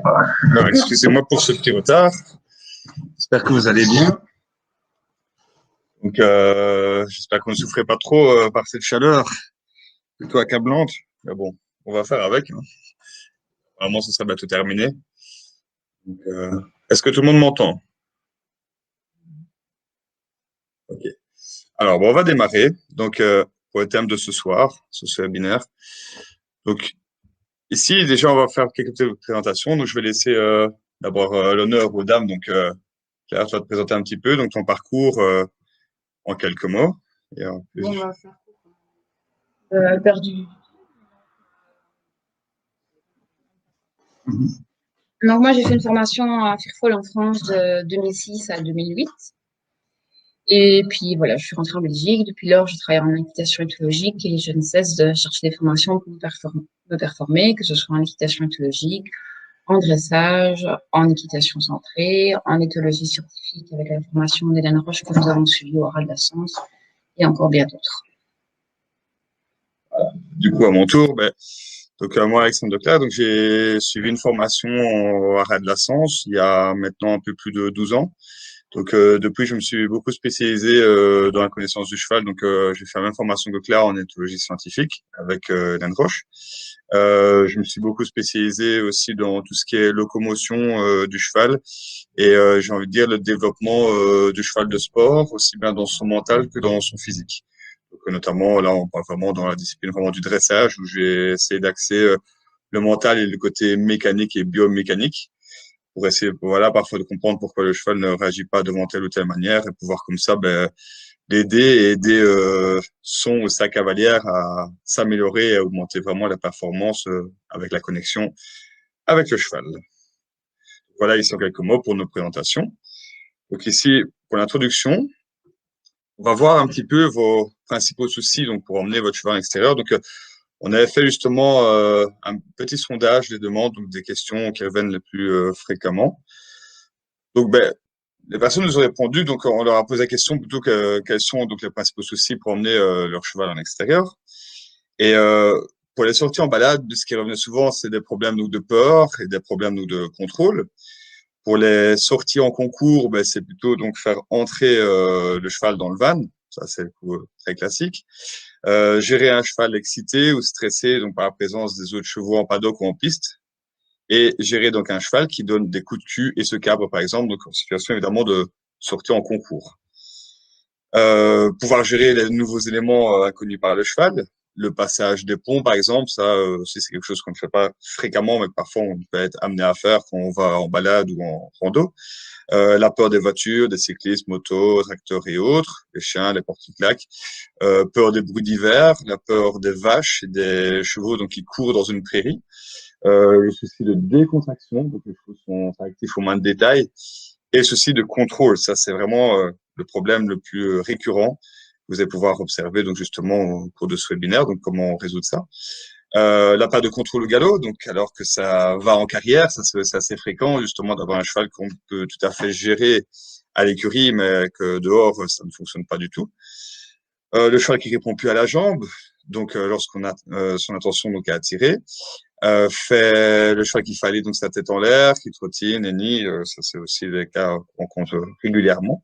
Alors, excusez-moi pour ce petit retard. J'espère que vous allez bien. Donc, j'espère que vous ne souffrez pas trop par cette chaleur plutôt accablante. Mais bon, on va faire avec. Hein. Vraiment, ce sera bientôt terminé. Donc, est-ce que tout le monde m'entend? Ok. Alors, bon, on va démarrer. Donc, pour le thème de ce soir, ce webinaire. Donc, ici, déjà, on va faire quelques petites présentations. Donc, je vais laisser d'abord l'honneur aux dames. Donc, Claire, tu vas te présenter un petit peu. Donc, ton parcours en quelques mots. Et en plus... Bon, on va faire perdu. Donc, moi, j'ai fait une formation à Firfol en France de 2006 à 2008. Et puis, voilà, je suis rentrée en Belgique. Depuis lors, je travaille en équitation éthologique et je ne cesse de chercher des formations pour me performer, que ce soit en équitation éthologique, en dressage, en équitation centrée, en éthologie scientifique avec la formation d'Hélène Roche que nous avons suivie au Haras de la Science et encore bien d'autres. Du coup, à mon tour, donc moi, Alexandre Declerc, donc j'ai suivi une formation au Haras de la Science il y a maintenant un peu plus de 12 ans. Donc depuis, je me suis beaucoup spécialisé dans la connaissance du cheval. Donc j'ai fait la même formation que Claire en éthologie scientifique avec Hélène Roche. Je me suis beaucoup spécialisé aussi dans tout ce qui est locomotion du cheval et j'ai envie de dire le développement du cheval de sport, aussi bien dans son mental que dans son physique. Donc, notamment, là, on parle vraiment dans la discipline vraiment du dressage, où j'ai essayé d'axer le mental et le côté mécanique et biomécanique pour essayer, voilà, parfois de comprendre pourquoi le cheval ne réagit pas devant telle ou telle manière et pouvoir comme ça, l'aider et aider son ou sa cavalière à s'améliorer et à augmenter vraiment la performance avec la connexion avec le cheval. Voilà, ici en quelques mots pour nos présentations. Donc ici, pour l'introduction, on va voir un petit peu vos principaux soucis donc pour emmener votre cheval à l'extérieur. Donc, on avait fait justement un petit sondage des demandes, donc des questions qui reviennent le plus fréquemment. Donc, les personnes nous ont répondu, donc on leur a posé la question plutôt que quels sont donc les principaux soucis pour emmener leur cheval à l'extérieur. Et pour les sorties en balade, ce qui revenait souvent, c'est des problèmes donc, de peur et des problèmes donc, de contrôle. Pour les sorties en concours, c'est plutôt donc faire entrer le cheval dans le van. Ça, c'est très classique. Gérer un cheval excité ou stressé donc par la présence des autres chevaux en paddock ou en piste. Et gérer donc un cheval qui donne des coups de cul et se cabre, par exemple, donc en situation évidemment de sortie en concours. Pouvoir gérer les nouveaux éléments inconnus par le cheval. Le passage des ponts, par exemple, ça aussi c'est quelque chose qu'on ne fait pas fréquemment, mais parfois on peut être amené à faire quand on va en balade ou en rando. La peur des voitures, des cyclistes, motos, tracteurs et autres, les chiens, les porte-claques. Peur des bruits d'hiver, la peur des vaches et des chevaux donc qui courent dans une prairie. Le souci de décontraction, donc les chevaux sont actifs au moins de détails. Et le souci de contrôle, ça c'est vraiment le problème le plus récurrent que vous allez pouvoir observer donc justement au cours de ce webinaire, donc comment résoudre ça. La perte de contrôle au galop, donc alors que ça va en carrière, ça c'est assez fréquent justement d'avoir un cheval qu'on peut tout à fait gérer à l'écurie, mais que dehors ça ne fonctionne pas du tout. Le cheval qui répond plus à la jambe, donc lorsqu'on a son attention donc à attirer, fait le cheval qui fait aller donc sa tête en l'air, qui trottine et nie, ça c'est aussi des cas qu'on rencontre régulièrement.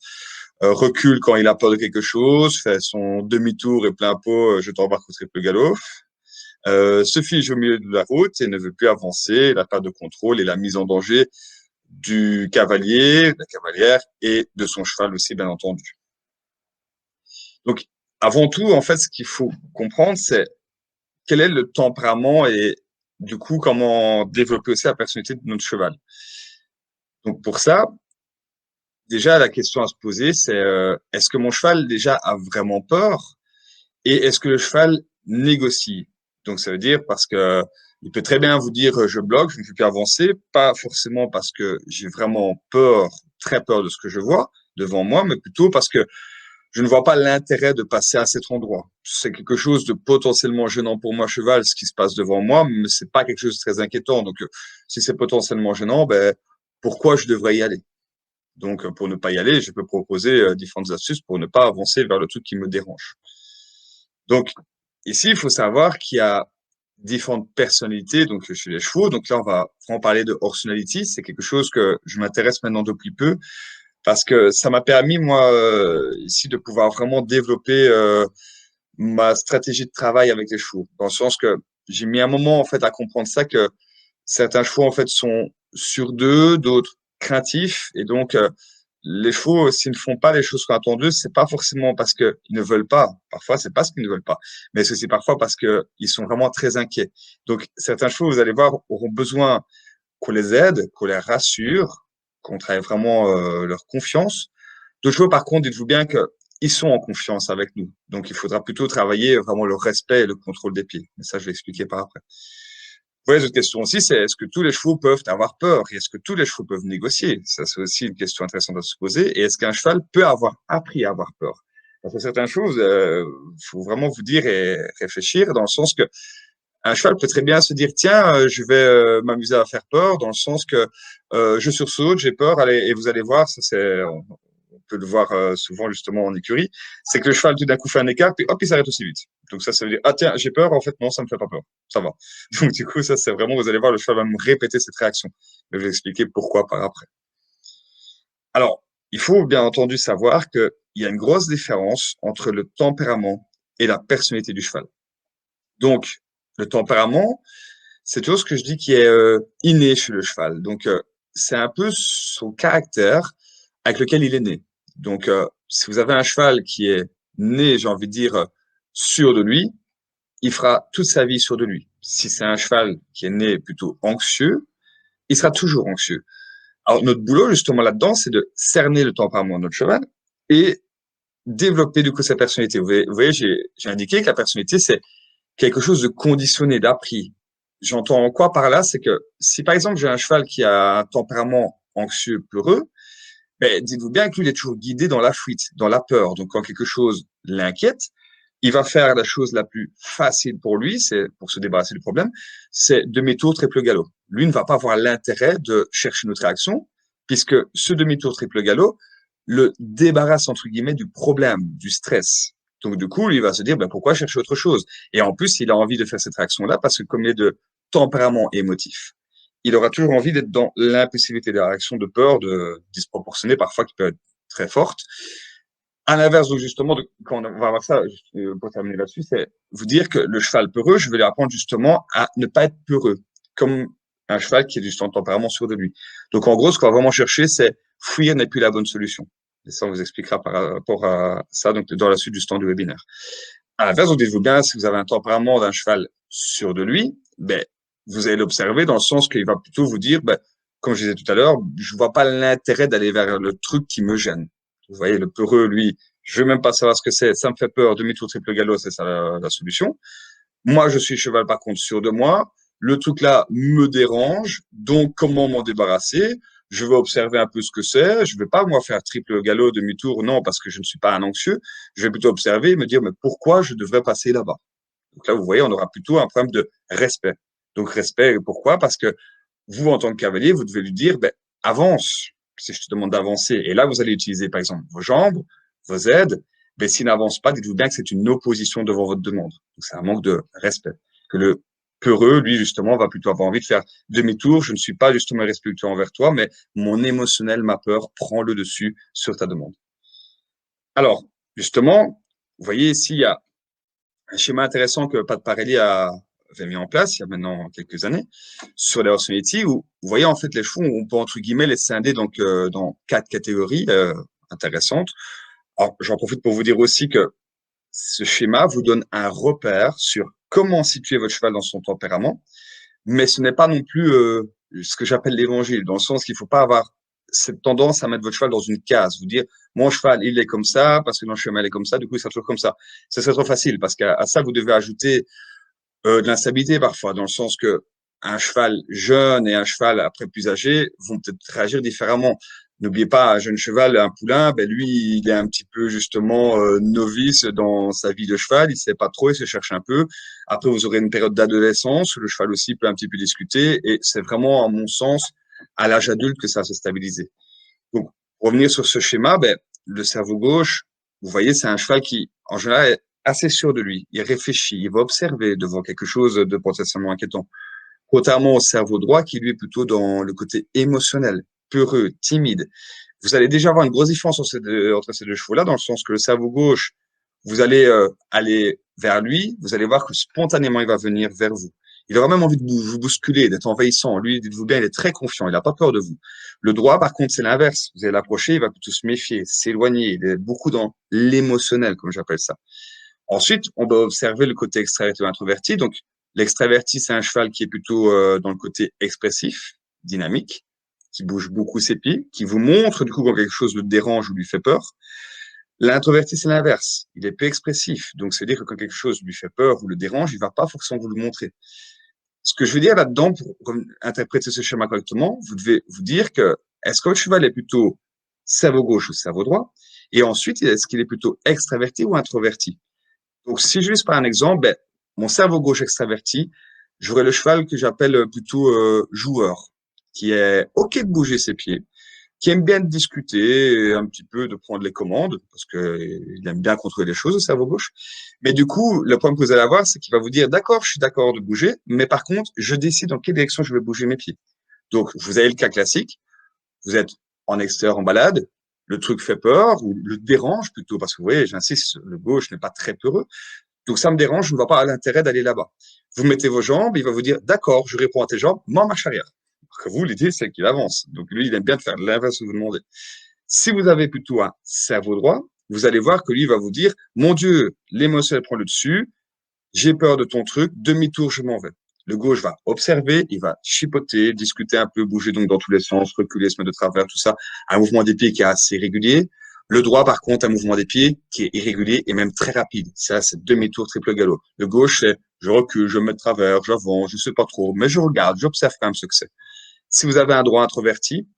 Recule quand il a peur de quelque chose, fait son demi-tour et plein pot, je t'embarque au triple galop. Se fige au milieu de la route et ne veut plus avancer, la perte de contrôle et la mise en danger du cavalier, de la cavalière et de son cheval aussi, bien entendu. Donc, avant tout, en fait, ce qu'il faut comprendre, c'est quel est le tempérament et du coup, comment développer aussi la personnalité de notre cheval. Donc, pour ça, déjà, la question à se poser, c'est est-ce que mon cheval, déjà, a vraiment peur et est-ce que le cheval négocie? Donc, ça veut dire parce que il peut très bien vous dire je bloque, je ne peux plus avancer, pas forcément parce que j'ai vraiment peur, très peur de ce que je vois devant moi, mais plutôt parce que je ne vois pas l'intérêt de passer à cet endroit. C'est quelque chose de potentiellement gênant pour moi, cheval, ce qui se passe devant moi, mais c'est pas quelque chose de très inquiétant. Donc, si c'est potentiellement gênant, pourquoi je devrais y aller? Donc, pour ne pas y aller, je peux proposer différentes astuces pour ne pas avancer vers le truc qui me dérange. Donc, ici, il faut savoir qu'il y a différentes personnalités donc chez les chevaux. Donc là, on va vraiment parler de horsenality. C'est quelque chose que je m'intéresse maintenant depuis peu parce que ça m'a permis, moi, ici, de pouvoir vraiment développer ma stratégie de travail avec les chevaux. Dans le sens que j'ai mis un moment, en fait, à comprendre ça, que certains chevaux, en fait, sont sûrs d'eux, d'autres craintifs. Et donc, les chevaux, s'ils ne font pas les choses qu'on attend d'eux, c'est pas forcément parce qu'ils ne veulent pas. Parfois, c'est parce qu'ils ne veulent pas. Mais c'est aussi parfois parce qu'ils sont vraiment très inquiets. Donc, certains chevaux, vous allez voir, auront besoin qu'on les aide, qu'on les rassure, qu'on travaille vraiment leur confiance. D'autres chevaux, par contre, dites-vous bien que ils sont en confiance avec nous. Donc, il faudra plutôt travailler vraiment le respect et le contrôle des pieds. Mais ça, je vais expliquer par après. Vous voyez, l'autre question aussi, c'est est-ce que tous les chevaux peuvent avoir peur? Et est-ce que tous les chevaux peuvent négocier? Ça, c'est aussi une question intéressante à se poser. Et est-ce qu'un cheval peut avoir appris à avoir peur? Parce que certaines choses, faut vraiment vous dire et réfléchir dans le sens que un cheval peut très bien se dire, tiens, je vais m'amuser à faire peur, dans le sens que je sursaute, j'ai peur, allez, et vous allez voir, ça c'est, on peut le voir souvent justement en écurie, c'est que le cheval tout d'un coup fait un écart, puis hop, il s'arrête aussi vite. Donc ça veut dire, ah tiens, j'ai peur, en fait non, ça me fait pas peur, ça va. Donc du coup, ça c'est vraiment, vous allez voir, le cheval va me répéter cette réaction. Mais je vais expliquer pourquoi par après. Alors, il faut bien entendu savoir qu'il y a une grosse différence entre le tempérament et la personnalité du cheval. Donc, le tempérament, c'est toujours ce que je dis qui est inné chez le cheval. Donc, c'est un peu son caractère avec lequel il est né. Donc, si vous avez un cheval qui est né, j'ai envie de dire, sûr de lui, il fera toute sa vie sûr de lui. Si c'est un cheval qui est né plutôt anxieux, il sera toujours anxieux. Alors, notre boulot, justement, là-dedans, c'est de cerner le tempérament de notre cheval et développer, du coup, sa personnalité. Vous voyez j'ai indiqué que la personnalité, c'est quelque chose de conditionné, d'appris. J'entends quoi par là? C'est que si par exemple j'ai un cheval qui a un tempérament anxieux, peureux, ben, dites-vous bien que lui, il est toujours guidé dans la fuite, dans la peur. Donc quand quelque chose l'inquiète, il va faire la chose la plus facile pour lui, c'est pour se débarrasser du problème, c'est demi-tour, triple galop. Lui ne va pas avoir l'intérêt de chercher une autre réaction, puisque ce demi-tour, triple galop le débarrasse, entre guillemets, du problème, du stress. Donc, du coup, lui, il va se dire, ben, pourquoi chercher autre chose? Et en plus, il a envie de faire cette réaction-là parce que comme il est de tempérament émotif, il aura toujours envie d'être dans l'impulsivité de la réaction de peur, de disproportionnée, parfois, qui peut être très forte. À l'inverse, donc justement, quand on va voir ça, pour terminer là-dessus, c'est vous dire que le cheval peureux, je vais lui apprendre justement à ne pas être peureux, comme un cheval qui est justement tempérament sûr de lui. Donc en gros, ce qu'on va vraiment chercher, c'est fuir n'est plus la bonne solution. Et ça, on vous expliquera par rapport à ça donc dans la suite du stand du webinaire. À l'inverse, vous dites-vous bien, si vous avez un tempérament d'un cheval sûr de lui, ben, vous allez l'observer dans le sens qu'il va plutôt vous dire, ben, comme je disais tout à l'heure, je vois pas l'intérêt d'aller vers le truc qui me gêne. Vous voyez, le peureux, lui, je veux même pas savoir ce que c'est, ça me fait peur, demi-tour, triple galop, c'est ça la solution. Moi, je suis cheval, par contre, sûr de moi. Le truc là me dérange, donc comment m'en débarrasser? Je vais observer un peu ce que c'est. Je vais pas, moi, faire triple galop, demi-tour, non, parce que je ne suis pas un anxieux. Je vais plutôt observer et me dire, mais pourquoi je devrais passer là-bas? Donc là, vous voyez, on aura plutôt un problème de respect. Donc respect, pourquoi? Parce que vous, en tant que cavalier, vous devez lui dire, ben, avance, si je te demande d'avancer. Et là, vous allez utiliser, par exemple, vos jambes, vos aides. Mais s'il n'avance pas, dites-vous bien que c'est une opposition devant votre demande. Donc, c'est un manque de respect. Que le peureux, lui, justement, va plutôt avoir envie de faire demi-tour. Je ne suis pas justement respectueux envers toi, mais mon émotionnel, ma peur, prend le dessus sur ta demande. Alors, justement, vous voyez ici, il y a un schéma intéressant que Pat Parelli avait mis en place il y a maintenant quelques années sur les Horsenality où vous voyez en fait les chevaux, on peut entre guillemets les scinder donc dans 4 catégories intéressantes. Alors j'en profite pour vous dire aussi que ce schéma vous donne un repère sur comment situer votre cheval dans son tempérament, mais ce n'est pas non plus ce que j'appelle l'évangile, dans le sens qu'il ne faut pas avoir cette tendance à mettre votre cheval dans une case, vous dire mon cheval il est comme ça parce que mon cheval est comme ça, du coup il sera toujours comme ça. Ce serait trop facile parce qu'à ça vous devez ajouter de l'instabilité parfois, dans le sens que un cheval jeune et un cheval après plus âgé vont peut-être réagir différemment. N'oubliez pas, un jeune cheval, un poulain, ben lui, il est un petit peu justement novice dans sa vie de cheval, il sait pas trop, il se cherche un peu. Après, vous aurez une période d'adolescence, le cheval aussi peut un petit peu discuter, et c'est vraiment, à mon sens, à l'âge adulte que ça va se stabiliser. Donc, pour revenir sur ce schéma, ben, le cerveau gauche, vous voyez, c'est un cheval qui, en général, assez sûr de lui, il réfléchit, il va observer devant quelque chose de potentiellement inquiétant. Contrairement au cerveau droit qui lui est plutôt dans le côté émotionnel, peureux, timide. Vous allez déjà avoir une grosse différence entre ces deux chevaux-là, dans le sens que le cerveau gauche, vous allez aller vers lui, vous allez voir que spontanément il va venir vers vous. Il aura même envie de vous bousculer, d'être envahissant. Lui, dites-vous bien, il est très confiant, il n'a pas peur de vous. Le droit, par contre, c'est l'inverse. Vous allez l'approcher, il va plutôt se méfier, s'éloigner. Il est beaucoup dans l'émotionnel, comme j'appelle ça. Ensuite, on doit observer le côté extraverti ou introverti. Donc, l'extraverti, c'est un cheval qui est plutôt dans le côté expressif, dynamique, qui bouge beaucoup ses pieds, qui vous montre du coup quand quelque chose le dérange ou lui fait peur. L'introverti, c'est l'inverse. Il est peu expressif. Donc, c'est-à-dire que quand quelque chose lui fait peur ou le dérange, il va pas forcément vous le montrer. Ce que je veux dire là-dedans, pour interpréter ce schéma correctement, vous devez vous dire que est-ce que votre cheval est plutôt cerveau gauche ou cerveau droit? Et ensuite, est-ce qu'il est plutôt extraverti ou introverti? Donc, si je use par un exemple, ben, mon cerveau gauche extraverti, j'aurais le cheval que j'appelle plutôt joueur, qui est OK de bouger ses pieds, qui aime bien discuter, et un petit peu de prendre les commandes, parce que il aime bien contrôler les choses, le cerveau gauche. Mais du coup, le problème que vous allez avoir, c'est qu'il va vous dire, d'accord, je suis d'accord de bouger, mais par contre, je décide dans quelle direction je vais bouger mes pieds. Donc, vous avez le cas classique, vous êtes en extérieur, en balade, le truc fait peur, ou le dérange plutôt, parce que vous voyez, j'insiste, le gauche n'est pas très peureux. Donc, ça me dérange, je ne vois pas l'intérêt d'aller là-bas. Vous mettez vos jambes, il va vous dire, d'accord, je réponds à tes jambes, mais en marche arrière. Alors que vous, l'idée, c'est qu'il avance. Donc, lui, il aime bien de faire l'inverse que vous demandez. Si vous avez plutôt un cerveau droit, vous allez voir que lui va vous dire, mon Dieu, l'émotionnel prend le dessus, j'ai peur de ton truc, demi-tour, je m'en vais. Le gauche va observer, il va chipoter, discuter un peu, bouger donc dans tous les sens, reculer, se mettre de travers, tout ça. Un mouvement des pieds qui est assez régulier. Le droit, par contre, un mouvement des pieds qui est irrégulier et même très rapide. Ça, c'est demi-tour, triple galop. Le gauche, c'est je recule, je me mets de travers, j'avance, je sais pas trop, mais je regarde, j'observe quand même ce que c'est. Si vous avez un droit introverti,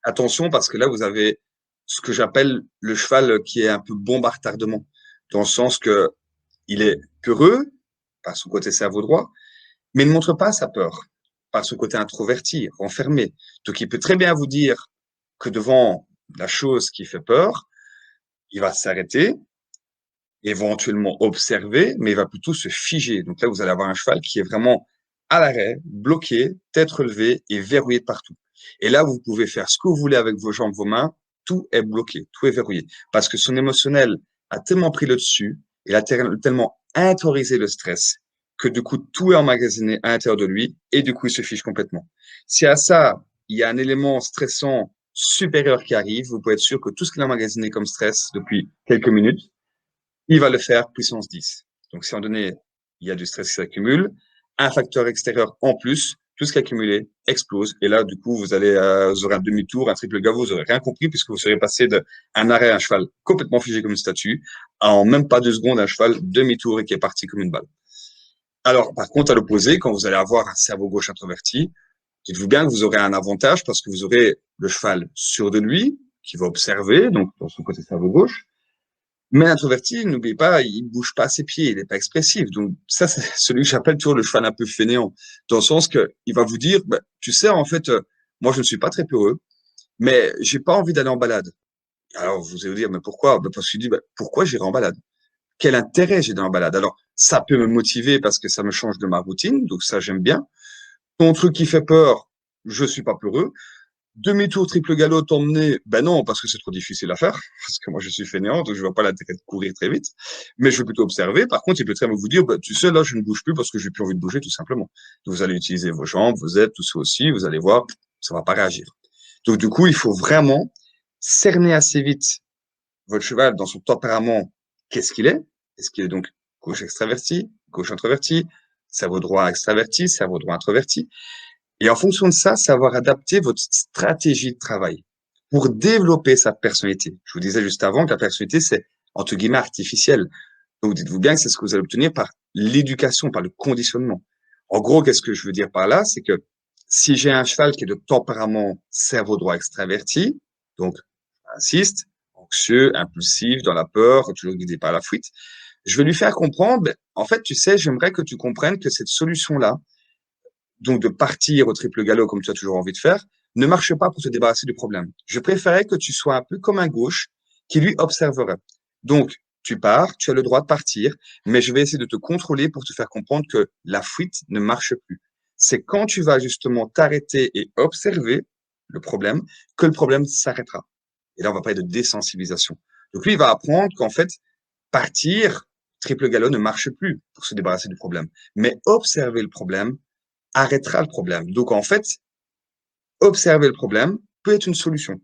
attention parce que là, vous avez ce que j'appelle le cheval qui est un peu bombe à retardement, dans le sens que il est peureux par son côté cerveau droit, mais il ne montre pas sa peur par son côté introverti, renfermé. Donc, il peut très bien vous dire que devant la chose qui fait peur, il va s'arrêter, éventuellement observer, mais il va plutôt se figer. Donc là, vous allez avoir un cheval qui est vraiment à l'arrêt, bloqué, tête relevée et verrouillé de partout. Et là, vous pouvez faire ce que vous voulez avec vos jambes, vos mains, tout est bloqué, tout est verrouillé. Parce que son émotionnel a tellement pris le dessus, il a tellement intériorisé le stress, que du coup, tout est emmagasiné à l'intérieur de lui, et du coup, il se fiche complètement. Si à ça, il y a un élément stressant supérieur qui arrive, vous pouvez être sûr que tout ce qu'il a emmagasiné comme stress depuis quelques minutes, il va le faire puissance 10. Donc, si on donné, il y a du stress qui s'accumule, un facteur extérieur en plus, tout ce qui est accumulé explose. Et là, du coup, vous aurez un demi-tour, un triple gavot, vous aurez rien compris puisque vous serez passé d'un arrêt à un cheval complètement figé comme une statue à en même pas 2 secondes un cheval demi-tour et qui est parti comme une balle. Alors, par contre, à l'opposé, quand vous allez avoir un cerveau gauche introverti, dites-vous bien que vous aurez un avantage parce que vous aurez le cheval sûr de lui, qui va observer, donc dans son côté cerveau gauche, mais l'introverti, n'oubliez pas, il bouge pas ses pieds, il n'est pas expressif. Donc ça, c'est celui que j'appelle toujours le cheval un peu fainéant, dans le sens que il va vous dire, bah, tu sais, en fait, moi je ne suis pas très peureux, mais j'ai pas envie d'aller en balade. Alors vous allez vous dire, mais pourquoi? Bah, parce qu'il dit, bah, pourquoi j'irai en balade? Quel intérêt j'ai dans la balade? Alors ça peut me motiver parce que ça me change de ma routine, donc ça j'aime bien. Ton truc qui fait peur, je suis pas peureux. Demi-tour, triple galop, t'emmener, ben non, parce que c'est trop difficile à faire, parce que moi je suis fainéant, donc je vois pas l'intérêt de courir très vite, mais je vais plutôt observer. Par contre, il peut très bien vous dire, bah, tu sais, là, je ne bouge plus parce que j'ai plus envie de bouger, tout simplement. Donc, vous allez utiliser vos jambes, vos ailes, tout ça aussi, vous allez voir, ça va pas réagir. Donc, du coup, il faut vraiment cerner assez vite votre cheval dans son tempérament, qu'est-ce qu'il est? Est-ce qu'il est donc gauche extraverti, gauche introverti, cerveau droit extraverti, cerveau droit introverti? Et en fonction de ça, savoir adapter votre stratégie de travail pour développer sa personnalité. Je vous disais juste avant que la personnalité, c'est entre guillemets artificielle. Donc dites-vous bien que c'est ce que vous allez obtenir par l'éducation, par le conditionnement. En gros, qu'est-ce que je veux dire par là? C'est que si j'ai un cheval qui est de tempérament cerveau droit extraverti, donc insiste, anxieux, impulsif, dans la peur, toujours guidé par la fuite, je vais lui faire comprendre, ben, en fait, tu sais, j'aimerais que tu comprennes que cette solution-là, donc de partir au triple galop comme tu as toujours envie de faire, ne marche pas pour te débarrasser du problème. Je préférais que tu sois un peu comme un gauche qui lui observerait. Donc, Tu pars, tu as le droit de partir, mais je vais essayer de te contrôler pour te faire comprendre que la fuite ne marche plus. C'est quand tu vas justement t'arrêter et observer le problème que le problème s'arrêtera. Et là, on va parler de désensibilisation. Donc lui, il va apprendre qu'en fait, partir, triple galop ne marche plus pour se débarrasser du problème. Mais observer le problème arrêtera le problème. Donc en fait, observer le problème peut être une solution.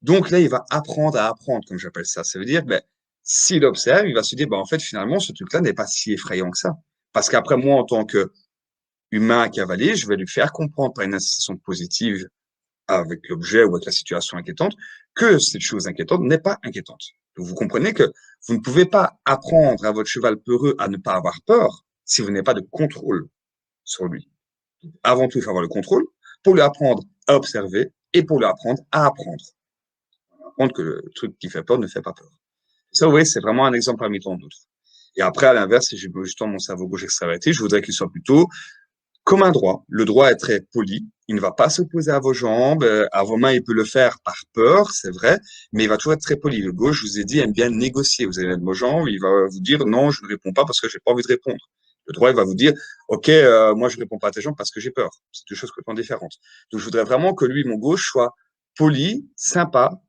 Donc là, il va apprendre à apprendre, comme j'appelle ça. Ça veut dire, ben, s'il observe, il va se dire, ben, en fait, finalement, ce truc-là n'est pas si effrayant que ça. Parce qu'après, moi, en tant qu'humain cavalier, je vais lui faire comprendre par une association positive avec l'objet ou avec la situation inquiétante que cette chose inquiétante n'est pas inquiétante. Donc, vous comprenez que vous ne pouvez pas apprendre à votre cheval peureux à ne pas avoir peur si vous n'avez pas de contrôle sur lui. Avant tout, il faut avoir le contrôle pour lui apprendre à observer et pour lui apprendre à apprendre. Apprendre que le truc qui fait peur ne fait pas peur. Ça, oui, c'est vraiment un exemple parmi tant d'autres. Et après, à l'inverse, si j'ai justement mon cerveau gauche extraverti, je voudrais qu'il soit plutôt comme un droit. Le droit est très poli. Il ne va pas s'opposer à vos jambes, à vos mains, il peut le faire par peur, c'est vrai, mais il va toujours être très poli. Le gauche, je vous ai dit, aime bien négocier. Vous allez mettre vos jambes, il va vous dire non, je ne réponds pas parce que j'ai pas envie de répondre. Le droit, il va vous dire, OK, moi, je réponds pas à tes jambes parce que j'ai peur. C'est deux choses complètement différentes. Donc, je voudrais vraiment que lui, mon gauche, soit poli, sympa,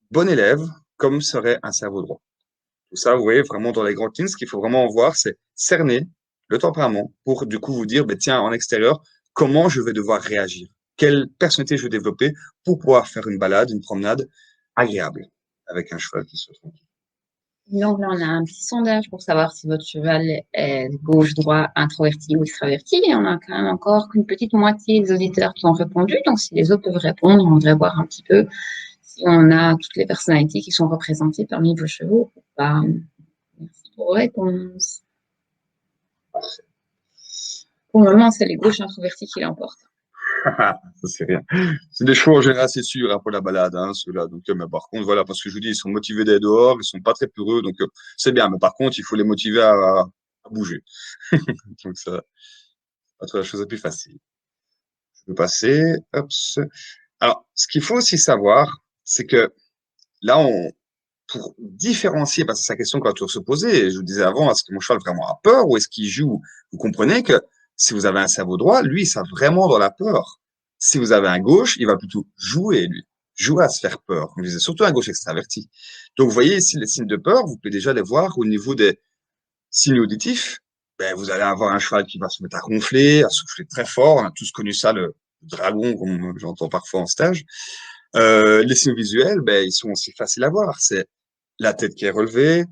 bon élève, comme serait un cerveau droit. Tout ça, vous voyez, vraiment dans les grandes lignes, ce qu'il faut vraiment voir, c'est cerner le tempérament pour du coup vous dire, ben, tiens, en extérieur, comment je vais devoir réagir? Quelle personnalité je vais développer pour pouvoir faire une balade, une promenade agréable avec un cheval qui soit tranquille. Donc là, on a un petit sondage pour savoir si votre cheval est gauche, droit, introverti ou extraverti. Et on a quand même encore qu'une petite moitié des auditeurs qui ont répondu. Donc, si les autres peuvent répondre, on voudrait voir un petit peu si on a toutes les personnalités qui sont représentées parmi vos chevaux. Bah, merci pour vos réponses. Pour le moment, c'est les gauches introvertis qui l'emportent. Ça, c'est rien. C'est des chevaux en général, c'est sûr, hein, pour la balade, hein, ceux-là. Donc, mais par contre, voilà, parce que je vous dis, ils sont motivés d'aller dehors, ils sont pas très peureux, donc c'est bien. Mais par contre, il faut les motiver à bouger. Donc, ça va être la chose la plus facile. Je peux passer. Hop. Alors, ce qu'il faut aussi savoir, c'est que là, pour différencier, parce que c'est la question qu'on va toujours se poser, et je vous disais avant, est-ce que mon cheval vraiment a peur ou est-ce qu'il joue? Vous comprenez que si vous avez un cerveau droit, lui, il sera vraiment dans la peur. Si vous avez un gauche, il va plutôt jouer, lui. Jouer à se faire peur, comme je disais, surtout un gauche extraverti. Donc, vous voyez ici les signes de peur, vous pouvez déjà les voir au niveau des signes auditifs. Ben, vous allez avoir un cheval qui va se mettre à ronfler, à souffler très fort. On a tous connu ça, le dragon, comme j'entends parfois en stage. Les signes visuels, ben, ils sont aussi faciles à voir. C'est la tête qui est relevée,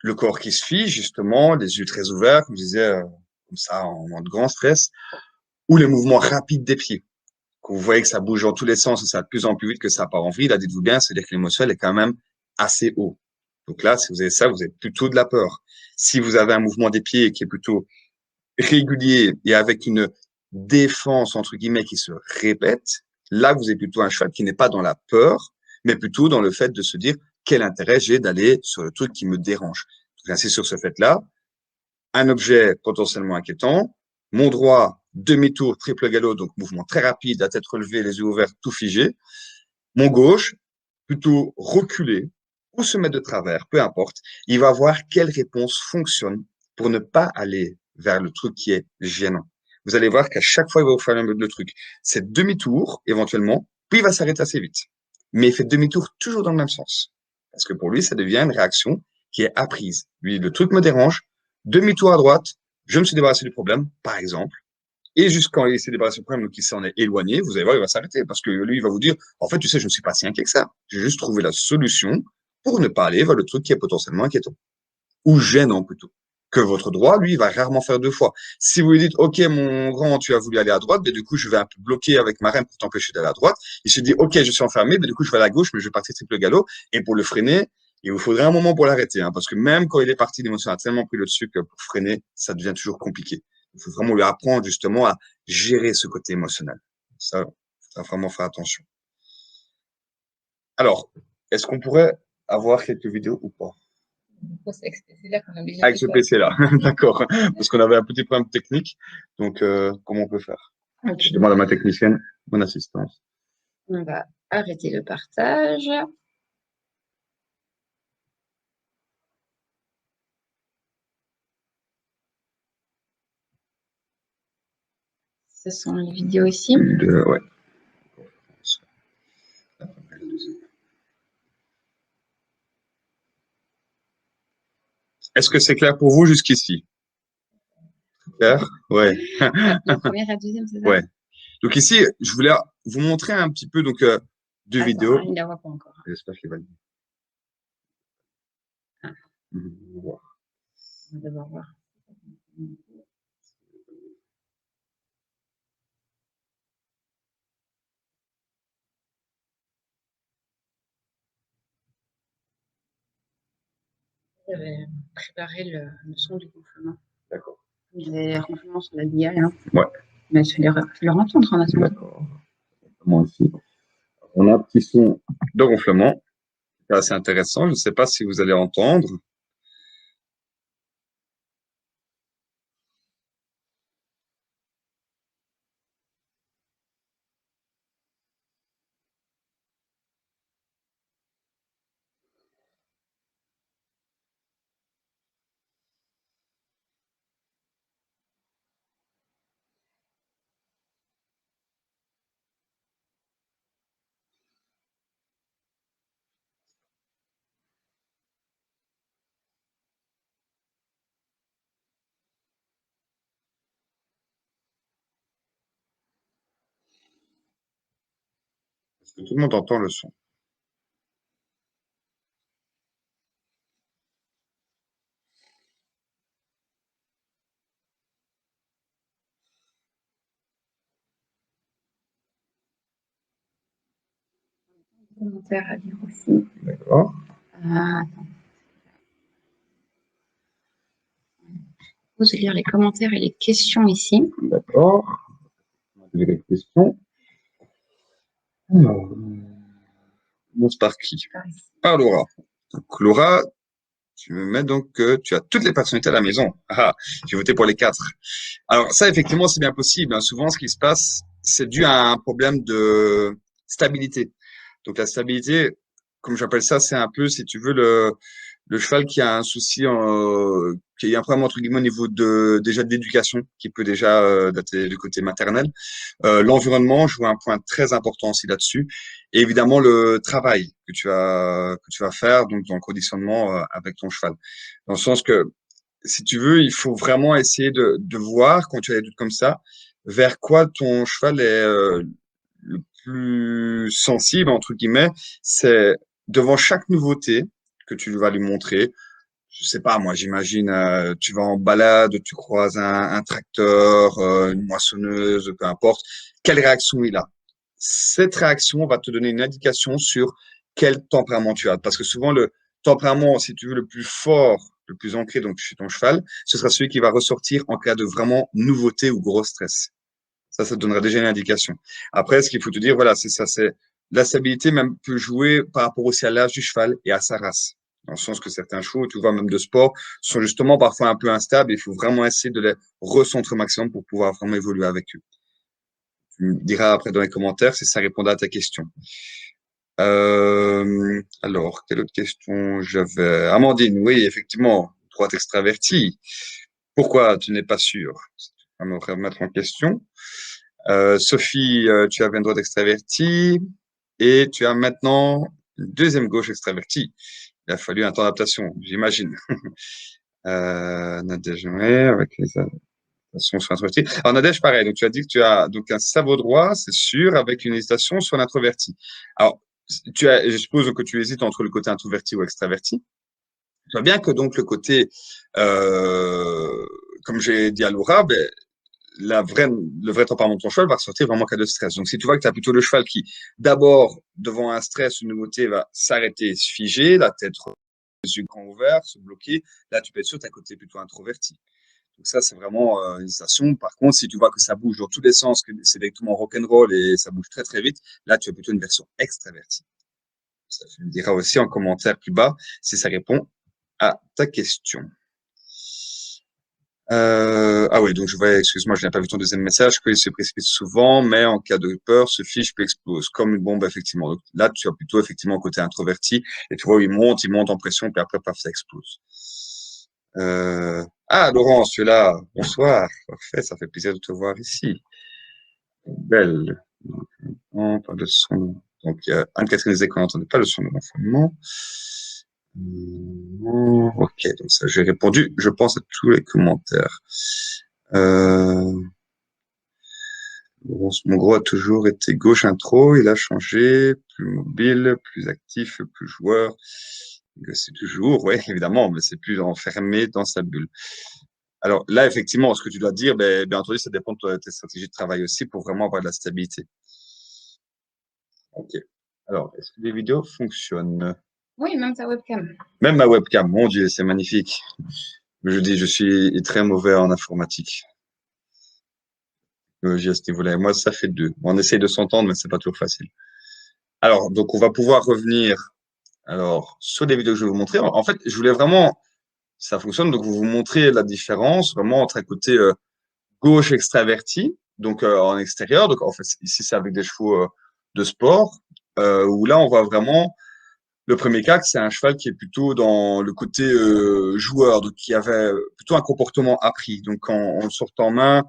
le corps qui se fige, justement, les yeux très ouverts, comme je disais, comme ça, en mode grand stress, ou les mouvements rapides des pieds. Quand vous voyez que ça bouge dans tous les sens et ça va de plus en plus vite que ça part en vrille, là, dites-vous bien, c'est-à-dire que l'émotionnel est quand même assez haut. Donc là, si vous avez ça, vous avez plutôt de la peur. Si vous avez un mouvement des pieds qui est plutôt régulier et avec une défense, entre guillemets, qui se répète, là, vous avez plutôt un cheval qui n'est pas dans la peur, mais plutôt dans le fait de se dire quel intérêt j'ai d'aller sur le truc qui me dérange. Donc, ainsi, sur ce fait-là, un objet potentiellement inquiétant, mon droit, demi-tour, triple galop, donc mouvement très rapide, la tête relevée, les yeux ouverts, tout figé. Mon gauche, plutôt reculer ou se mettre de travers, peu importe. Il va voir quelle réponse fonctionne pour ne pas aller vers le truc qui est gênant. Vous allez voir qu'à chaque fois, il va vous faire le truc. C'est demi-tour, éventuellement, puis il va s'arrêter assez vite. Mais il fait demi-tour toujours dans le même sens. Parce que pour lui, ça devient une réaction qui est apprise. Lui, le truc me dérange, demi-tour à droite, je me suis débarrassé du problème, par exemple. Et jusqu'à il s'est débarrassé du problème, donc il s'en est éloigné, vous allez voir, il va s'arrêter. Parce que lui, il va vous dire, en fait, tu sais, je ne suis pas si inquiet que ça. J'ai juste trouvé la solution pour ne pas aller vers le truc qui est potentiellement inquiétant. Ou gênant, plutôt. Que votre droit, lui, il va rarement faire deux fois. Si vous lui dites, OK, mon grand, tu as voulu aller à droite, mais du coup, je vais un peu bloquer avec ma reine pour t'empêcher d'aller à droite. Il se dit, OK, je suis enfermé, mais du coup, je vais à la gauche, mais je vais partir triple galop. Et pour le freiner, il vous faudrait un moment pour l'arrêter, hein, parce que même quand il est parti, l'émotion a tellement pris le dessus que pour freiner, ça devient toujours compliqué. Il faut vraiment lui apprendre justement à gérer ce côté émotionnel. Ça, il faut vraiment faire attention. Alors, est-ce qu'on pourrait avoir quelques vidéos ou pas? C'est là qu'on a obligé Avec de ce quoi. PC-là, d'accord. Parce qu'on avait un petit problème technique. Donc, comment on peut faire? Je Ok. demande à ma technicienne, mon assistance. On va arrêter le partage. Ce sont les vidéos ici. Ouais. Est-ce que c'est clair pour vous jusqu'ici? Clair? Ouais. La première et la deuxième, c'est ça? Ouais. Donc ici, je voulais vous montrer un petit peu donc deux vidéos. Il ne la voit pas encore. J'espère qu'il va le voir. On va devoir voir. J'avais préparé le son du gonflement. D'accord. Les ronflements sur la BI. Hein. Ouais. Mais je vais leur entendre en attendant. D'accord. Moi aussi. On a un petit son de ronflement. C'est assez intéressant. Je ne sais pas si vous allez entendre. Est-ce que tout le monde entend le son? Commentaires à lire aussi. D'accord. Attends. Vous allez lire les commentaires et les questions ici. D'accord. On a des questions. Alors, on commence par qui? Par Laura. Donc, Laura, tu me mets donc que tu as toutes les personnalités à la maison. Ah, j'ai voté pour les 4. Alors ça, effectivement, c'est bien possible. Hein. Souvent, ce qui se passe, c'est dû à un problème de stabilité. Donc la stabilité, comme j'appelle ça, c'est un peu, si tu veux, le cheval qui a un souci, qui a un problème entre guillemets au niveau de déjà de l'éducation, qui peut déjà dater du côté maternel. L'environnement joue un point très important aussi là-dessus. Et évidemment, le travail que tu vas faire donc dans le conditionnement avec ton cheval. Dans le sens que, si tu veux, il faut vraiment essayer de voir, quand tu as des doutes comme ça, vers quoi ton cheval est le plus sensible, entre guillemets. C'est devant chaque nouveauté que tu vas lui montrer. Je sais pas, moi, j'imagine, tu vas en balade, tu croises un tracteur, une moissonneuse, peu importe. Quelle réaction il a? Cette réaction va te donner une indication sur quel tempérament tu as. Parce que souvent, le tempérament, si tu veux, le plus fort, le plus ancré donc chez ton cheval, ce sera celui qui va ressortir en cas de vraiment nouveauté ou gros stress. Ça te donnera déjà une indication. Après, ce qu'il faut te dire, voilà, c'est ça, c'est la stabilité même peut jouer par rapport aussi à l'âge du cheval et à sa race. Dans le sens que certains chevaux, tu vois, même de sport, sont justement parfois un peu instables. Il faut vraiment essayer de les recentrer au maximum pour pouvoir vraiment évoluer avec eux. Tu me diras après dans les commentaires si ça répondra à ta question. Alors, quelle autre question j'avais? Amandine, oui, effectivement, droite extravertie. Pourquoi tu n'es pas sûr? Ça va me remettre en question. Sophie, tu avais une droite extravertie et tu as maintenant une deuxième gauche extravertie. Il a fallu un temps d'adaptation, j'imagine. Nadège, ouais, avec les adaptations sur l'introverti. Alors, Nadège, pareil. Donc, tu as dit que tu as donc un cerveau droit, c'est sûr, avec une hésitation sur l'introverti. Alors, je suppose que tu hésites entre le côté introverti ou extraverti. Tu vois bien que donc le côté, comme j'ai dit à Laura, ben, le vrai tempérament de ton cheval va ressortir vraiment en cas de stress. Donc, si tu vois que tu as plutôt le cheval qui, d'abord, devant un stress, une nouveauté, va s'arrêter, se figer, la tête, les yeux grands ouverts, se bloquer, là, tu peux être sûr que tu as un côté plutôt introverti. Donc, ça, c'est vraiment une sensation. Par contre, si tu vois que ça bouge dans tous les sens, que c'est directement rock'n'roll et ça bouge très, très vite, là, tu as plutôt une version extravertie. Ça, tu me diras aussi en commentaire plus bas si ça répond à ta question. Ah oui, donc je vois, excuse-moi, je n'ai pas vu ton deuxième message, qu'il se précipite souvent, mais en cas de peur, se fiche puis explose, comme une bombe, effectivement. Donc là, tu as plutôt, effectivement, côté introverti, et tu vois, il monte en pression, puis après, paf, ça explose. Ah, Laurence, tu es là. Bonsoir. Parfait, ça fait plaisir de te voir ici. Belle. Donc, non, pas de son. Donc, il y a un casque des qu'on n'entendait pas le son de l'enfant. Ok, donc ça, j'ai répondu, je pense, à tous les commentaires. Euh, mon gros a toujours été gauche intro, il a changé, plus mobile, plus actif, plus joueur. C'est toujours, ouais, évidemment, mais c'est plus enfermé dans sa bulle. Alors là, effectivement, ce que tu dois dire, ben, bien entendu, ça dépend de tes stratégies de travail aussi pour vraiment avoir de la stabilité. Ok. Alors, est-ce que les vidéos fonctionnent? Oui, même ta webcam. Même ma webcam, mon Dieu, c'est magnifique. Je dis, je suis très mauvais en informatique. J'ai à ce niveau-là. Moi, ça fait deux. On essaye de s'entendre, mais c'est pas toujours facile. Alors, donc, on va pouvoir revenir, alors, sur les vidéos que je vais vous montrer. En fait, je voulais vraiment, ça fonctionne, donc vous montrer la différence vraiment entre un côté gauche extraverti, donc en extérieur. Donc, en fait, ici, c'est avec des chevaux de sport, où là, on voit vraiment le premier cas, que c'est un cheval qui est plutôt dans le côté joueur, donc qui avait plutôt un comportement appris. Donc, en le sortant en main,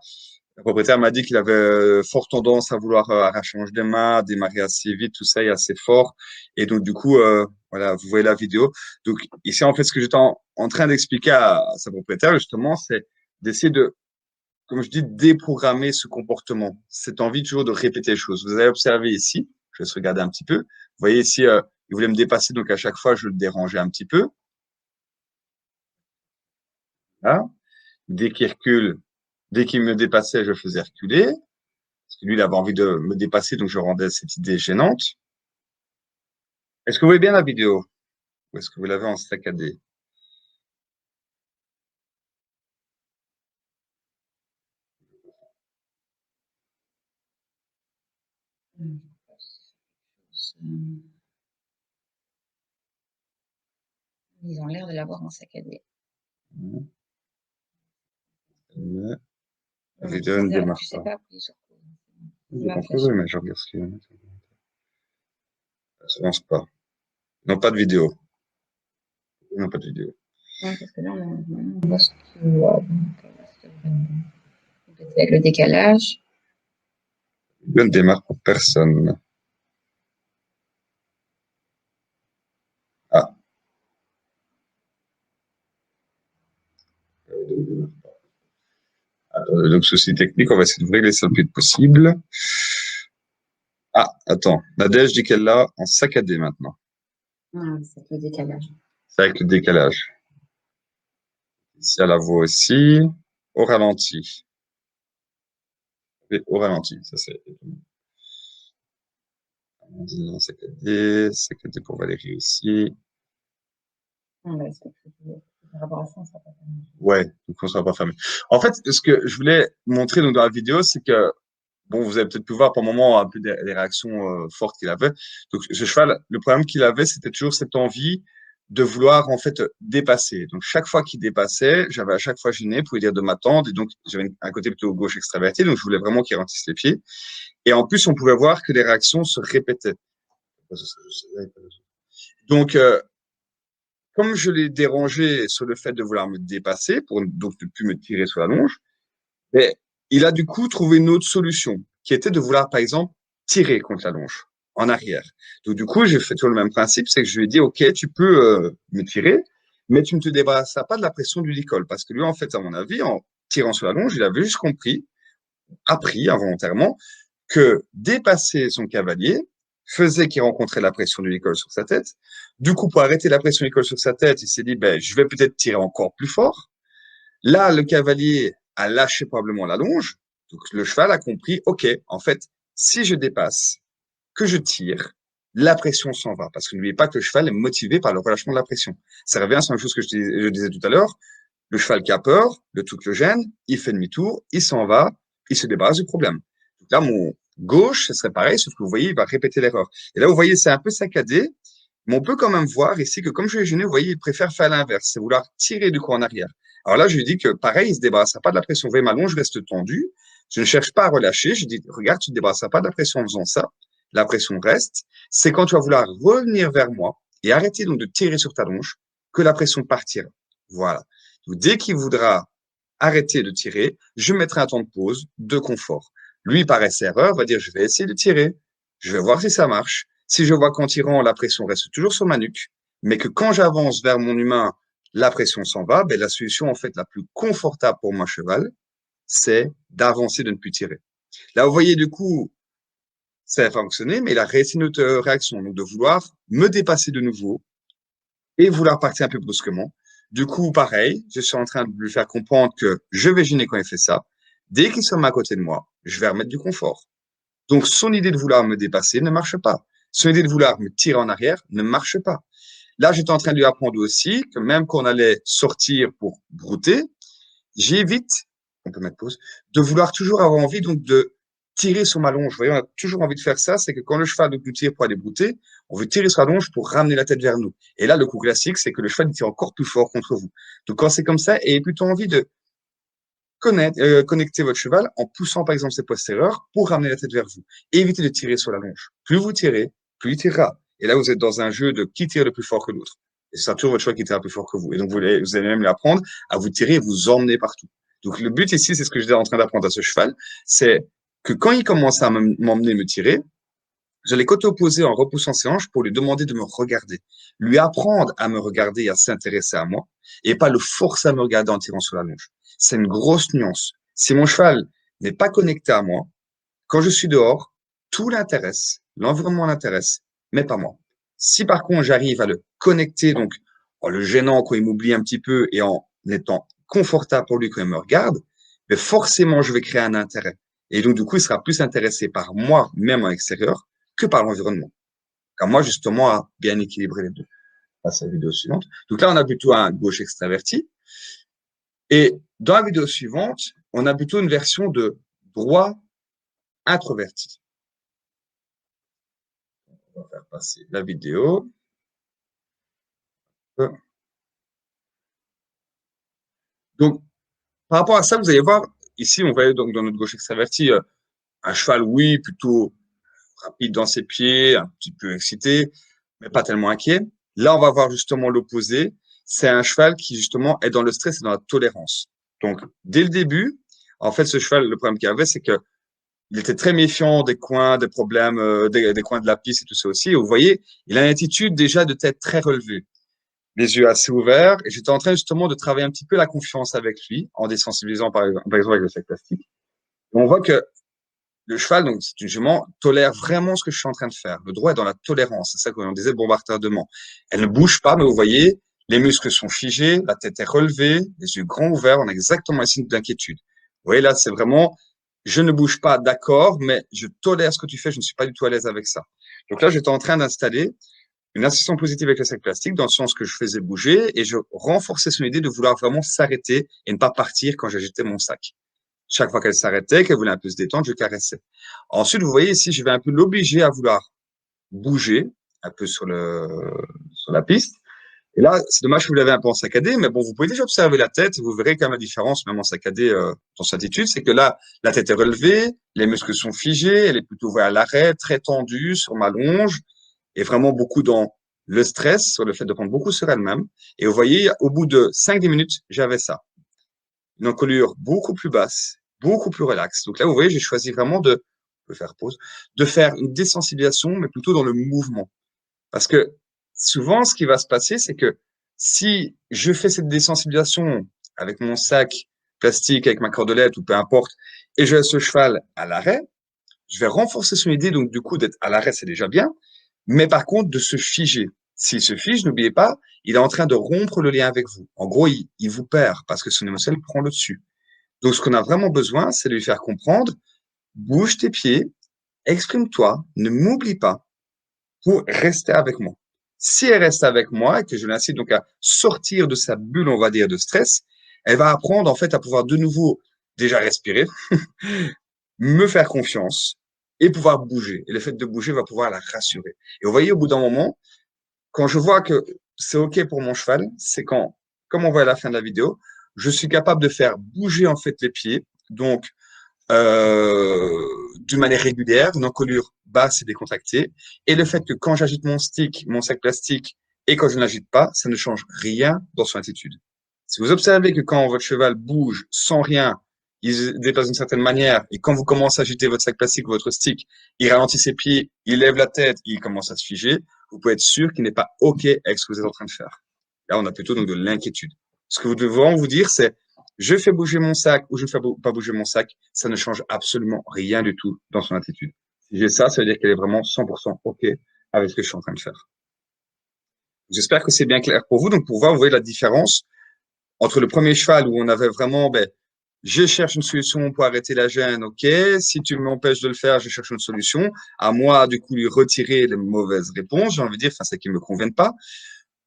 le propriétaire m'a dit qu'il avait fort tendance à vouloir arracher manche des mains, démarrer assez vite, tout ça est assez fort. Et donc, du coup, voilà, vous voyez la vidéo. Donc, ici, en fait, ce que j'étais en train d'expliquer à sa propriétaire, justement, c'est d'essayer de, comme je dis, déprogrammer ce comportement, cette envie toujours de répéter les choses. Vous avez observé ici, je vais se regarder un petit peu. Vous voyez ici, il voulait me dépasser, donc à chaque fois, je le dérangeais un petit peu. Là. Dès qu'il recule, dès qu'il me dépassait, je faisais reculer. Parce que lui, il avait envie de me dépasser, donc je rendais cette idée gênante. Est-ce que vous voyez bien la vidéo? Ou est-ce que vous l'avez en saccadé? Ils ont l'air de l'avoir en saccadé. Mais la vidéo ne démarre Tu sais pas. pas appuyer sur quoi. J'ai compris, oui, mais je regarde ce qu'il y a. Ça ne lance pas. Non, pas de vidéo. Non, pas de vidéo. Ouais, parce que là, on voit ce qu'il voit. Avec le décalage. La vidéo ne démarre pour personne. Ah. La vidéo ne démarre pas. Donc, souci technique, on va essayer de régler ça le plus vite possible. Ah, attends. Nadège dit qu'elle l'a en saccadé maintenant. Ah, c'est le décalage. C'est avec le décalage. Ici, elle la voit aussi. Au ralenti. Et au ralenti, ça c'est étonnant. Amandine, saccadé pour Valérie aussi. Ouais, par rapport à ça, ça va pas faire. Ouais, donc on sera pas fermé. En fait, ce que je voulais montrer donc, dans la vidéo, c'est que, bon, vous avez peut-être pu voir par moment un peu des réactions fortes qu'il avait. Donc, ce cheval, le problème qu'il avait, c'était toujours cette envie de vouloir, en fait, dépasser. Donc, chaque fois qu'il dépassait, j'avais à chaque fois gêné pour lui dire de m'attendre. Et donc, j'avais un côté plutôt gauche extraverti. Donc, je voulais vraiment qu'il ralentisse les pieds. Et en plus, on pouvait voir que les réactions se répétaient. Donc, comme je l'ai dérangé sur le fait de vouloir me dépasser, pour donc ne plus me tirer sur la longe, mais il a du coup trouvé une autre solution, qui était de vouloir, par exemple, tirer contre la longe, en arrière. Donc du coup, j'ai fait toujours le même principe, c'est que je lui ai dit, OK, tu peux me tirer, mais tu ne te débarrasseras pas de la pression du licol. Parce que lui, en fait, à mon avis, en tirant sur la longe, il avait juste compris, appris involontairement, que dépasser son cavalier faisait qu'il rencontrait la pression de l'école sur sa tête. Du coup, pour arrêter la pression de l'école sur sa tête, il s'est dit, ben, je vais peut-être tirer encore plus fort. Là, le cavalier a lâché probablement la longe. Donc, le cheval a compris, OK, en fait, si je dépasse, que je tire, la pression s'en va. Parce que n'oubliez pas que le cheval est motivé par le relâchement de la pression. Ça revient à la même chose que je disais tout à l'heure. Le cheval qui a peur, le truc le gêne, il fait demi-tour, il s'en va, il se débarrasse du problème. Donc là, mon gauche, ce serait pareil, sauf que vous voyez, il va répéter l'erreur. Et là, vous voyez, c'est un peu saccadé, mais on peut quand même voir ici que comme je l'ai gêné, vous voyez, il préfère faire l'inverse, c'est vouloir tirer du coup en arrière. Alors là, je lui dis que pareil, il se débarrassera pas de la pression. Vous voyez, ma longe reste tendue. Je ne cherche pas à relâcher. Je dis, regarde, tu ne te débarrasseras pas de la pression en faisant ça. La pression reste. C'est quand tu vas vouloir revenir vers moi et arrêter donc de tirer sur ta longe que la pression partira. Voilà. Donc, dès qu'il voudra arrêter de tirer, je mettrai un temps de pause, de confort. Lui, par erreur, va dire, je vais essayer de tirer. Je vais voir si ça marche. Si je vois qu'en tirant, la pression reste toujours sur ma nuque, mais que quand j'avance vers mon humain, la pression s'en va, ben, la solution, en fait, la plus confortable pour mon cheval, c'est d'avancer, de ne plus tirer. Là, vous voyez, du coup, ça a fonctionné, mais il a réussi une autre réaction, donc de vouloir me dépasser de nouveau et vouloir partir un peu brusquement. Du coup, pareil, je suis en train de lui faire comprendre que je vais gêner quand il fait ça. Dès qu'il se met à côté de moi, je vais remettre du confort. Donc, son idée de vouloir me dépasser ne marche pas. Son idée de vouloir me tirer en arrière ne marche pas. Là, j'étais en train de lui apprendre aussi que même quand on allait sortir pour brouter, j'évite, on peut mettre pause, de vouloir toujours avoir envie donc de tirer sur ma longe. Vous voyez, on a toujours envie de faire ça, c'est que quand le cheval nous tire pour aller brouter, on veut tirer sur la longe pour ramener la tête vers nous. Et là, le coup classique, c'est que le cheval tire encore plus fort contre vous. Donc quand c'est comme ça, ayez plutôt envie de connecter votre cheval en poussant par exemple ses postérieurs pour ramener la tête vers vous. Et évitez de tirer sur la longe. Plus vous tirez, plus il tirera. Et là, vous êtes dans un jeu de qui tire le plus fort que l'autre. Et c'est toujours votre cheval qui tire le plus fort que vous. Et donc, vous allez même lui apprendre à vous tirer et vous emmener partout. Donc, le but ici, c'est ce que j'étais en train d'apprendre à ce cheval, c'est que quand il commence à m'emmener, me tirer, j'allais côté-opposé en repoussant ses hanches pour lui demander de me regarder. Lui apprendre à me regarder et à s'intéresser à moi et pas le forcer à me regarder en tirant sur la longe. C'est une grosse nuance. Si mon cheval n'est pas connecté à moi, quand je suis dehors, tout l'intéresse, l'environnement l'intéresse, mais pas moi. Si par contre j'arrive à le connecter, donc en le gênant quand il m'oublie un petit peu et en étant confortable pour lui quand il me regarde, mais forcément je vais créer un intérêt. Et donc du coup, il sera plus intéressé par moi, même en extérieur, que par l'environnement. Car moi, justement, à bien équilibrer les deux. Passe à la vidéo suivante. Donc là, on a plutôt un gauche extraverti. Et dans la vidéo suivante, on a plutôt une version de droit introverti. On va faire passer la vidéo. Donc, par rapport à ça, vous allez voir, ici, on voit donc dans notre gauche extraverti, un cheval, oui, plutôt rapide dans ses pieds, un petit peu excité, mais pas tellement inquiet. Là, on va voir justement l'opposé. C'est un cheval qui, justement, est dans le stress et dans la tolérance. Donc, dès le début, en fait, ce cheval, le problème qu'il avait, c'est que il était très méfiant des coins, des problèmes, des coins de la piste et tout ça aussi. Et vous voyez, il a une attitude déjà de tête très relevée, les yeux assez ouverts. Et j'étais en train justement de travailler un petit peu la confiance avec lui, en désensibilisant par exemple avec le sac plastique. Et on voit que le cheval, donc c'est une jument, tolère vraiment ce que je suis en train de faire. Le droit est dans la tolérance. C'est ça qu'on disait bombardement. Elle ne bouge pas, mais vous voyez, les muscles sont figés, la tête est relevée, les yeux grands ouverts. On a exactement un signe d'inquiétude. Vous voyez, là, c'est vraiment, je ne bouge pas, d'accord, mais je tolère ce que tu fais, je ne suis pas du tout à l'aise avec ça. Donc là, j'étais en train d'installer une association positive avec le sac plastique dans le sens que je faisais bouger et je renforçais son idée de vouloir vraiment s'arrêter et ne pas partir quand j'agitais mon sac. Chaque fois qu'elle s'arrêtait, qu'elle voulait un peu se détendre, je caressais. Ensuite, vous voyez ici, je vais un peu l'obliger à vouloir bouger un peu sur la piste. Et là, c'est dommage que vous l'avez un peu en saccadé, mais bon, vous pouvez déjà observer la tête, et vous verrez quand même la différence, même en saccadé, dans sa attitude, c'est que là, la tête est relevée, les muscles sont figés, elle est plutôt à l'arrêt, très tendue sur ma longe, et vraiment beaucoup dans le stress, sur le fait de prendre beaucoup sur elle-même. Et vous voyez, au bout de 5-10 minutes, j'avais ça. Une encolure beaucoup plus basse, beaucoup plus relaxe. Donc là, vous voyez, j'ai choisi vraiment je peux faire pause, de faire une désensibilisation, mais plutôt dans le mouvement. Parce que souvent, ce qui va se passer, c'est que si je fais cette désensibilisation avec mon sac plastique, avec ma cordelette ou peu importe, et je laisse ce cheval à l'arrêt, je vais renforcer son idée, donc du coup, d'être à l'arrêt, c'est déjà bien, mais par contre, de se figer. S'il se fige, n'oubliez pas, il est en train de rompre le lien avec vous. En gros, il vous perd parce que son émotionnel prend le dessus. Donc, ce qu'on a vraiment besoin, c'est de lui faire comprendre, bouge tes pieds, exprime-toi, ne m'oublie pas pour rester avec moi. Si elle reste avec moi et que je l'incite donc à sortir de sa bulle, on va dire, de stress, elle va apprendre en fait à pouvoir de nouveau déjà respirer, me faire confiance et pouvoir bouger. Et le fait de bouger va pouvoir la rassurer. Et vous voyez, au bout d'un moment, quand je vois que c'est OK pour mon cheval, c'est quand, comme on voit à la fin de la vidéo, je suis capable de faire bouger en fait les pieds, donc d'une manière régulière, une encolure basse et décontractée, et le fait que quand j'agite mon stick, mon sac plastique, et quand je ne l'agite pas, ça ne change rien dans son attitude. Si vous observez que quand votre cheval bouge sans rien, il se déplace d'une certaine manière. Et quand vous commencez à agiter votre sac plastique ou votre stick, il ralentit ses pieds, il lève la tête, il commence à se figer. Vous pouvez être sûr qu'il n'est pas OK avec ce que vous êtes en train de faire. Là, on a plutôt donc de l'inquiétude. Ce que vous devez vraiment vous dire, c'est je fais bouger mon sac ou je fais pas bouger mon sac, ça ne change absolument rien du tout dans son attitude. Si j'ai ça, ça veut dire qu'elle est vraiment 100% OK avec ce que je suis en train de faire. J'espère que c'est bien clair pour vous. Donc, pour voir, vous voyez la différence entre le premier cheval où on avait vraiment, ben, je cherche une solution pour arrêter la gêne, ok. Si tu m'empêches de le faire, je cherche une solution. À moi, du coup, lui retirer les mauvaises réponses, j'ai envie de dire, enfin, c'est qui me conviennent pas.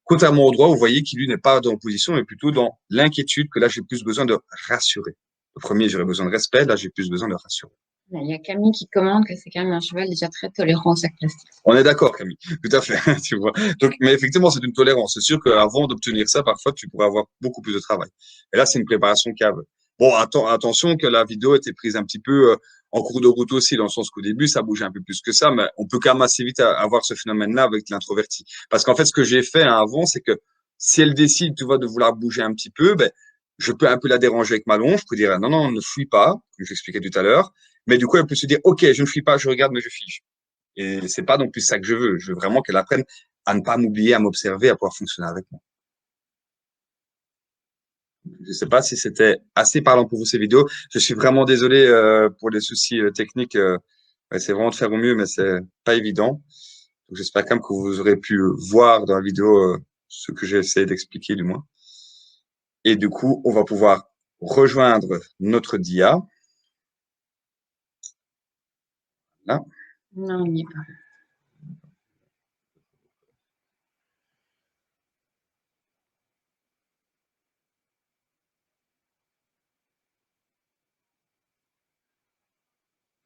Contrairement au droit, vous voyez qu'il lui n'est pas dans l'opposition, mais plutôt dans l'inquiétude que là, j'ai plus besoin de rassurer. Le premier, j'aurais besoin de respect, là, j'ai plus besoin de rassurer. Il y a Camille qui commande que c'est quand même un cheval déjà très tolérant au sac plastique. On est d'accord, Camille. Tout à fait, tu vois. Donc, mais effectivement, c'est une tolérance. C'est sûr qu'avant d'obtenir ça, parfois, tu pourrais avoir beaucoup plus de travail. Et là, c'est une préparation cave. Bon, attention que la vidéo était prise un petit peu en cours de route aussi, dans le sens qu'au début, ça bougeait un peu plus que ça, mais on peut quand même assez vite avoir ce phénomène-là avec l'introverti. Parce qu'en fait, ce que j'ai fait avant, c'est que si elle décide, tu vois, de vouloir bouger un petit peu, ben, je peux un peu la déranger avec ma longe. Je peux dire, non, non, ne fuis pas, comme j'expliquais tout à l'heure. Mais du coup, elle peut se dire, OK, je ne fuis pas, je regarde, mais je fige. Et c'est pas non plus ça que je veux. Je veux vraiment qu'elle apprenne à ne pas m'oublier, à m'observer, à pouvoir fonctionner avec moi. Je sais pas si c'était assez parlant pour vous ces vidéos. Je suis vraiment désolé pour les soucis techniques. Ouais, c'est vraiment de faire au mieux, mais c'est pas évident. Donc j'espère quand même que vous aurez pu voir dans la vidéo ce que j'ai essayé d'expliquer du moins. Et du coup, on va pouvoir rejoindre notre dia. Là. Non, il n'y est pas.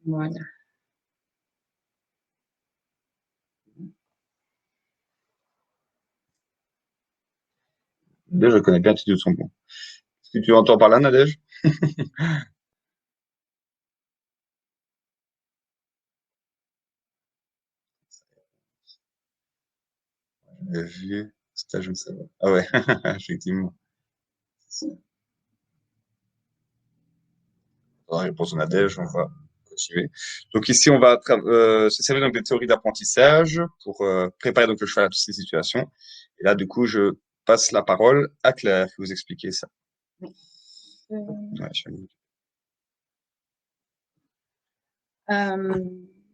Voilà. Nadège, je connais bien tout de son bon. Est-ce que tu entends par là, Nadège? Vu, stage, je ne sais pas. Ah ouais, effectivement. Dans la réponse de Nadège, on va continuer. Donc ici, on va se servir donc des théories d'apprentissage pour préparer donc le cheval à toutes ces situations. Et là, du coup, je passe la parole à Claire qui vous expliquer ça. Ouais, Euh,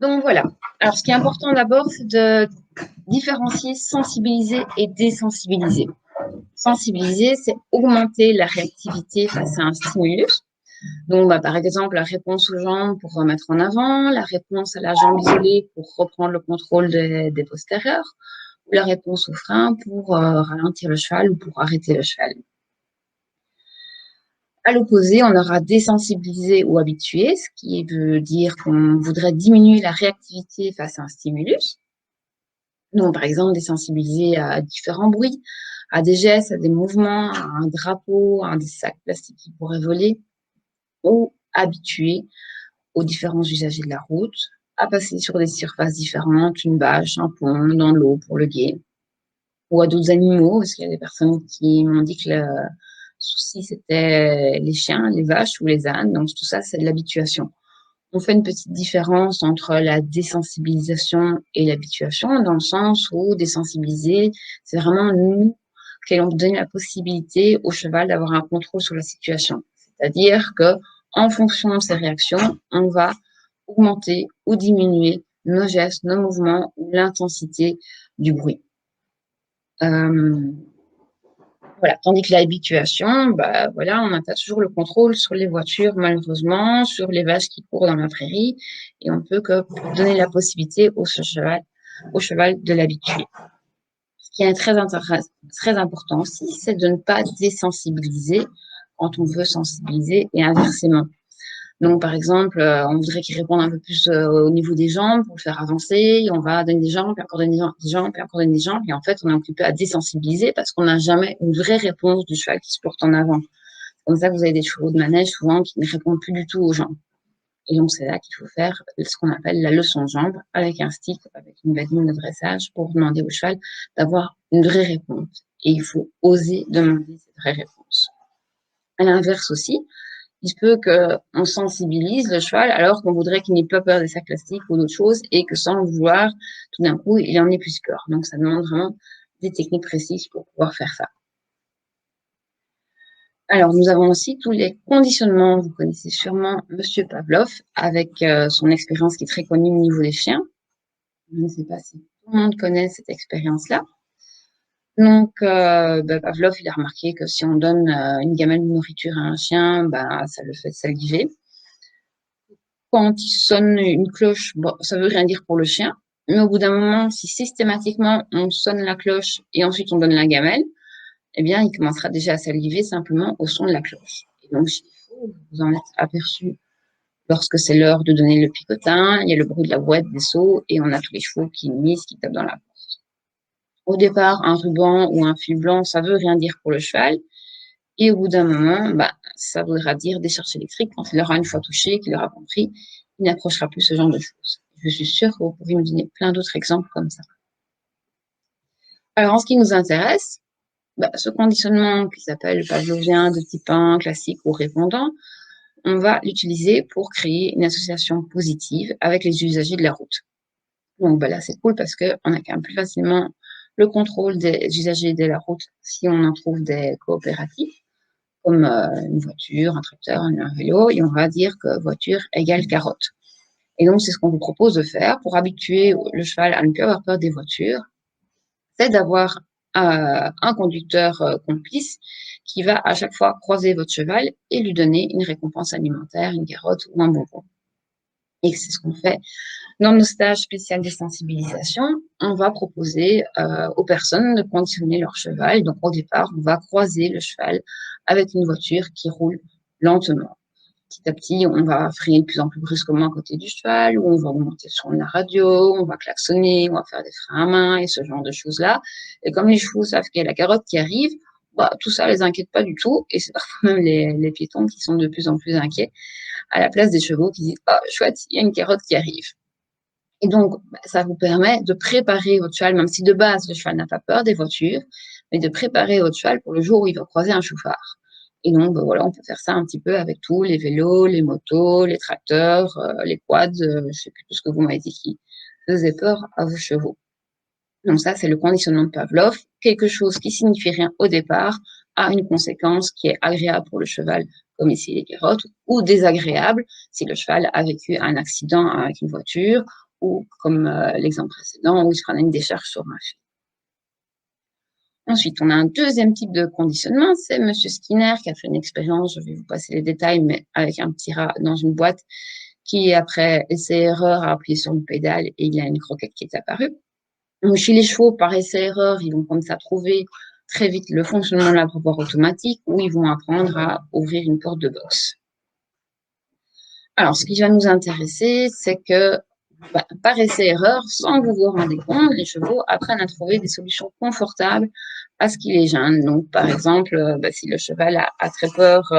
donc voilà. Alors, ce qui est important d'abord, c'est de différencier sensibiliser et désensibiliser. Sensibiliser, c'est augmenter la réactivité face à un stimulus. Donc, par exemple, la réponse aux jambes pour remettre en avant, la réponse à la jambe isolée pour reprendre le contrôle des postérieurs, ou la réponse au frein pour ralentir le cheval ou pour arrêter le cheval. À l'opposé, on aura désensibilisé ou habitué, ce qui veut dire qu'on voudrait diminuer la réactivité face à un stimulus. Donc, par exemple, désensibiliser à différents bruits, à des gestes, à des mouvements, à un drapeau, à des sacs plastiques qui pourraient voler, ou habitué aux différents usagers de la route, à passer sur des surfaces différentes, une bâche, un pont, dans l'eau pour le gué, ou à d'autres animaux, parce qu'il y a des personnes qui m'ont dit que le souci, c'était les chiens, les vaches ou les ânes. Donc, tout ça, c'est de l'habituation. On fait une petite différence entre la désensibilisation et l'habituation, dans le sens où désensibiliser, c'est vraiment nous qui allons donner la possibilité au cheval d'avoir un contrôle sur la situation. C'est-à-dire que, en fonction de ses réactions, on va augmenter ou diminuer nos gestes, nos mouvements ou l'intensité du bruit. Voilà. Tandis que l'habituation, voilà, on n'a pas toujours le contrôle sur les voitures, malheureusement, sur les vaches qui courent dans la prairie, et on peut que donner la possibilité au cheval de l'habituer. Ce qui est très important aussi, c'est de ne pas désensibiliser quand on veut sensibiliser et inversement. Donc, par exemple, on voudrait qu'il réponde un peu plus au niveau des jambes pour le faire avancer. On va donner des jambes, puis encore donner des jambes, puis encore donner des jambes. Et en fait, on est occupé à désensibiliser parce qu'on n'a jamais une vraie réponse du cheval qui se porte en avant. C'est comme ça que vous avez des chevaux de manège souvent qui ne répondent plus du tout aux jambes. Et donc, c'est là qu'il faut faire ce qu'on appelle la leçon de jambes avec un stick, avec une badine de dressage pour demander au cheval d'avoir une vraie réponse. Et il faut oser demander cette vraie réponse. À l'inverse aussi, il se peut qu'on sensibilise le cheval alors qu'on voudrait qu'il n'ait pas peur des sacs plastiques ou d'autres choses et que sans le vouloir, tout d'un coup, il en ait plus peur. Donc, ça demande vraiment des techniques précises pour pouvoir faire ça. Alors, nous avons aussi tous les conditionnements. Vous connaissez sûrement Monsieur Pavlov avec son expérience qui est très connue au niveau des chiens. Je ne sais pas si tout le monde connaît cette expérience-là. Donc, Pavlov, il a remarqué que si on donne une gamelle de nourriture à un chien, ça le fait saliver. Quand il sonne une cloche, bon, ça veut rien dire pour le chien, mais au bout d'un moment, si systématiquement on sonne la cloche et ensuite on donne la gamelle, eh bien, il commencera déjà à saliver simplement au son de la cloche. Et donc, chez les chevaux, vous en êtes aperçu lorsque c'est l'heure de donner le picotin, il y a le bruit de la boîte, des seaux, et on a tous les chevaux qui misent, qui tapent dans la porte. Au départ, un ruban ou un fil blanc, ça veut rien dire pour le cheval. Et au bout d'un moment, ça voudra dire décharge électrique. Quand il aura une fois touché, qu'il aura compris, il n'approchera plus ce genre de choses. Je suis sûre que vous pourrez me donner plein d'autres exemples comme ça. Alors, en ce qui nous intéresse, ce conditionnement qui s'appelle pavlovien de type 1, classique ou répondant, on va l'utiliser pour créer une association positive avec les usagers de la route. Donc là, c'est cool parce qu'on a quand même plus facilement le contrôle des usagers de la route si on en trouve des coopératifs, comme une voiture, un tracteur, un vélo, et on va dire que voiture égale carotte. Et donc, c'est ce qu'on vous propose de faire pour habituer le cheval à ne plus avoir peur des voitures, c'est d'avoir un conducteur complice qui va à chaque fois croiser votre cheval et lui donner une récompense alimentaire, une carotte ou un bonbon. Et c'est ce qu'on fait dans nos stages spéciaux de sensibilisation. On va proposer aux personnes de conditionner leur cheval. Donc au départ, on va croiser le cheval avec une voiture qui roule lentement. Petit à petit, on va freiner de plus en plus brusquement à côté du cheval, ou on va augmenter le son de la radio, on va klaxonner, on va faire des freins à main et ce genre de choses-là. Et comme les chevaux savent qu'il y a la carotte qui arrive, tout ça les inquiète pas du tout. Et c'est parfois même les piétons qui sont de plus en plus inquiets à la place des chevaux qui disent « Oh, chouette, il y a une carotte qui arrive ». Et donc, ça vous permet de préparer votre cheval, même si de base, le cheval n'a pas peur des voitures, mais de préparer votre cheval pour le jour où il va croiser un chauffard. Et donc, voilà, on peut faire ça un petit peu avec tous les vélos, les motos, les tracteurs, les quads, je ne sais plus tout ce que vous m'avez dit qui faisait peur à vos chevaux. Donc ça, c'est le conditionnement de Pavlov, quelque chose qui signifie rien au départ a une conséquence qui est agréable pour le cheval, comme ici les carottes, ou désagréable si le cheval a vécu un accident avec une voiture, ou comme l'exemple précédent où il se prenait une décharge sur un fil. Ensuite, on a un deuxième type de conditionnement, c'est Monsieur Skinner qui a fait une expérience, je vais vous passer les détails, mais avec un petit rat dans une boîte qui, après essai-erreur, a appuyé sur une pédale et il y a une croquette qui est apparue. Donc, chez les chevaux, par essai-erreur, ils vont comme ça trouver très vite le fonctionnement de l'abreuvoir automatique ou ils vont apprendre à ouvrir une porte de box. Alors, ce qui va nous intéresser, c'est que par essai-erreur, sans que vous vous rendez compte, les chevaux apprennent à trouver des solutions confortables à ce qui les gêne. Donc, par exemple, si le cheval a très peur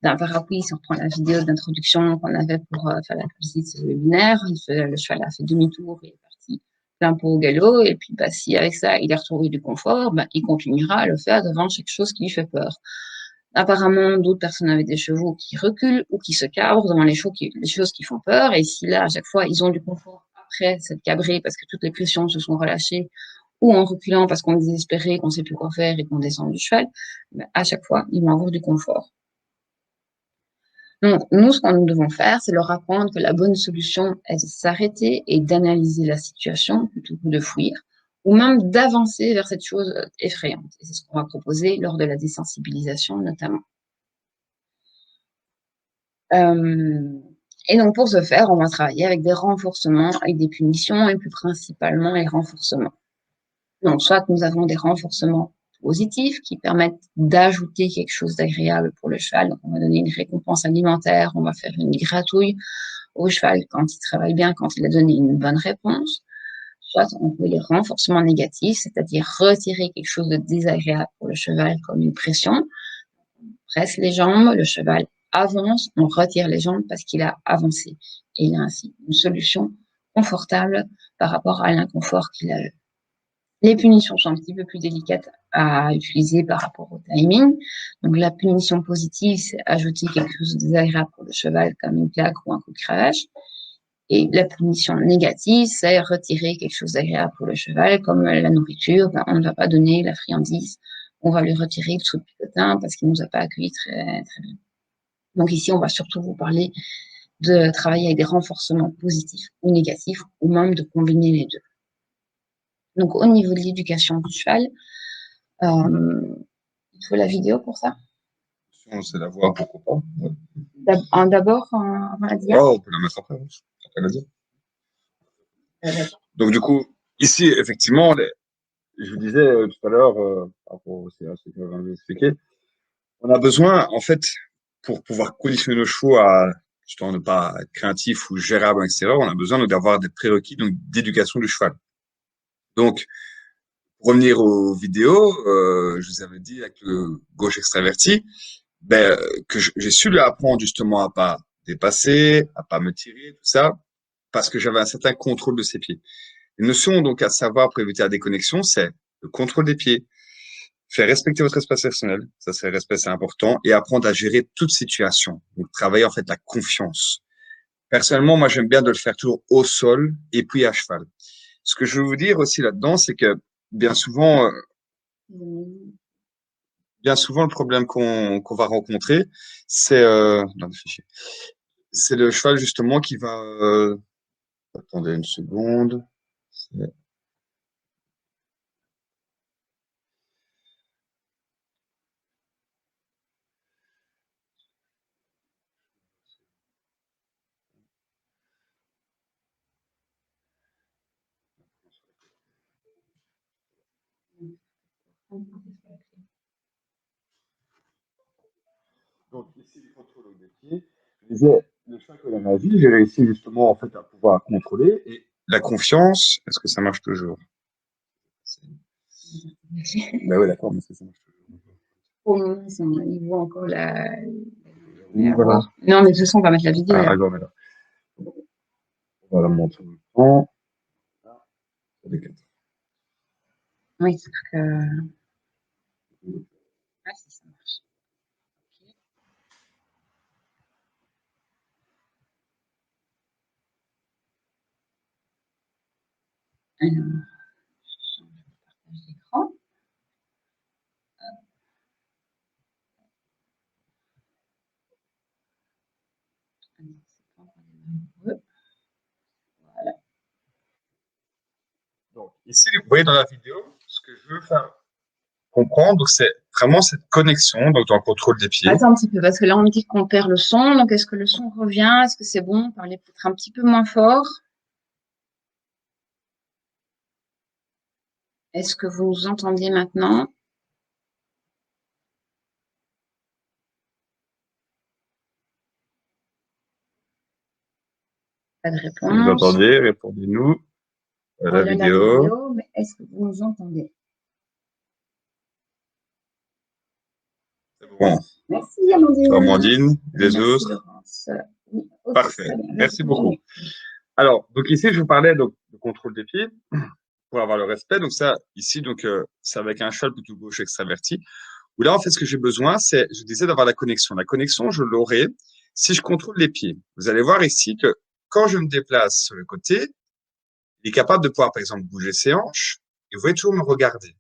d'un parapluie, si on reprend la vidéo d'introduction qu'on avait pour faire la visite webinaire, le cheval a fait demi-tour et est parti plein pot au galop, et puis si avec ça il a retrouvé du confort, il continuera à le faire devant quelque chose qui lui fait peur. Apparemment, d'autres personnes avaient des chevaux qui reculent ou qui se cabrent devant les choses qui font peur. Et si là, à chaque fois, ils ont du confort après s'être cabrés parce que toutes les pressions se sont relâchées, ou en reculant parce qu'on est désespéré, qu'on ne sait plus quoi faire et qu'on descend du cheval, à chaque fois, ils vont avoir du confort. Donc, nous, ce que nous devons faire, c'est leur apprendre que la bonne solution est de s'arrêter et d'analyser la situation plutôt que de fuir, ou même d'avancer vers cette chose effrayante. Et c'est ce qu'on va proposer lors de la désensibilisation, notamment. Et donc, pour ce faire, on va travailler avec des renforcements, avec des punitions, et plus principalement les renforcements. Donc, soit nous avons des renforcements positifs qui permettent d'ajouter quelque chose d'agréable pour le cheval. Donc, on va donner une récompense alimentaire, on va faire une gratouille au cheval quand il travaille bien, quand il a donné une bonne réponse. Soit on peut les renforcements négatifs, c'est-à-dire retirer quelque chose de désagréable pour le cheval comme une pression. On presse les jambes, le cheval avance, on retire les jambes parce qu'il a avancé. Et il a ainsi une solution confortable par rapport à l'inconfort qu'il a eu. Les punitions sont un petit peu plus délicates à utiliser par rapport au timing. Donc, la punition positive, c'est ajouter quelque chose de désagréable pour le cheval, comme une claque ou un coup de cravache. Et la punition négative, c'est retirer quelque chose d'agréable pour le cheval, comme la nourriture. Ben, on ne va pas donner la friandise, on va lui retirer le sou de picotin parce qu'il ne nous a pas accueillis très, très bien. Donc ici, on va surtout vous parler de travailler avec des renforcements positifs ou négatifs, ou même de combiner les deux. Donc au niveau de l'éducation du cheval, il faut la vidéo pour ça. C'est la voir, pourquoi pas. Ouais. D'abord, avant la dia. Oh, on peut la mettre après, après la dia. Donc du coup, ici, effectivement, je vous disais tout à l'heure, par rapport aussi à ce que vous expliqué, on a besoin, en fait, pour pouvoir conditionner nos chevaux à justement ne pas être craintifs ou gérables, etc., on a besoin d'avoir des prérequis donc d'éducation du cheval. Donc, pour revenir aux vidéos, je vous avais dit avec le gauche extraverti, ben, que j'ai su lui apprendre justement à pas dépasser, à pas me tirer, tout ça, parce que j'avais un certain contrôle de ses pieds. Une notion donc à savoir pour éviter la déconnexion, c'est le contrôle des pieds, faire respecter votre espace personnel, ça c'est le respect, c'est important, et apprendre à gérer toute situation. Donc travailler en fait la confiance. Personnellement, moi j'aime bien de le faire toujours au sol et puis à cheval. Ce que je veux vous dire aussi là-dedans, c'est que bien souvent, le problème qu'on va rencontrer, c'est c'est le cheval justement qui va. Attendez une seconde. Donc ici, le contrôle des pieds. Je disais, le cheval que l'on a vu, j'ai réussi justement en fait à pouvoir contrôler. Et la confiance, est-ce que ça marche toujours? Ben oui, d'accord, mais est-ce que ça marche toujours? Pour le moment, il voit encore la. Oui, voilà. Non, mais de toute façon, on va mettre la vidéo. Ah, alors, là. On va la montrer en même temps. Les quatre. Oui, c'est que. Ah, si ça marche. Alors, je change de partage d'écran. Voilà. Donc, ici, vous voyez dans la vidéo, ce que je veux faire comprendre, c'est vraiment cette connexion donc, dans le contrôle des pieds. Attends un petit peu, parce que là, on me dit qu'on perd le son. Donc, est-ce que le son revient? Est-ce que c'est bon? Parlez peut-être un petit peu moins fort. Est-ce que vous nous entendez maintenant? Pas de réponse. Si vous entendez, répondez-nous à la vidéo. Mais est-ce que vous nous entendez? C'est bon. Merci, Amandine. Amandine, les Merci, autres. Laurence. Oui, okay, parfait. Merci beaucoup. Alors, donc ici, je vous parlais donc, de contrôle des pieds pour avoir le respect. Donc ça, ici, donc c'est avec un cheval plutôt gauche extraverti. Où là, en fait, ce que j'ai besoin, c'est, je disais, d'avoir la connexion. La connexion, je l'aurai si je contrôle les pieds. Vous allez voir ici que quand je me déplace sur le côté, il est capable de pouvoir, par exemple, bouger ses hanches. Et vous voyez toujours me regarder.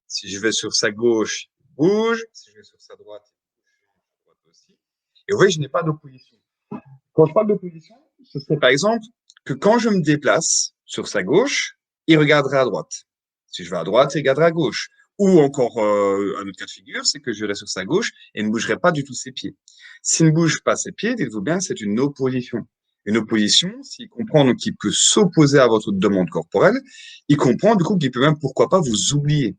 Si je vais sur sa gauche, il bouge. Si je vais sur sa droite, il bouge sur sa droite aussi. Et vous voyez, je n'ai pas d'opposition. Quand je parle d'opposition, ce serait par exemple que quand je me déplace sur sa gauche, il regarderait à droite. Si je vais à droite, il regarderait à gauche. Ou encore, un autre cas de figure, c'est que je irai sur sa gauche et ne bougerai pas du tout ses pieds. S'il ne bouge pas ses pieds, dites-vous bien, c'est une opposition. Une opposition, s'il comprend donc qu'il peut s'opposer à votre demande corporelle, il comprend du coup qu'il peut même, pourquoi pas, vous oublier.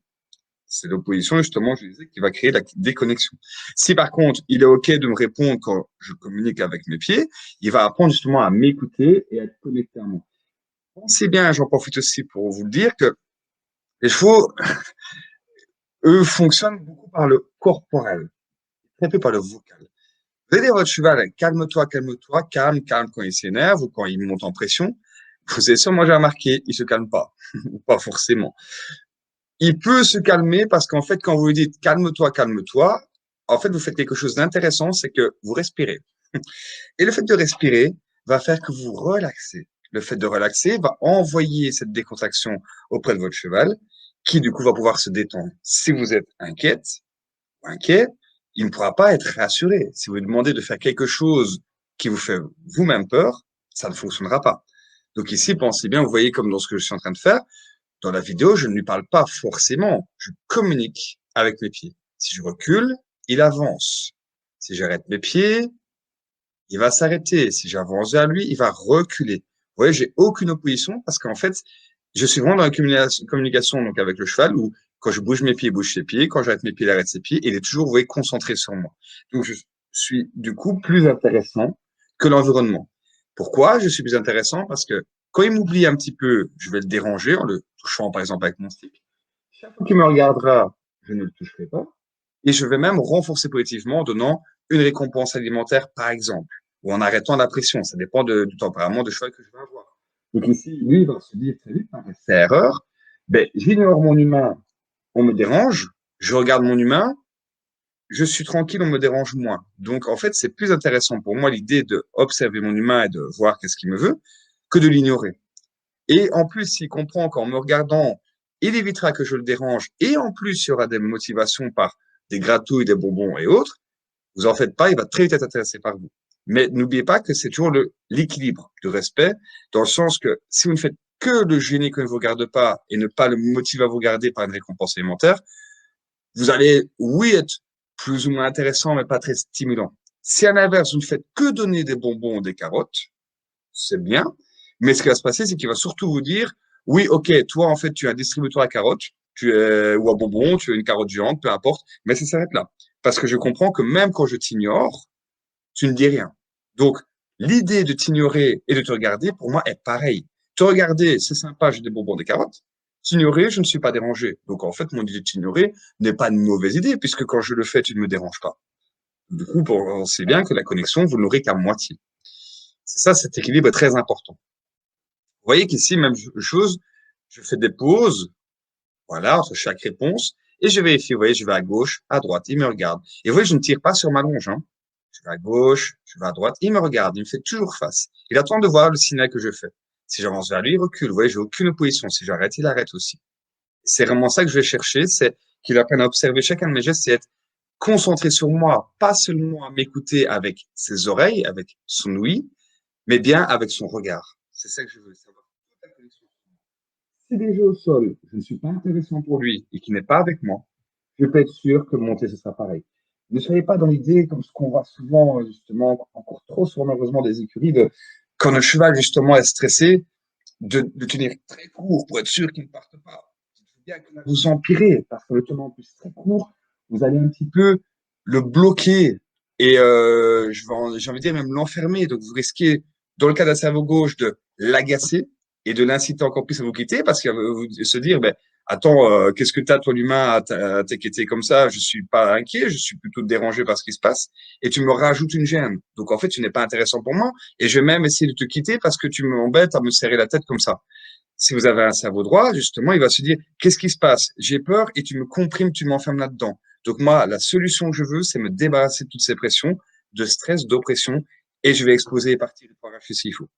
C'est l'opposition, justement, je disais, qui va créer la déconnexion. Si par contre, il est OK de me répondre quand je communique avec mes pieds, il va apprendre justement à m'écouter et à être connecté à moi. Pensez bien, j'en profite aussi pour vous le dire, que les chevaux, eux, fonctionnent beaucoup par le corporel, très peu par le vocal. Vous allez dire à votre cheval, calme-toi, calme-toi, calme, calme quand il s'énerve ou quand il monte en pression. Vous avez sûrement déjà remarqué, il se calme pas, ou pas forcément. il peut se calmer parce qu'en fait, quand vous lui dites calme-toi, en fait, vous faites quelque chose d'intéressant, c'est que vous respirez. Et le fait de respirer va faire que vous relaxez. Le fait de relaxer va envoyer cette décontraction auprès de votre cheval, qui du coup va pouvoir se détendre. Si vous êtes inquiète ou inquiet, il ne pourra pas être rassuré. Si vous lui demandez de faire quelque chose qui vous fait vous-même peur, ça ne fonctionnera pas. Donc ici, pensez bien, vous voyez comme dans ce que je suis en train de faire, dans la vidéo, je ne lui parle pas forcément, je communique avec mes pieds. Si je recule, il avance. Si j'arrête mes pieds, il va s'arrêter. Si j'avance vers lui, il va reculer. Vous voyez, j'ai aucune opposition parce qu'en fait, je suis vraiment dans la communication donc avec le cheval où quand je bouge mes pieds, il bouge ses pieds. Quand j'arrête mes pieds, il arrête ses pieds. Et il est toujours, vous voyez, concentré sur moi. Donc, je suis du coup plus intéressant que l'environnement. Pourquoi je suis plus intéressant? Parce que quand il m'oublie un petit peu, je vais le déranger en le touchant, par exemple, avec mon stick. Chaque fois qu'il me regardera, je ne le toucherai pas. Et je vais même renforcer positivement en donnant une récompense alimentaire, par exemple, ou en arrêtant la pression. Ça dépend du tempérament de cheval que je vais avoir. Donc ici, lui, il va se dire très vite, c'est erreur. Ben, j'ignore mon humain, on me dérange. Je regarde mon humain, je suis tranquille, on me dérange moins. Donc, en fait, c'est plus intéressant pour moi l'idée de observer mon humain et de voir qu'est-ce qu'il me veut que de l'ignorer. Et en plus, s'il comprend qu'en me regardant, il évitera que je le dérange. Et en plus, il y aura des motivations par des gratouilles, des bonbons et autres. Vous en faites pas, il va très vite être intéressé par vous. Mais n'oubliez pas que c'est toujours l'équilibre du respect, dans le sens que si vous ne faites que le gêner quand il ne vous regarde pas et ne pas le motiver à vous garder par une récompense alimentaire, vous allez, oui, être plus ou moins intéressant, mais pas très stimulant. Si à l'inverse, vous ne faites que donner des bonbons ou des carottes, c'est bien. Mais ce qui va se passer, c'est qu'il va surtout vous dire, oui, ok, toi, en fait, tu es un distributeur à carottes, ou à bonbons, tu as une carotte géante, peu importe, mais ça s'arrête là. Parce que je comprends que même quand je t'ignore, tu ne dis rien. Donc, l'idée de t'ignorer et de te regarder, pour moi, est pareille. Te regarder, c'est sympa, j'ai des bonbons, des carottes. T'ignorer, je ne suis pas dérangé. Donc, en fait, mon idée de t'ignorer n'est pas une mauvaise idée, puisque quand je le fais, tu ne me déranges pas. Du coup, on sait bien que la connexion, vous n'aurez qu'à moitié. C'est ça, cet équilibre est très important. Vous voyez qu'ici, même chose, je fais des pauses, voilà, entre chaque réponse, et je vérifie, vous voyez, je vais à gauche, à droite, il me regarde. Et vous voyez, je ne tire pas sur ma longe, hein. Je vais à gauche, je vais à droite, il me regarde, il me fait toujours face. Il attend de voir le signal que je fais. Si j'avance vers lui, il recule. Vous voyez, j'ai aucune opposition. Si j'arrête, il arrête aussi. C'est vraiment ça que je vais chercher, c'est qu'il apprenne à observer chacun de mes gestes et être concentré sur moi, pas seulement à m'écouter avec ses oreilles, avec son ouïe, mais bien avec son regard. C'est ça que je veux savoir. Si déjà au sol, je ne suis pas intéressant pour lui et qu'il n'est pas avec moi, je peux être sûr que monter, ce sera pareil. Ne soyez pas dans l'idée, comme ce qu'on voit souvent, justement, encore trop souvent, malheureusement, des écuries, de, quand le cheval, justement, est stressé, de tenir très court pour être sûr qu'il ne parte pas. Bien que vous empirez, parce que le tenant en plus très court, vous allez un petit peu le bloquer et j'ai envie de dire même l'enfermer. Donc vous risquez, dans le cas d'un cerveau gauche, de l'agacer et de l'inciter encore plus à vous quitter parce qu'il va vous se dire, ben, attends, qu'est-ce que t'as toi l'humain à t'inquiéter comme ça? Je suis pas inquiet, je suis plutôt dérangé par ce qui se passe et tu me rajoutes une gêne. Donc en fait, tu n'es pas intéressant pour moi et je vais même essayer de te quitter parce que tu m'embêtes à me serrer la tête comme ça. Si vous avez un cerveau droit, justement, il va se dire, qu'est-ce qui se passe? J'ai peur et tu me comprimes, tu m'enfermes là-dedans. Donc moi, la solution que je veux, c'est me débarrasser de toutes ces pressions, de stress, d'oppression, et je vais exploser et partir pour arracher s'il faut.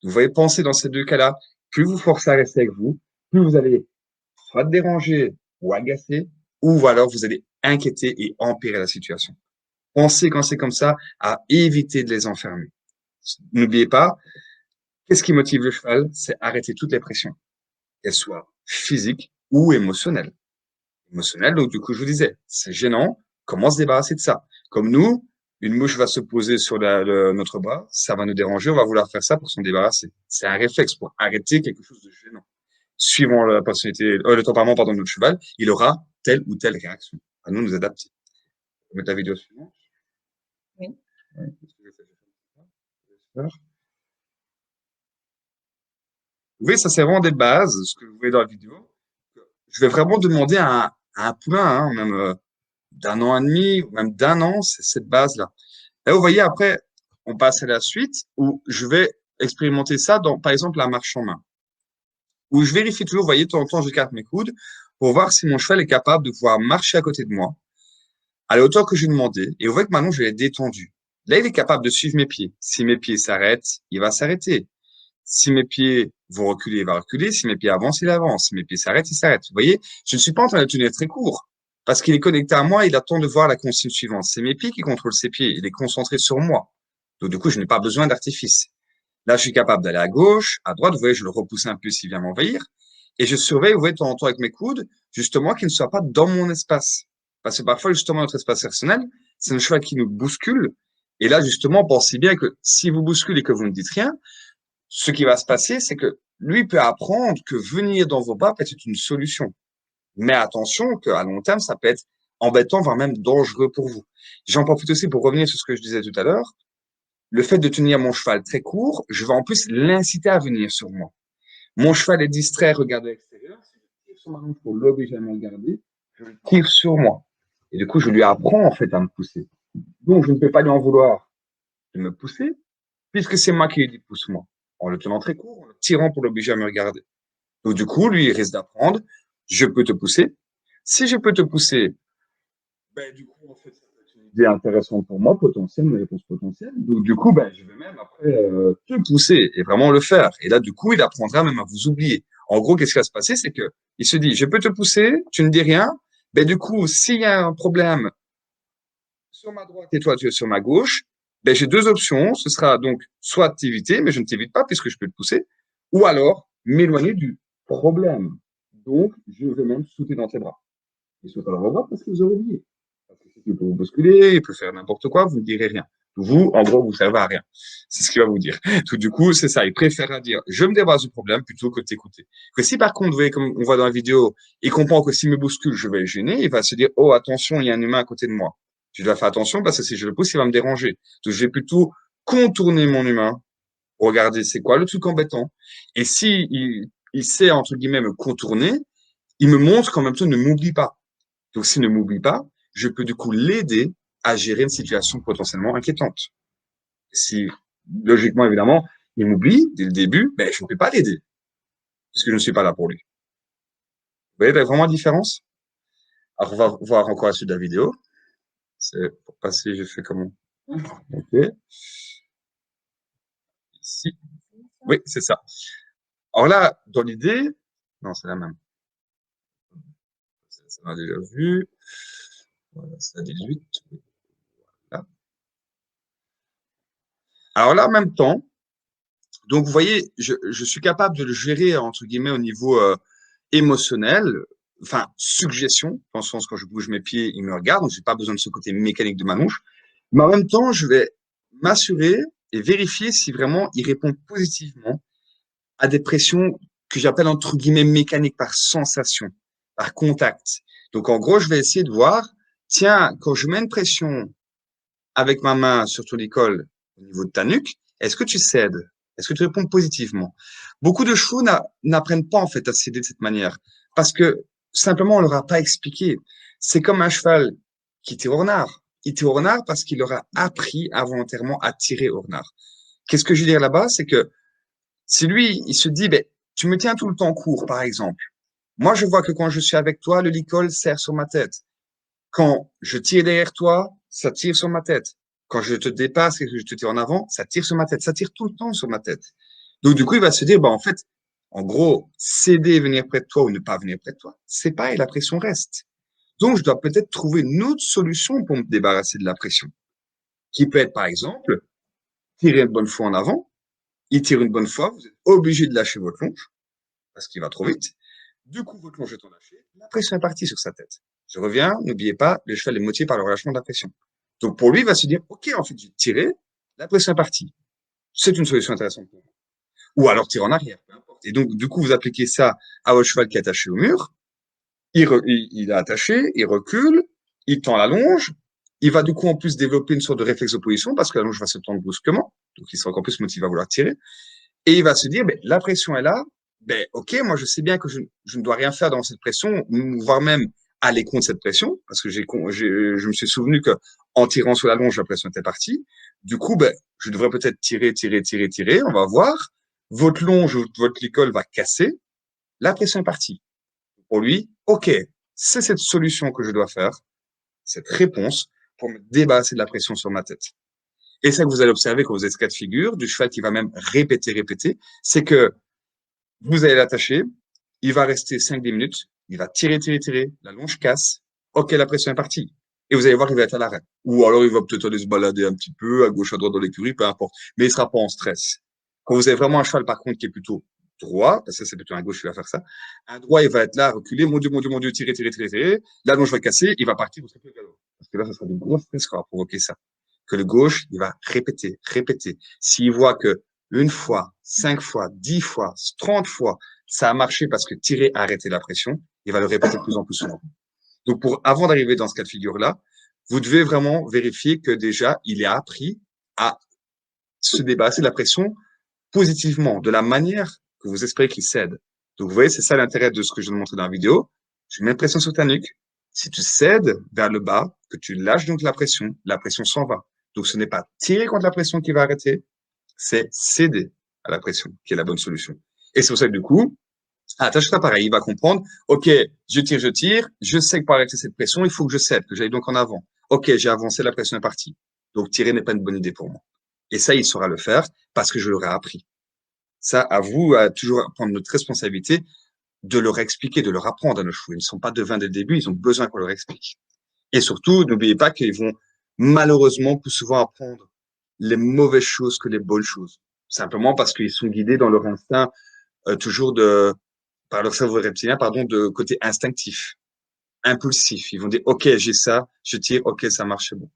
Vous voyez, pensez dans ces deux cas-là, plus vous forcez à rester avec vous, plus vous allez soit déranger ou agacer, ou alors vous allez inquiéter et empirer la situation. Pensez quand c'est comme ça à éviter de les enfermer. N'oubliez pas, qu'est-ce qui motive le cheval? C'est arrêter toutes les pressions, qu'elles soient physiques ou émotionnelles. Émotionnelles, donc du coup, je vous disais, c'est gênant, comment se débarrasser de ça? Comme nous, une mouche va se poser sur notre bras, ça va nous déranger, on va vouloir faire ça pour s'en débarrasser. C'est un réflexe pour arrêter quelque chose de gênant. Suivant la personnalité, le tempérament, pardon, de notre cheval, il aura telle ou telle réaction. À nous de nous adapter. On va mettre la vidéo suivante. Oui. Oui, ça c'est vraiment des bases, ce que vous voyez dans la vidéo. Je vais vraiment demander à un poulain, hein, même d'un an et demi, ou même d'un an, c'est cette base-là. Et vous voyez, après, on passe à la suite où je vais expérimenter ça dans, par exemple, la marche en main. Où je vérifie toujours, vous voyez, de temps en temps, j'écarte mes coudes pour voir si mon cheval est capable de pouvoir marcher à côté de moi, à la hauteur que je lui demandais. Et vous voyez que maintenant, je l'ai détendu. Là, il est capable de suivre mes pieds. Si mes pieds s'arrêtent, il va s'arrêter. Si mes pieds vont reculer, il va reculer. Si mes pieds avancent, il avance. Si mes pieds s'arrêtent, il s'arrête. Vous voyez, je ne suis pas en train de tenir très court. Parce qu'il est connecté à moi, il attend de voir la consigne suivante. C'est mes pieds qui contrôlent ses pieds. Il est concentré sur moi. Donc, du coup, je n'ai pas besoin d'artifice. Là, je suis capable d'aller à gauche, à droite. Vous voyez, je le repousse un peu s'il vient m'envahir. Et je surveille, vous voyez, de temps en temps avec mes coudes, justement, qu'il ne soit pas dans mon espace. Parce que parfois, justement, notre espace personnel, c'est un cheval qui nous bouscule. Et là, justement, pensez bien que si vous bousculez et que vous ne dites rien, ce qui va se passer, c'est que lui peut apprendre que venir dans vos pas peut être une solution. Mais attention qu'à long terme, ça peut être embêtant, voire même dangereux pour vous. J'en profite aussi pour revenir sur ce que je disais tout à l'heure. Le fait de tenir mon cheval très court, je vais en plus l'inciter à venir sur moi. Mon cheval est distrait, regarde à l'extérieur. Si je tire sur ma main pour l'obliger à me regarder, je le tire sur moi. Et du coup, je lui apprends en fait à me pousser. Donc, je ne peux pas lui en vouloir de me pousser, puisque c'est moi qui lui dis pousse-moi. En le tenant très court, en le tirant pour l'obliger à me regarder. Donc, du coup, lui, il risque d'apprendre, je peux te pousser. Si je peux te pousser, ben, du coup, en fait, ça peut être une idée intéressante pour moi, potentielle, une réponse potentielle. Donc, du coup, ben, je vais même après te pousser et vraiment le faire. Et là, du coup, il apprendra même à vous oublier. En gros, qu'est-ce qui va se passer? C'est que il se dit, je peux te pousser, tu ne dis rien. Ben, du coup, s'il y a un problème sur ma droite et toi, tu es sur ma gauche, ben, j'ai deux options. Ce sera donc soit t'éviter, mais je ne t'évite pas puisque je peux te pousser, ou alors m'éloigner du problème. Donc, je vais même sauter dans tes bras. Et sauter dans vos bras parce que vous aurez oublié. Parce que il peut vous bousculer, il peut faire n'importe quoi, vous ne direz rien. Vous, en gros, vous ne servez à rien. C'est ce qu'il va vous dire. Tout du coup, c'est ça. Il préfère dire, je me débarrasse du problème plutôt que de t'écouter. Que si par contre, vous voyez, comme on voit dans la vidéo, il comprend que s'il me bouscule, je vais le gêner, il va se dire, oh, attention, il y a un humain à côté de moi. Je dois faire attention parce que si je le pousse, il va me déranger. Donc, je vais plutôt contourner mon humain, regarder c'est quoi le truc embêtant. Et si il sait, entre guillemets, me contourner, il me montre qu'en même temps, ne m'oublie pas. Donc, s'il ne m'oublie pas, je peux du coup l'aider à gérer une situation potentiellement inquiétante. Si, logiquement, évidemment, il m'oublie dès le début, ben, je ne peux pas l'aider, puisque je ne suis pas là pour lui. Vous voyez vraiment la différence? Alors, on va voir encore la suite de la vidéo. C'est pour passer, je fais comment? Ok. Ici. Oui, c'est ça. Alors là, dans l'idée, non, c'est la même. Ça m'a déjà vu. Voilà, c'est la 18. Voilà. Alors là, en même temps, donc vous voyez, je suis capable de le gérer, entre guillemets, au niveau émotionnel, enfin, suggestion, dans le sens quand je bouge mes pieds, il me regarde, donc j'ai pas besoin de ce côté mécanique de ma manche. Mais en même temps, je vais m'assurer et vérifier si vraiment il répond positivement à des pressions que j'appelle entre guillemets mécaniques par sensation, par contact. Donc en gros, je vais essayer de voir, tiens, quand je mets une pression avec ma main sur ton école au niveau de ta nuque, est-ce que tu cèdes? Est-ce que tu réponds positivement? Beaucoup de chevaux n'apprennent pas en fait à céder de cette manière parce que simplement on leur a pas expliqué. C'est comme un cheval qui tire au renard. Il tire au renard parce qu'il leur a appris involontairement à tirer au renard. Qu'est-ce que je veux dire là-bas? C'est que si lui, il se dit, ben, tu me tiens tout le temps court, par exemple. Moi, je vois que quand je suis avec toi, le licol serre sur ma tête. Quand je tire derrière toi, ça tire sur ma tête. Quand je te dépasse et que je te tire en avant, ça tire sur ma tête. Ça tire tout le temps sur ma tête. Donc, du coup, il va se dire, bah, en fait, en gros, céder, venir près de toi ou ne pas venir près de toi, c'est pas et la pression reste. Donc, je dois peut-être trouver une autre solution pour me débarrasser de la pression. Qui peut être, par exemple, tirer une bonne fois en avant. Il tire une bonne fois, vous êtes obligé de lâcher votre longe parce qu'il va trop vite. Du coup, votre longe étant lâchée, la pression est partie sur sa tête. Je reviens, n'oubliez pas, le cheval est motivé par le relâchement de la pression. Donc pour lui, il va se dire, OK, en fait, j'ai tiré, la pression est partie. C'est une solution intéressante pour moi. Ou alors tirer en arrière, peu importe. Et donc, du coup, vous appliquez ça à votre cheval qui est attaché au mur. Il est attaché, il recule, il tend la longe. Il va du coup en plus développer une sorte de réflexe d'opposition parce que la longe va se tendre brusquement. Donc, il sera encore plus motivé à vouloir tirer. Et il va se dire, ben, la pression est là. Ben, OK, moi, je sais bien que je ne dois rien faire dans cette pression, voire même aller contre cette pression, parce que je me suis souvenu que en tirant sur la longe, la pression était partie. Du coup, ben, je devrais peut-être tirer, tirer, tirer, tirer. On va voir. Votre longe, votre licol va casser. La pression est partie. Pour lui, OK, c'est cette solution que je dois faire, cette réponse pour me débarrasser de la pression sur ma tête. Et ça que vous allez observer quand vous êtes ce cas de figure, du cheval qui va même répéter, c'est que vous allez l'attacher, il va rester 5-10 minutes, il va tirer, la longe casse, OK, la pression est partie. Et vous allez voir qu'il va être à l'arrêt. Ou alors il va peut-être aller se balader un petit peu, à gauche, à droite dans l'écurie, peu importe. Mais il sera pas en stress. Quand vous avez vraiment un cheval, par contre, qui est plutôt droit, parce que c'est plutôt un gauche qui va faire ça, un droit, il va être là, reculer, mon Dieu, tirer. La longe va casser, il va partir, vous serez plus au galop. Parce que là, ça sera du gros stress qui va provoquer ça. Que le gauche, il va répéter. S'il voit que une fois, 5 fois, 10 fois, 30 fois, ça a marché parce que tirer a arrêté la pression, il va le répéter de plus en plus souvent. Donc, avant d'arriver dans ce cas de figure-là, vous devez vraiment vérifier que déjà, il est appris à se débarrasser de la pression positivement, de la manière que vous espérez qu'il cède. Donc, vous voyez, c'est ça l'intérêt de ce que je viens de montrer dans la vidéo. Je mets une pression sur ta nuque. Si tu cèdes vers le bas, que tu lâches donc la pression s'en va. Donc, ce n'est pas tirer contre la pression qui va arrêter, c'est céder à la pression qui est la bonne solution. Et c'est pour ça que du coup, attache ça pareil, il va comprendre, OK, je tire, je sais que pour arrêter cette pression, il faut que je cède, que j'aille donc en avant. OK, j'ai avancé, la pression est partie. Donc tirer n'est pas une bonne idée pour moi. Et ça, il saura le faire parce que je l'aurai appris. Ça, à vous, à toujours prendre notre responsabilité de leur expliquer, de leur apprendre à nos chevaux. Ils ne sont pas devins dès le début, ils ont besoin qu'on leur explique. Et surtout, n'oubliez pas qu'ils vont malheureusement plus souvent apprendre les mauvaises choses que les bonnes choses. Simplement parce qu'ils sont guidés dans leur instinct toujours par leur cerveau reptilien, de côté instinctif, impulsif. Ils vont dire, OK, j'ai ça, je tire, OK, ça marche, c'est bon.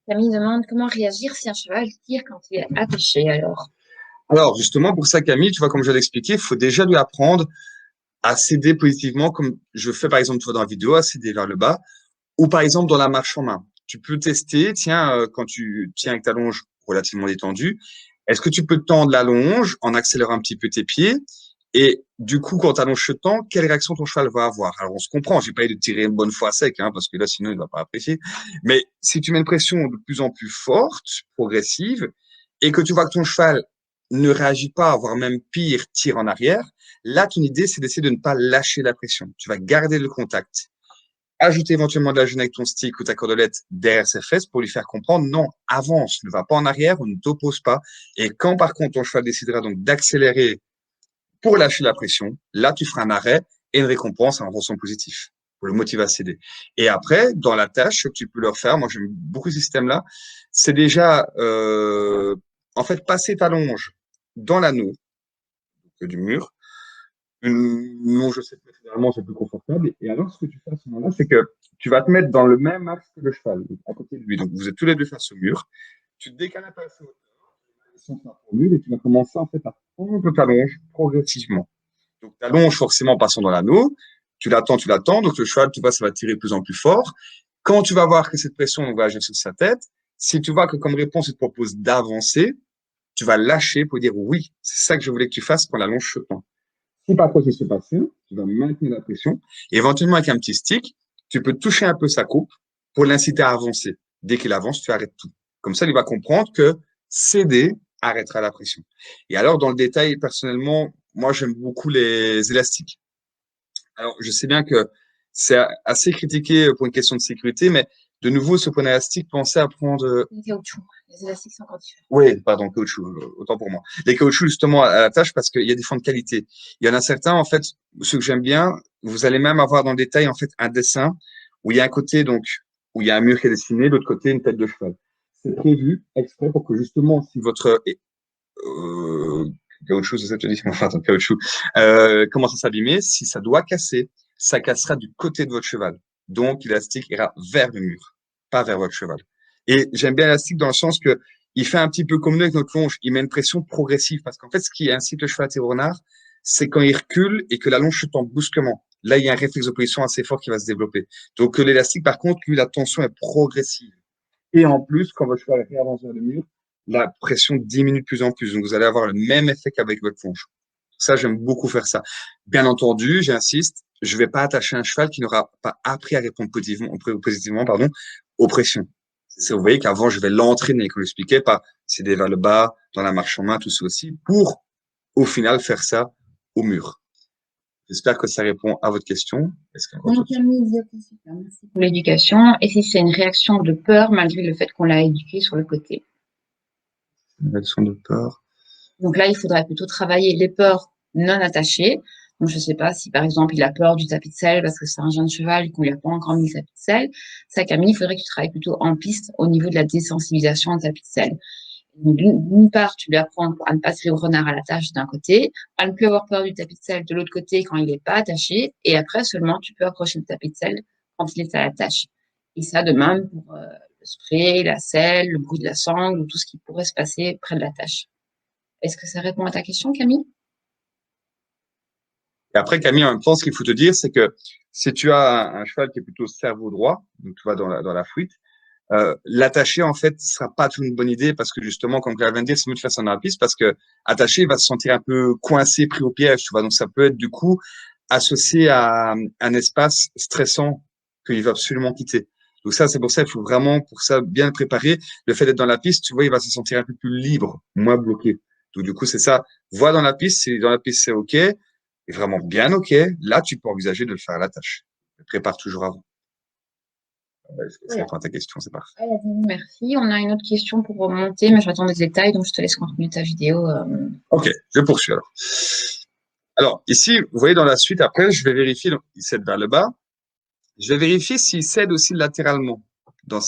Camille demande comment réagir si un cheval tire quand il est attaché alors. Alors, justement, pour ça, Camille, tu vois, comme je l'ai expliqué, il faut déjà lui apprendre à céder positivement, comme je fais par exemple, toi, dans la vidéo, à céder vers le bas, ou par exemple, dans la marche en main. Tu peux tester, tiens, quand tu tiens avec ta longe relativement détendue, est-ce que tu peux tendre la longe en accélérant un petit peu tes pieds? Et du coup, quand ta longe se tend, quelle réaction ton cheval va avoir? Alors, on se comprend, j'ai pas eu de tirer une bonne fois sec, hein, parce que là, sinon, il va pas apprécier. Mais si tu mets une pression de plus en plus forte, progressive, et que tu vois que ton cheval ne réagit pas, voire même pire, tire en arrière, là, ton idée, c'est d'essayer de ne pas lâcher la pression. Tu vas garder le contact. Ajouter éventuellement de la gêne avec ton stick ou ta cordelette derrière ses fesses pour lui faire comprendre, non, avance, ne va pas en arrière, on ne t'oppose pas. Et quand, par contre, ton cheval décidera donc d'accélérer pour lâcher la pression, là, tu feras un arrêt et une récompense, un renforcement positif pour le motiver à céder. Et après, dans la tâche que tu peux leur faire, moi j'aime beaucoup ce système-là, c'est déjà en fait passer ta longe dans l'anneau du mur. Une longe de 7 mètres, généralement, c'est plus confortable. Et alors, ce que tu fais à ce moment-là, c'est que tu vas te mettre dans le même axe que le cheval, donc à côté de lui. Donc, vous êtes tous les deux face au mur. Tu te décales un peu assez hauteur, et tu vas commencer en fait à prendre ta longe progressivement. Donc, ta longe, forcément, passant dans l'anneau, tu l'attends, donc le cheval, tu vois, ça va tirer de plus en plus fort. Quand tu vas voir que cette pression va agir sur sa tête, si tu vois que comme réponse, il te propose d'avancer, tu vas lâcher pour dire oui, c'est ça que je voulais que tu fasses quand la longe se tend. Si par contre il se passe rien, tu vas maintenir la pression. Et éventuellement, avec un petit stick, tu peux toucher un peu sa coupe pour l'inciter à avancer. Dès qu'il avance, tu arrêtes tout. Comme ça, il va comprendre que céder arrêtera la pression. Et alors, dans le détail, personnellement, moi, j'aime beaucoup les élastiques. Alors, je sais bien que c'est assez critiqué pour une question de sécurité, mais de nouveau, ce point élastique, pensez à prendre. Les caoutchoucs, les élastiques sont encore différents. Oui, pardon, caoutchouc, autant pour moi. Les caoutchoucs, justement, à la tâche, parce qu'il y a différentes qualités. Il y en a certains, en fait, ceux que j'aime bien, vous allez même avoir dans le détail, en fait, un dessin où il y a un côté, donc, où il y a un mur qui est dessiné, l'autre côté, une tête de cheval. C'est prévu exprès pour que, justement, si votre caoutchouc, c'est ça que tu dis, enfin, ton caoutchouc, commence à s'abîmer, si ça doit casser, ça cassera du côté de votre cheval. Donc, l'élastique ira vers le mur, pas vers votre cheval. Et j'aime bien l'élastique dans le sens que il fait un petit peu comme nous avec notre longe. Il met une pression progressive parce qu'en fait, ce qui incite le cheval à tirer au renard, c'est quand il recule et que la longe se tend brusquement. Là, il y a un réflexe d'opposition assez fort qui va se développer. Donc, l'élastique, par contre, lui, la tension est progressive. Et en plus, quand votre cheval réavance vers le mur, la pression diminue de plus en plus. Donc, vous allez avoir le même effet qu'avec votre longe. Ça, j'aime beaucoup faire ça. Bien entendu, j'insiste, je vais pas attacher un cheval qui n'aura pas appris à répondre positivement, aux pressions. Vous voyez qu'avant, je vais l'entraîner, comme je l'expliquais, par céder vers le bas, dans la marche en main, tout ça aussi, pour, au final, faire ça au mur. J'espère que ça répond à votre question. Est-ce qu'il y a encore Donc, autre chose? Camille, dire que super, merci pour l'éducation. Et si c'est une réaction de peur malgré le fait qu'on l'a éduqué sur le côté. Une réaction de peur. Donc là, il faudrait plutôt travailler les peurs non attachées. Donc, je ne sais pas si, par exemple, il a peur du tapis de selle parce que c'est un jeune cheval et qu'on lui a pas encore mis le tapis de selle. Ça, Camille, il faudrait que tu travailles plutôt en piste au niveau de la désensibilisation au tapis de selle. Donc, d'une part, tu lui apprends à ne pas se lier au renard à la tâche d'un côté, à ne plus avoir peur du tapis de selle de l'autre côté quand il n'est pas attaché, et après seulement tu peux approcher le tapis de selle quand il est à la tâche. Et ça, de même pour le spray, la selle, le bruit de la sangle, ou tout ce qui pourrait se passer près de la tâche. Est-ce que ça répond à ta question, Camille? Et après, Camille, en même temps, ce qu'il faut te dire, c'est que si tu as un cheval qui est plutôt cerveau droit, donc tu vas dans la fuite, l'attacher, en fait, sera pas une bonne idée parce que justement, comme Claire vient de dire, c'est mieux de faire ça dans la piste parce que attaché, il va se sentir un peu coincé, pris au piège, tu vois. Donc, ça peut être, du coup, associé à un espace stressant qu'il va absolument quitter. Donc ça, c'est pour ça, il faut vraiment, pour ça, bien le préparer. Le fait d'être dans la piste, tu vois, il va se sentir un peu plus libre, moins bloqué. Donc, du coup, c'est ça. Vois dans la piste, si dans la piste, c'est OK, et vraiment bien OK, là, tu peux envisager de le faire à la tâche. Prépare toujours avant. Ça Voilà. répond à ta question, c'est parfait. Merci. On a une autre question pour remonter, mais j'attends des détails, donc je te laisse continuer ta vidéo. OK, je poursuis alors. Alors, ici, vous voyez dans la suite, après, je vais vérifier, donc, il cède vers le bas. Je vais vérifier s'il cède aussi latéralement dans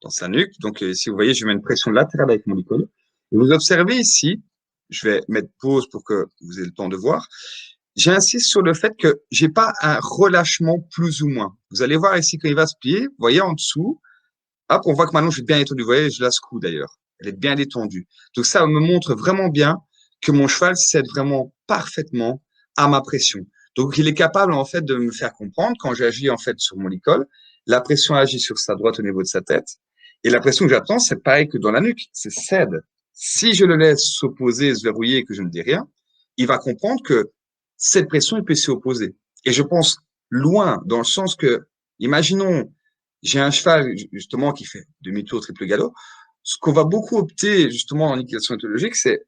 dans sa nuque. Donc, ici, vous voyez, je mets une pression latérale avec mon licol. Et vous observez ici, je vais mettre pause pour que vous ayez le temps de voir. J'insiste sur le fait que j'ai pas un relâchement plus ou moins. Vous allez voir ici quand il va se plier, vous voyez en dessous, hop, on voit que maintenant je suis bien étendu. Vous voyez, je la secoue d'ailleurs. Elle est bien détendue. Donc ça me montre vraiment bien que mon cheval cède vraiment parfaitement à ma pression. Donc il est capable en fait de me faire comprendre quand j'agis en fait sur mon licol, la pression agit sur sa droite au niveau de sa tête et la pression que j'attends c'est pareil que dans la nuque, c'est cède. Si je le laisse s'opposer, se verrouiller et que je ne dis rien, il va comprendre que cette pression il peut s'y opposer. Et je pense loin dans le sens que, imaginons j'ai un cheval justement qui fait demi-tour, triple galop. Ce qu'on va beaucoup opter justement en équitation éthologique, c'est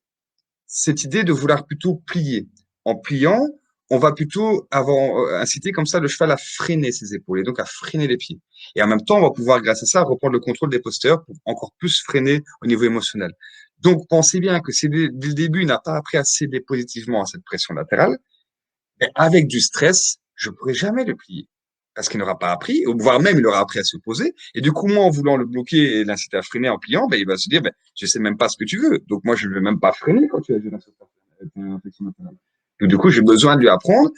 cette idée de vouloir plutôt plier. En pliant, on va plutôt avoir inciter comme ça le cheval à freiner ses épaules et donc à freiner les pieds. Et en même temps, on va pouvoir, grâce à ça, reprendre le contrôle des posteurs pour encore plus freiner au niveau émotionnel. Donc, pensez bien que si dès le début, il n'a pas appris à céder positivement à cette pression latérale, mais avec du stress, je ne pourrai jamais le plier. Parce qu'il n'aura pas appris, voire même il aura appris à s'opposer. Et du coup, moi, en voulant le bloquer et l'inciter à freiner en pliant, ben, il va se dire, ben, je sais même pas ce que tu veux. Donc, moi, je ne vais même pas freiner quand tu as une infection maternelle. Donc, du coup, j'ai besoin de lui apprendre.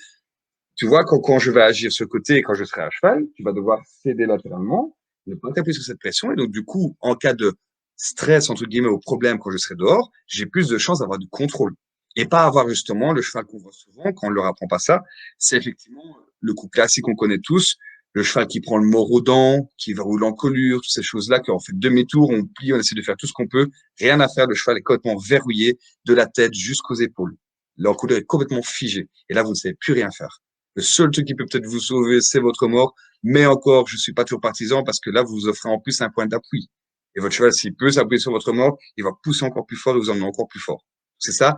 Tu vois, quand je vais agir sur le côté et quand je serai à cheval, tu vas devoir céder latéralement, ne pas taper sur cette pression. Et donc, du coup, en cas de stress, entre guillemets, au problème quand je serai dehors, j'ai plus de chances d'avoir du contrôle. Et pas avoir justement le cheval qu'on voit souvent quand on ne leur apprend pas ça. C'est effectivement le coup classique qu'on connaît tous. Le cheval qui prend le mort aux dents, qui va rouler en colure, toutes ces choses-là, qu'on fait demi-tour, on plie, on essaie de faire tout ce qu'on peut. Rien à faire. Le cheval est complètement verrouillé de la tête jusqu'aux épaules. L'encolure est complètement figée. Et là, vous ne savez plus rien faire. Le seul truc qui peut peut-être vous sauver, c'est votre mort. Mais encore, je suis pas toujours partisan parce que là, vous vous offrez en plus un point d'appui. Et votre cheval, s'il peut s'appuyer sur votre mort, il va pousser encore plus fort et vous emmener encore plus fort. C'est ça.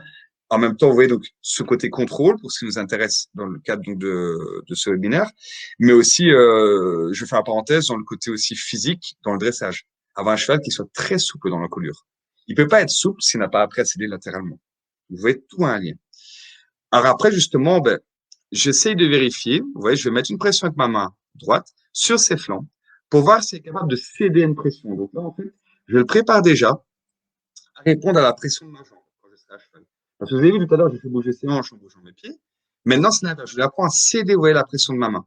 En même temps, vous voyez donc ce côté contrôle pour ce qui nous intéresse dans le cadre donc de ce webinaire, mais aussi, je fais un parenthèse dans le côté aussi physique dans le dressage. Avoir un cheval qui soit très souple dans l'encolure. Il peut pas être souple s'il n'a pas appris à céder latéralement. Vous voyez, tout a un lien. Alors après, justement, ben, j'essaye de vérifier. Vous voyez, je vais mettre une pression avec ma main droite sur ses flancs pour voir s'il est capable de céder une pression. Donc là, en fait, je le prépare déjà à répondre à la pression de ma jambe quand je serai à cheval. Parce que vous avez vu tout à l'heure, j'ai fait bouger ses hanches en bougeant mes pieds. Maintenant, c'est l'inverse. Je lui apprends à céder, vous voyez, la pression de ma main.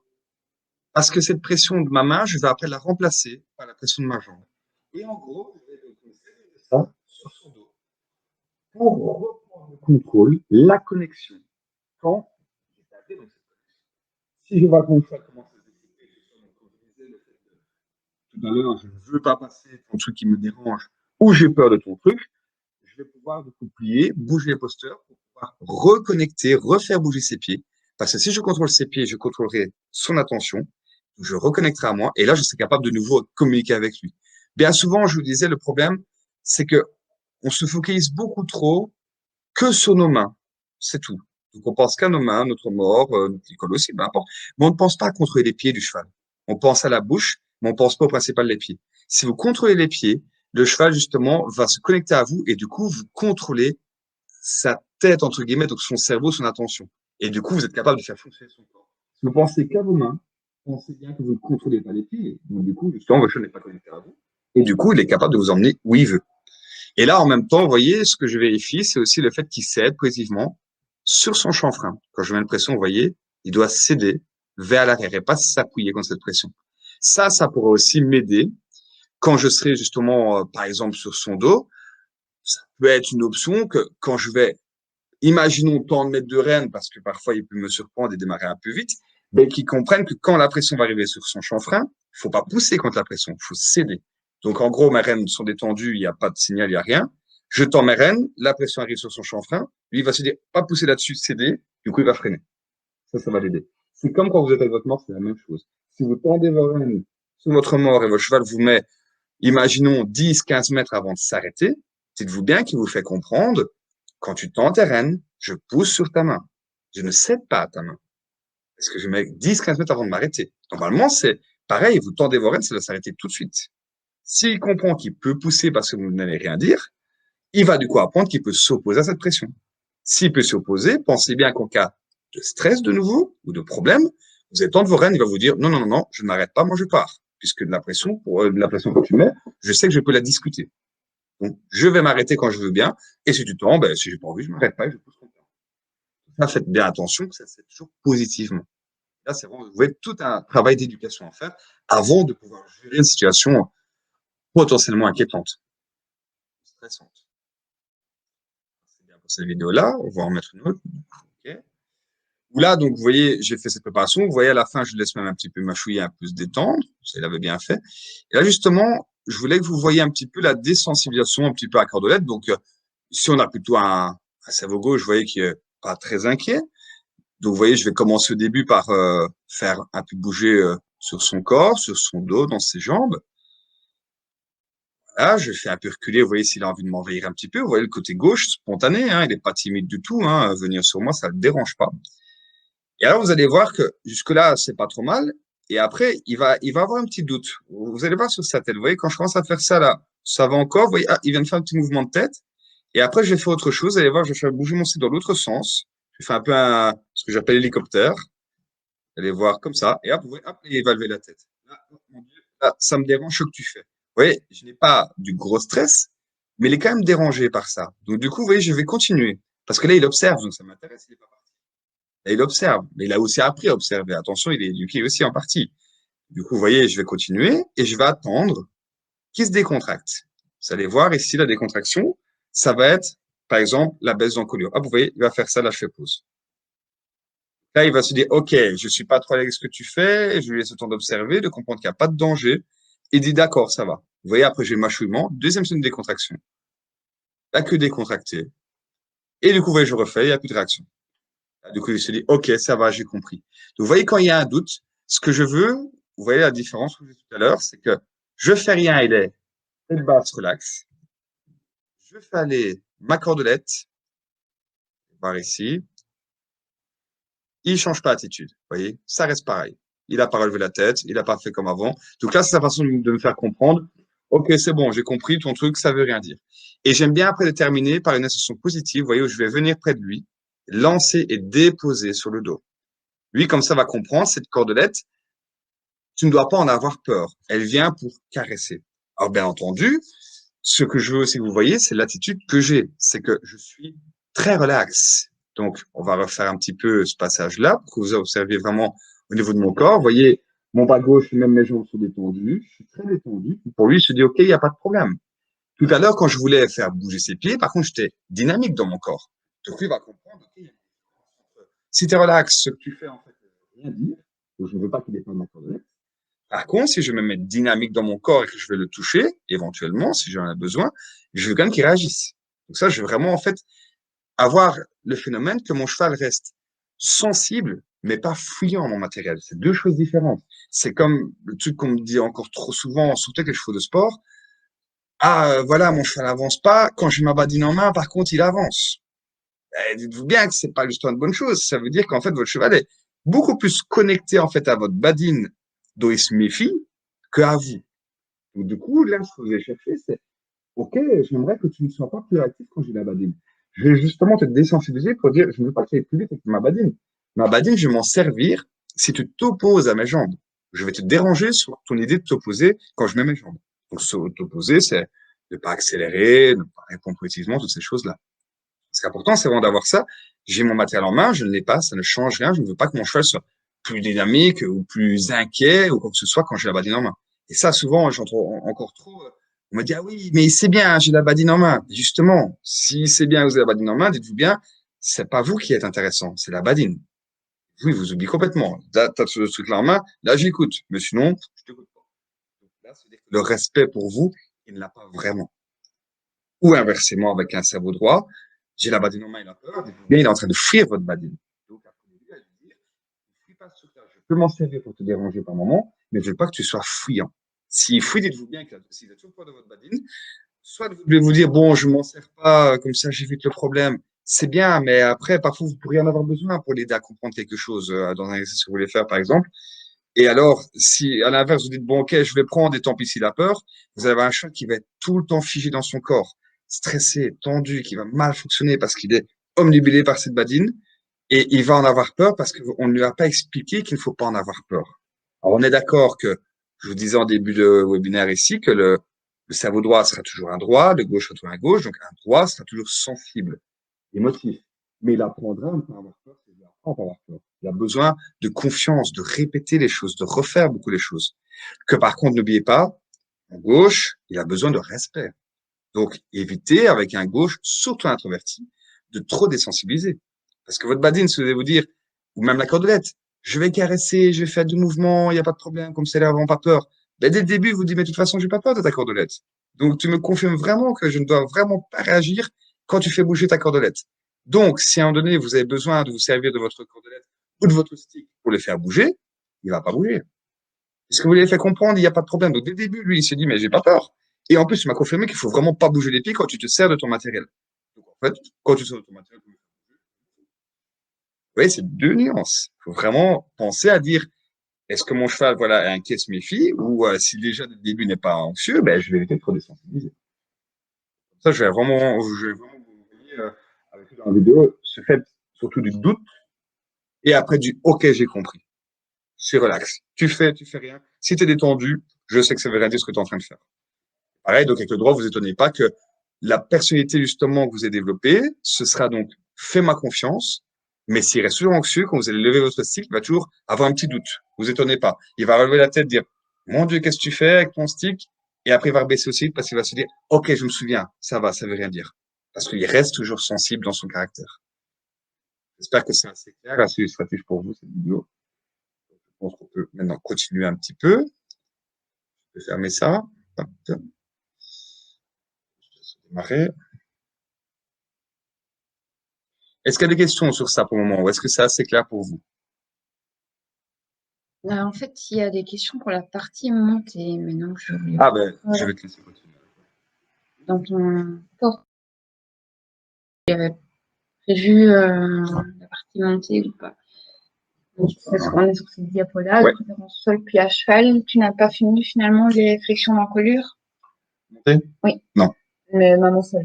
Parce que cette pression de ma main, je vais après la remplacer par la pression de ma jambe. Et en gros, je vais donc céder ça sur son dos pour reprendre le contrôle, la connexion. Quand j'ai tapé dans cette connexion. Si je vois qu'on fait commencer à se développer, comme je disais, le fait de, tout à l'heure, je ne veux pas passer ton truc qui me dérange ou j'ai peur de ton truc, je vais pouvoir du coup plier, bouger les posteurs pour pouvoir reconnecter, refaire bouger ses pieds. Parce que si je contrôle ses pieds, je contrôlerai son attention, je reconnecterai à moi et là, je serai capable de nouveau communiquer avec lui. Bien souvent, je vous disais, le problème, c'est que on se focalise beaucoup trop que sur nos mains. C'est tout. Donc, on pense qu'à nos mains, notre mort, notre école aussi, peu importe. Mais on ne pense pas à contrôler les pieds du cheval. On pense à la bouche, mais on pense pas au principal, les pieds. Si vous contrôlez les pieds, le cheval, justement, va se connecter à vous et du coup, vous contrôlez sa tête, entre guillemets, donc son cerveau, son attention. Et du coup, vous êtes capable de faire fonctionner son corps. Si vous pensez qu'à vos mains, pensez bien que vous ne contrôlez pas les pieds. Donc, du coup, justement, votre cheval n'est pas connecté à vous. Et du coup, il est capable de vous emmener où il veut. Et là, en même temps, vous voyez, ce que je vérifie, c'est aussi le fait qu'il cède positivement sur son chanfrein. Quand je mets une pression, vous voyez, il doit céder vers l'arrière et pas s'appuyer contre cette pression. Ça pourrait aussi m'aider quand je serai justement, par exemple, sur son dos. Ça peut être une option que quand je vais, imaginons tant de mètres de rêne, parce que parfois il peut me surprendre et démarrer un peu vite, mais qu'ils comprennent que quand la pression va arriver sur son chanfrein, il faut pas pousser contre la pression, il faut céder. Donc en gros, mes rênes sont détendues, il n'y a pas de signal, il n'y a rien. Je tends mes rênes, la pression arrive sur son chanfrein, lui il va se dire pas pousser là-dessus, céder, du coup il va freiner. Ça va l'aider. C'est comme quand vous êtes avec votre mort, c'est la même chose. Si vous tendez vos rênes sur votre mort et votre cheval vous met, imaginons 10, 15 mètres avant de s'arrêter, dites-vous bien qu'il vous fait comprendre, quand tu tends tes rênes, je pousse sur ta main. Je ne cède pas à ta main. Parce que je mets 10, 15 mètres avant de m'arrêter. Normalement, c'est pareil, vous tendez vos rênes, ça doit s'arrêter tout de suite. S'il comprend qu'il peut pousser parce que vous n'allez rien dire, il va du coup apprendre qu'il peut s'opposer à cette pression. S'il peut s'opposer, pensez bien qu'en cas de stress de nouveau ou de problème, vous allez tendre vos rênes, il va vous dire non, non, non, non, je ne m'arrête pas, moi je pars. Puisque de la pression, de la pression que tu mets, je sais que je peux la discuter. Donc, je vais m'arrêter quand je veux bien. Et si tu tends, ben, si j'ai pas envie, je m'arrête pas et je pousse comme ça. Ça, faites bien attention, que ça c'est toujours positivement. Là, c'est vraiment, vous avez tout un travail d'éducation à faire avant de pouvoir gérer une situation potentiellement inquiétante, stressante. C'est bien pour cette vidéo-là. On va en mettre une autre. Okay. Là, donc, vous voyez, j'ai fait cette préparation. Vous voyez, à la fin, je laisse même un petit peu mâchouiller, un peu se détendre. Ça, il avait bien fait. Et là, justement, je voulais que vous voyiez un petit peu la désensibilisation, un petit peu à cordolette. Donc, ici, on a plutôt un cerveau gauche, vous voyez, qui est pas très inquiet. Donc, vous voyez, je vais commencer au début par faire un peu bouger sur son corps, sur son dos, dans ses jambes. Là, je fais un peu reculer, vous voyez, s'il a envie de m'envahir un petit peu. Vous voyez, le côté gauche, spontané, hein, il n'est pas timide du tout. Hein, venir sur moi, ça ne le dérange pas. Et alors, vous allez voir que jusque-là, c'est pas trop mal. Et après, il va avoir un petit doute. Vous allez voir sur sa tête. Vous voyez, quand je commence à faire ça là, ça va encore. Vous voyez, ah, il vient de faire un petit mouvement de tête. Et après, je vais faire autre chose. Vous allez voir, je vais faire bouger mon ciel dans l'autre sens. Je fais un peu ce que j'appelle l'hélicoptère. Vous allez voir comme ça. Et hop, vous voyez, hop, il va lever la tête. Là, oh, mon Dieu, là, ça me dérange ce que tu fais. Vous voyez, je n'ai pas du gros stress, mais il est quand même dérangé par ça. Donc, du coup, vous voyez, je vais continuer. Parce que là, il observe, donc ça m'intéresse. Il est pas parti. Là, il observe. Mais il a aussi appris à observer. Attention, il est éduqué aussi en partie. Du coup, vous voyez, je vais continuer et je vais attendre qu'il se décontracte. Vous allez voir ici la décontraction. Ça va être, par exemple, la baisse d'encolure. Hop, vous voyez, il va faire ça, là, je fais pause. Là, il va se dire, OK, je suis pas trop avec ce que tu fais. Je lui laisse le temps d'observer, de comprendre qu'il n'y a pas de danger. Il dit, d'accord, ça va. Vous voyez, après, j'ai le mâchouillement. Deuxième zone de décontraction. Là, que décontracté. Et du coup, vous voyez, je refais, il n'y a plus de réaction. Là, du coup, il se dit, OK, ça va, j'ai compris. Donc, vous voyez, quand il y a un doute, ce que je veux, vous voyez la différence que j'ai tout à l'heure, c'est que je fais rien, il est tête basse, relax. Je fais aller ma cordelette, voir ici. Il change pas d'attitude. Vous voyez, ça reste pareil. Il a pas relevé la tête, il a pas fait comme avant. Donc là, c'est sa façon de me faire comprendre. OK, c'est bon, j'ai compris ton truc, ça veut rien dire. Et j'aime bien après terminer par une association positive, vous voyez, où je vais venir près de lui, lancer et déposer sur le dos. Lui, comme ça, va comprendre cette cordelette. Tu ne dois pas en avoir peur. Elle vient pour caresser. Alors, bien entendu, ce que je veux aussi que vous voyez, c'est l'attitude que j'ai. C'est que je suis très relax. Donc, on va refaire un petit peu ce passage-là pour que vous observiez vraiment au niveau de mon corps. Vous voyez, mon bras gauche, même mes jambes sont détendues. Je suis très détendu. Pour lui, il se dit, OK, il n'y a pas de problème. Tout à l'heure, quand je voulais faire bouger ses pieds, par contre, j'étais dynamique dans mon corps. Donc, lui va comprendre, OK, si tu es relax, ce que tu fais, en fait, rien dire. Donc, je ne veux pas qu'il ait pas mon corps. Par contre, si je me mets dynamique dans mon corps et que je vais le toucher, éventuellement, si j'en ai besoin, je veux quand même qu'il réagisse. Donc ça, je veux vraiment, en fait, avoir le phénomène que mon cheval reste sensible, mais pas fouillant mon matériel. C'est deux choses différentes. C'est comme le truc qu'on me dit encore trop souvent, surtout avec les chevaux de sport. Ah, voilà, mon cheval avance pas. Quand j'ai ma badine en main, par contre, il avance. Dites-vous bien que c'est pas justement une bonne chose. Ça veut dire qu'en fait, votre cheval est beaucoup plus connecté en fait à votre badine dont il se méfie qu'à vous. Donc, du coup, là, ce que vous allez chercher, c'est OK, j'aimerais que tu ne sois pas plus actif quand j'ai la badine. Je vais justement te désensibiliser pour dire, je ne veux pas que tu ailles plus vite avec ma badine. Ma badine, je vais m'en servir si tu t'opposes à mes jambes. Je vais te déranger sur ton idée de t'opposer quand je mets mes jambes. Donc, t'opposer, c'est de ne pas accélérer, de ne pas répondre positivement, toutes ces choses-là. Ce qui est important, c'est vraiment d'avoir ça. J'ai mon matériel en main, je ne l'ai pas, ça ne change rien. Je ne veux pas que mon cheval soit plus dynamique ou plus inquiet ou quoi que ce soit quand j'ai la badine en main. Et ça, souvent, j'entends encore trop. On me dit, ah oui, mais c'est bien, j'ai la badine en main. Justement, si c'est bien, vous avez la badine en main, dites-vous bien, c'est pas vous qui êtes intéressant, c'est la badine. Oui, vous oubliez complètement. Là, t'as ce truc-là en main, là, j'écoute. Mais sinon, je t'écoute pas. Donc là, c'est-à-dire que le respect pour vous, il ne l'a pas vraiment. Ou inversement, avec un cerveau droit, j'ai la badine en main, il a peur, bien, il est en train de fuir votre badine. Donc, après, lui, elle lui dire, ne fuis pas ce truc-là. Je peux m'en servir pour te déranger par moment, mais je veux pas que tu sois fuyant. S'il fuit, dites-vous bien s'il a toujours peur de votre badine, soit vous devez vous dire, bon, je m'en sers pas, comme ça, j'évite le problème. C'est bien, mais après, parfois, vous pourriez en avoir besoin pour l'aider à comprendre quelque chose dans un exercice que vous voulez faire, par exemple. Et alors, si à l'inverse, vous dites, bon, ok, je vais prendre et tant pis s'il a peur, vous avez un chat qui va être tout le temps figé dans son corps, stressé, tendu, qui va mal fonctionner parce qu'il est omnibulé par cette badine et il va en avoir peur parce qu'on ne lui a pas expliqué qu'il ne faut pas en avoir peur. Alors, on est d'accord que, je vous disais en début de webinaire ici, que le cerveau droit sera toujours un droit, le gauche sera toujours un gauche, donc un droit sera toujours sensible, émotif. Mais il apprendra à ne pas avoir peur, il apprend à pas avoir peur. Il a besoin de confiance, de répéter les choses, de refaire beaucoup les choses. Que par contre, n'oubliez pas, en gauche, il a besoin de respect. Donc, évitez avec un gauche, surtout un introverti, de trop désensibiliser. Parce que votre badine, si vous allez vous dire, ou même la cordelette, je vais caresser, je vais faire du mouvement, il n'y a pas de problème, comme c'est l'air vraiment pas peur. Ben, dès le début, vous dites, mais de toute façon, j'ai pas peur de ta cordelette. Donc, tu me confirmes vraiment que je ne dois vraiment pas réagir quand tu fais bouger ta cordelette. Donc, si à un moment donné, vous avez besoin de vous servir de votre cordelette ou de votre stick pour les faire bouger, il va pas bouger. Parce que vous l'avez fait comprendre, il n'y a pas de problème. Donc, dès le début, lui, il s'est dit, mais j'ai pas peur. Et en plus, il m'a confirmé qu'il faut vraiment pas bouger les pieds quand tu te sers de ton matériel. Donc, en fait, quand tu te sers de ton matériel, vous voyez, c'est deux nuances. Il faut vraiment penser à dire, est-ce que mon cheval, voilà, est inquiet, se méfie, ou si déjà dès le début n'est pas anxieux, ben, je vais éviter de trop désensibiliser. Ça, je vais vraiment vous envoyer, avec dans la vidéo, ce fait surtout du doute, et après du OK, j'ai compris. C'est relax. Tu fais rien. Si tu es détendu, je sais que ça veut rien dire ce que tu es en train de faire. Pareil, donc avec le droit, vous étonnez pas que la personnalité justement que vous avez développée, ce sera donc fais-moi confiance, mais s'il reste toujours anxieux, quand vous allez lever votre stick, il va toujours avoir un petit doute. Vous étonnez pas. Il va relever la tête, dire mon Dieu, qu'est-ce que tu fais avec ton stick? Et après, il va rebaisser aussi parce qu'il va se dire OK, je me souviens, ça va, ça veut rien dire. Parce qu'il reste toujours sensible dans son caractère. J'espère que c'est assez clair, assez illustratif pour vous, cette vidéo. Je pense qu'on peut maintenant continuer un petit peu. Je vais fermer ça. Hop. Démarrer. Est-ce qu'il y a des questions sur ça pour le moment ou est-ce que c'est assez clair pour vous? En fait, il y a des questions pour la partie montée, mais donc je voulais Ah ben, je vais te laisser continuer. dans ton port, il y avait prévu la partie montée ou pas. Donc, on est sur cette diapo-là, Ouais. de préférence sol puis à cheval. Tu n'as pas fini finalement les flexions d'encolure? Monter? Oui. Non. Mais maman, ça,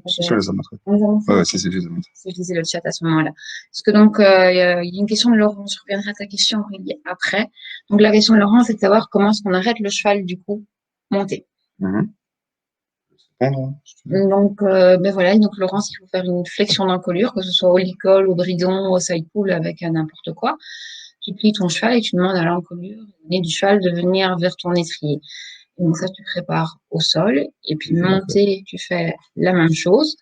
Si, je les ai montrés. on les a montrés. Ouais, si, je les ai montrés. Si je lisais le chat à ce moment-là. Parce que donc, il y a une question de Laurent, je reviendrai à ta question Aurélie, après. Donc, la question de Laurent, c'est de savoir comment est-ce qu'on arrête le cheval, du coup, monter. Donc, ben voilà, donc Laurence, il faut faire une flexion d'encolure, que ce soit au licol, au bridon, au side pull, avec n'importe quoi. Tu plies ton cheval et tu demandes à l'encolure du cheval de venir vers ton étrier. Et donc ça, tu prépares au sol. Et puis monter, tu fais la même chose.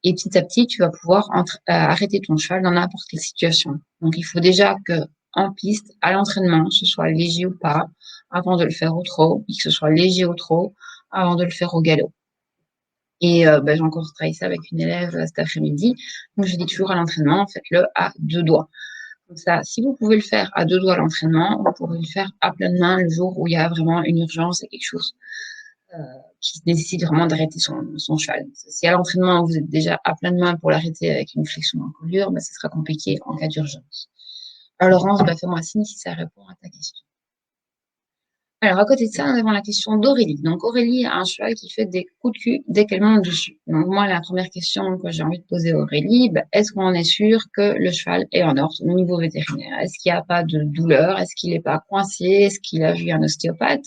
Et petit à petit, tu vas pouvoir arrêter ton cheval dans n'importe quelle situation. Donc, il faut déjà que en piste, à l'entraînement, ce soit léger ou pas, avant de le faire au trot, et que ce soit léger au trot, avant de le faire au galop. Et ben, j'ai encore travaillé ça avec une élève cet après-midi. Donc, je dis toujours à l'entraînement, faites-le à 2 doigts. Comme ça, si vous pouvez le faire à 2 doigts l'entraînement, vous pourrez le faire à pleine main le jour où il y a vraiment une urgence et quelque chose qui nécessite vraiment d'arrêter son cheval. Si à l'entraînement, vous êtes déjà à plein de main pour l'arrêter avec une flexion d'encolure, ce sera compliqué en cas d'urgence. Alors, Laurence, fais-moi signe si ça répond à ta question. Alors, à côté de ça, nous avons la question d'Aurélie. Donc, Aurélie a un cheval qui fait des coups de cul dès qu'elle monte dessus. Donc, moi, la première question que j'ai envie de poser à Aurélie, est-ce qu'on est sûr que le cheval est en ordre au niveau vétérinaire? Est-ce qu'il n'y a pas de douleur? Est-ce qu'il n'est pas coincé? Est-ce qu'il a vu un ostéopathe?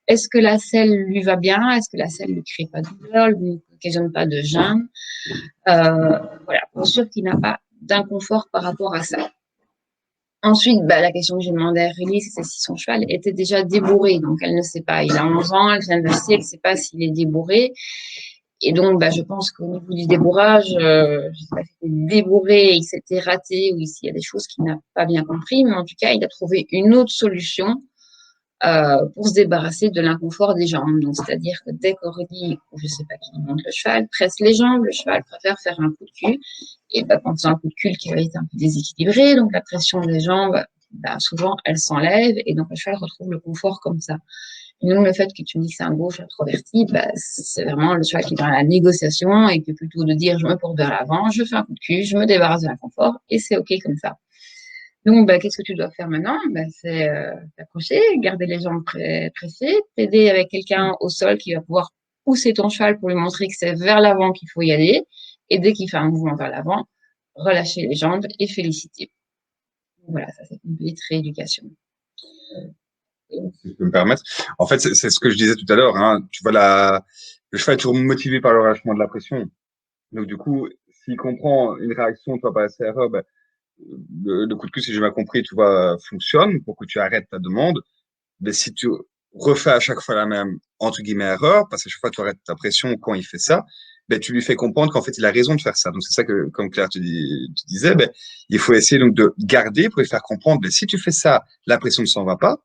Est-ce que la selle lui va bien? Est-ce que la selle ne lui crée pas de douleur, ne lui occasionne pas de gêne? Voilà, pour sûr qu'il n'a pas d'inconfort par rapport à ça. Ensuite, la question que j'ai demandé à Aurélie, c'est si son cheval était déjà débourré. Donc, elle ne sait pas. Il a 11 ans, elle vient de le dire, elle ne sait pas s'il est débourré. Et donc, je pense qu'au niveau du débourrage, je ne sais pas si c'est débourré, il s'était raté ou s'il y a des choses qu'il n'a pas bien compris. Mais en tout cas, il a trouvé une autre solution pour se débarrasser de l'inconfort des jambes. Donc, c'est-à-dire que dès qu'Aurélie, ou je ne sais pas qui monte le cheval, presse les jambes, le cheval préfère faire un coup de cul. Et quand c'est un coup de cul qui va être un peu déséquilibré, donc la pression des jambes, souvent, elle s'enlève et donc le cheval retrouve le confort comme ça. Et donc, le fait que tu me dis que c'est un gauche introverti, c'est vraiment le cheval qui est dans la négociation et que plutôt de dire je me porte vers l'avant, je fais un coup de cul, je me débarrasse de l'inconfort et c'est OK comme ça. Donc, qu'est-ce que tu dois faire maintenant? C'est t'accrocher, garder les jambes pressées, t'aider avec quelqu'un au sol qui va pouvoir pousser ton cheval pour lui montrer que c'est vers l'avant qu'il faut y aller. Et dès qu'il fait un mouvement vers l'avant, relâcher les jambes et féliciter. Voilà, ça c'est une petite rééducation. Si je peux me permettre. En fait, c'est ce que je disais tout à l'heure. Hein. Tu vois, le cheval est toujours motivé par le relâchement de la pression. Donc, du coup, s'il comprend une réaction, toi, par erreur, le coup de cul, si j'ai bien compris, tu vois, fonctionne pour que tu arrêtes ta demande. Mais si tu refais à chaque fois la même, entre guillemets, erreur, parce qu'à chaque fois, tu arrêtes ta pression quand il fait ça, tu lui fais comprendre qu'en fait, il a raison de faire ça. Donc, c'est ça que, comme Claire tu disais, il faut essayer donc de garder pour lui faire comprendre, si tu fais ça, la pression ne s'en va pas.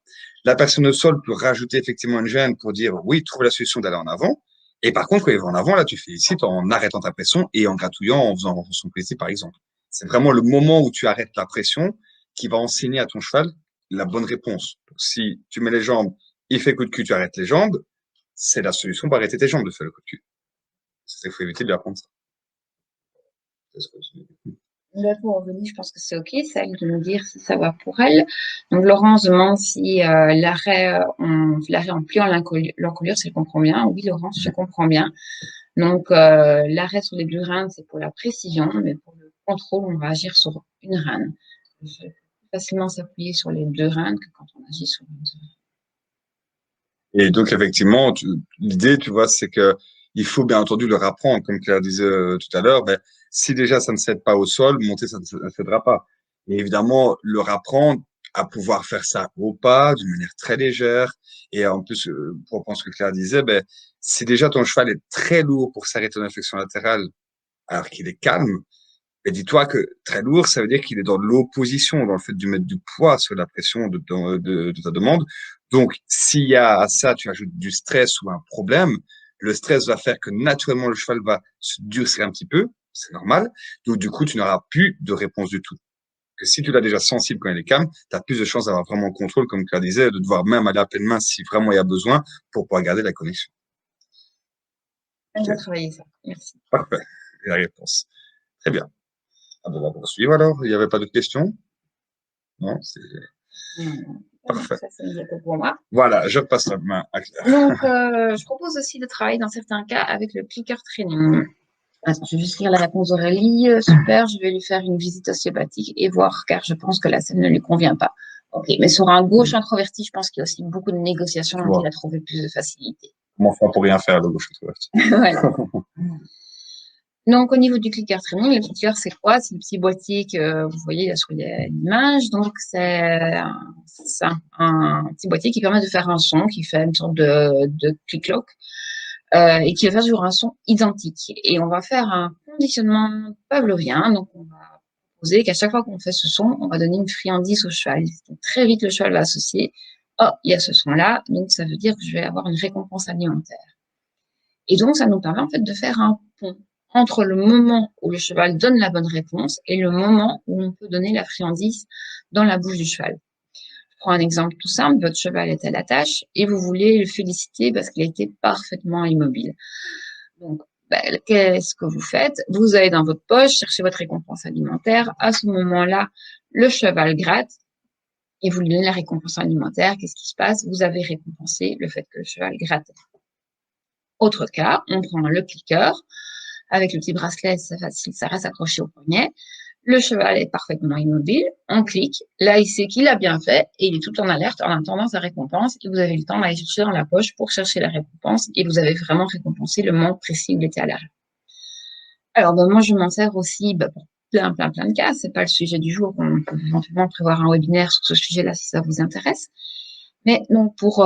La personne au sol peut rajouter effectivement une gêne pour dire, oui, trouve la solution d'aller en avant. Et par contre, quand il va en avant, là, tu félicites en arrêtant ta pression et en gratouillant, en faisant son plaisir, par exemple. C'est vraiment le moment où tu arrêtes la pression qui va enseigner à ton cheval la bonne réponse. Donc, si tu mets les jambes, il fait coup de cul, tu arrêtes les jambes, c'est la solution pour arrêter tes jambes de faire le coup de cul. Il faut éviter de lui apprendre ça. Pour Aurélie, je pense que c'est OK. C'est à elle de nous dire si ça va pour elle. Donc, Laurence demande si l'arrêt en pliant l'encolure, si je comprends bien. Oui, Laurence, je comprends bien. Donc, l'arrêt sur les deux reins, c'est pour la précision, mais pour le contrôle, on va agir sur une reine. Je peux plus facilement s'appuyer sur les deux reins que quand on agit sur une seule. Et donc, effectivement, l'idée, tu vois, c'est que il faut bien entendu leur apprendre, comme Claire disait tout à l'heure. Si déjà ça ne s'aide pas au sol, monter ça ne s'aidera pas. Et évidemment, leur apprendre à pouvoir faire ça au pas, d'une manière très légère. Et en plus, pour reprendre ce que Claire disait, si déjà ton cheval est très lourd pour s'arrêter en inflexion latérale, alors qu'il est calme, dis-toi que très lourd, ça veut dire qu'il est dans l'opposition, dans le fait de mettre du poids sur la pression de ta demande. Donc, s'il y a à ça, tu ajoutes du stress ou un problème, le stress va faire que naturellement le cheval va se durcir un petit peu, c'est normal. Donc, du coup, tu n'auras plus de réponse du tout. Que si tu l'as déjà sensible quand il est calme, tu as plus de chances d'avoir vraiment le contrôle, comme tu disais, de devoir même aller à pleine main si vraiment il y a besoin pour pouvoir garder la connexion. On va travailler ça. Merci. Parfait. Et la réponse. Très bien. On va poursuivre alors. Il n'y avait pas d'autres questions? Non, c'est parfait. Ça, c'est pour moi. Voilà, je passe la main à Claire. Donc, je propose aussi de travailler dans certains cas avec le clicker training. Attends, je vais juste lire la réponse d'Aurélie. Super, je vais lui faire une visite ostéopathique et voir, car je pense que la scène ne lui convient pas. Ok, mais sur un gauche introverti, je pense qu'il y a aussi beaucoup de négociations et il a trouvé plus de facilité. Comment faire pour rien faire, le gauche introverti? Voilà. Donc, au niveau du clicker training, le clicker, c'est quoi? C'est le petit boîtier que vous voyez là sur l'image. Donc, c'est un petit boîtier qui permet de faire un son, qui fait une sorte de click-clock, et qui va faire toujours un son identique. Et on va faire un conditionnement pavlovien. Donc, on va proposer qu'à chaque fois qu'on fait ce son, on va donner une friandise au cheval. Donc, très vite, le cheval va associer, oh, il y a ce son-là, donc ça veut dire que je vais avoir une récompense alimentaire. Et donc, ça nous permet en fait de faire un pont entre le moment où le cheval donne la bonne réponse et le moment où on peut donner la friandise dans la bouche du cheval. Je prends un exemple tout simple, votre cheval est à la tâche et vous voulez le féliciter parce qu'il a été parfaitement immobile. Donc, qu'est-ce que vous faites? Vous allez dans votre poche chercher votre récompense alimentaire. À ce moment-là, le cheval gratte et vous lui donnez la récompense alimentaire. Qu'est-ce qui se passe? Vous avez récompensé le fait que le cheval gratte. Autre cas, on prend le clicker. Avec le petit bracelet, c'est facile, ça reste accroché au poignet. Le cheval est parfaitement immobile, on clique, là il sait qu'il a bien fait et il est tout en alerte en attendant sa récompense et vous avez le temps d'aller chercher dans la poche pour chercher la récompense et vous avez vraiment récompensé le moment précis où il était à l'arrêt. Alors moi je m'en sers aussi pour plein de cas, c'est pas le sujet du jour, on peut éventuellement prévoir un webinaire sur ce sujet-là si ça vous intéresse. Mais donc pour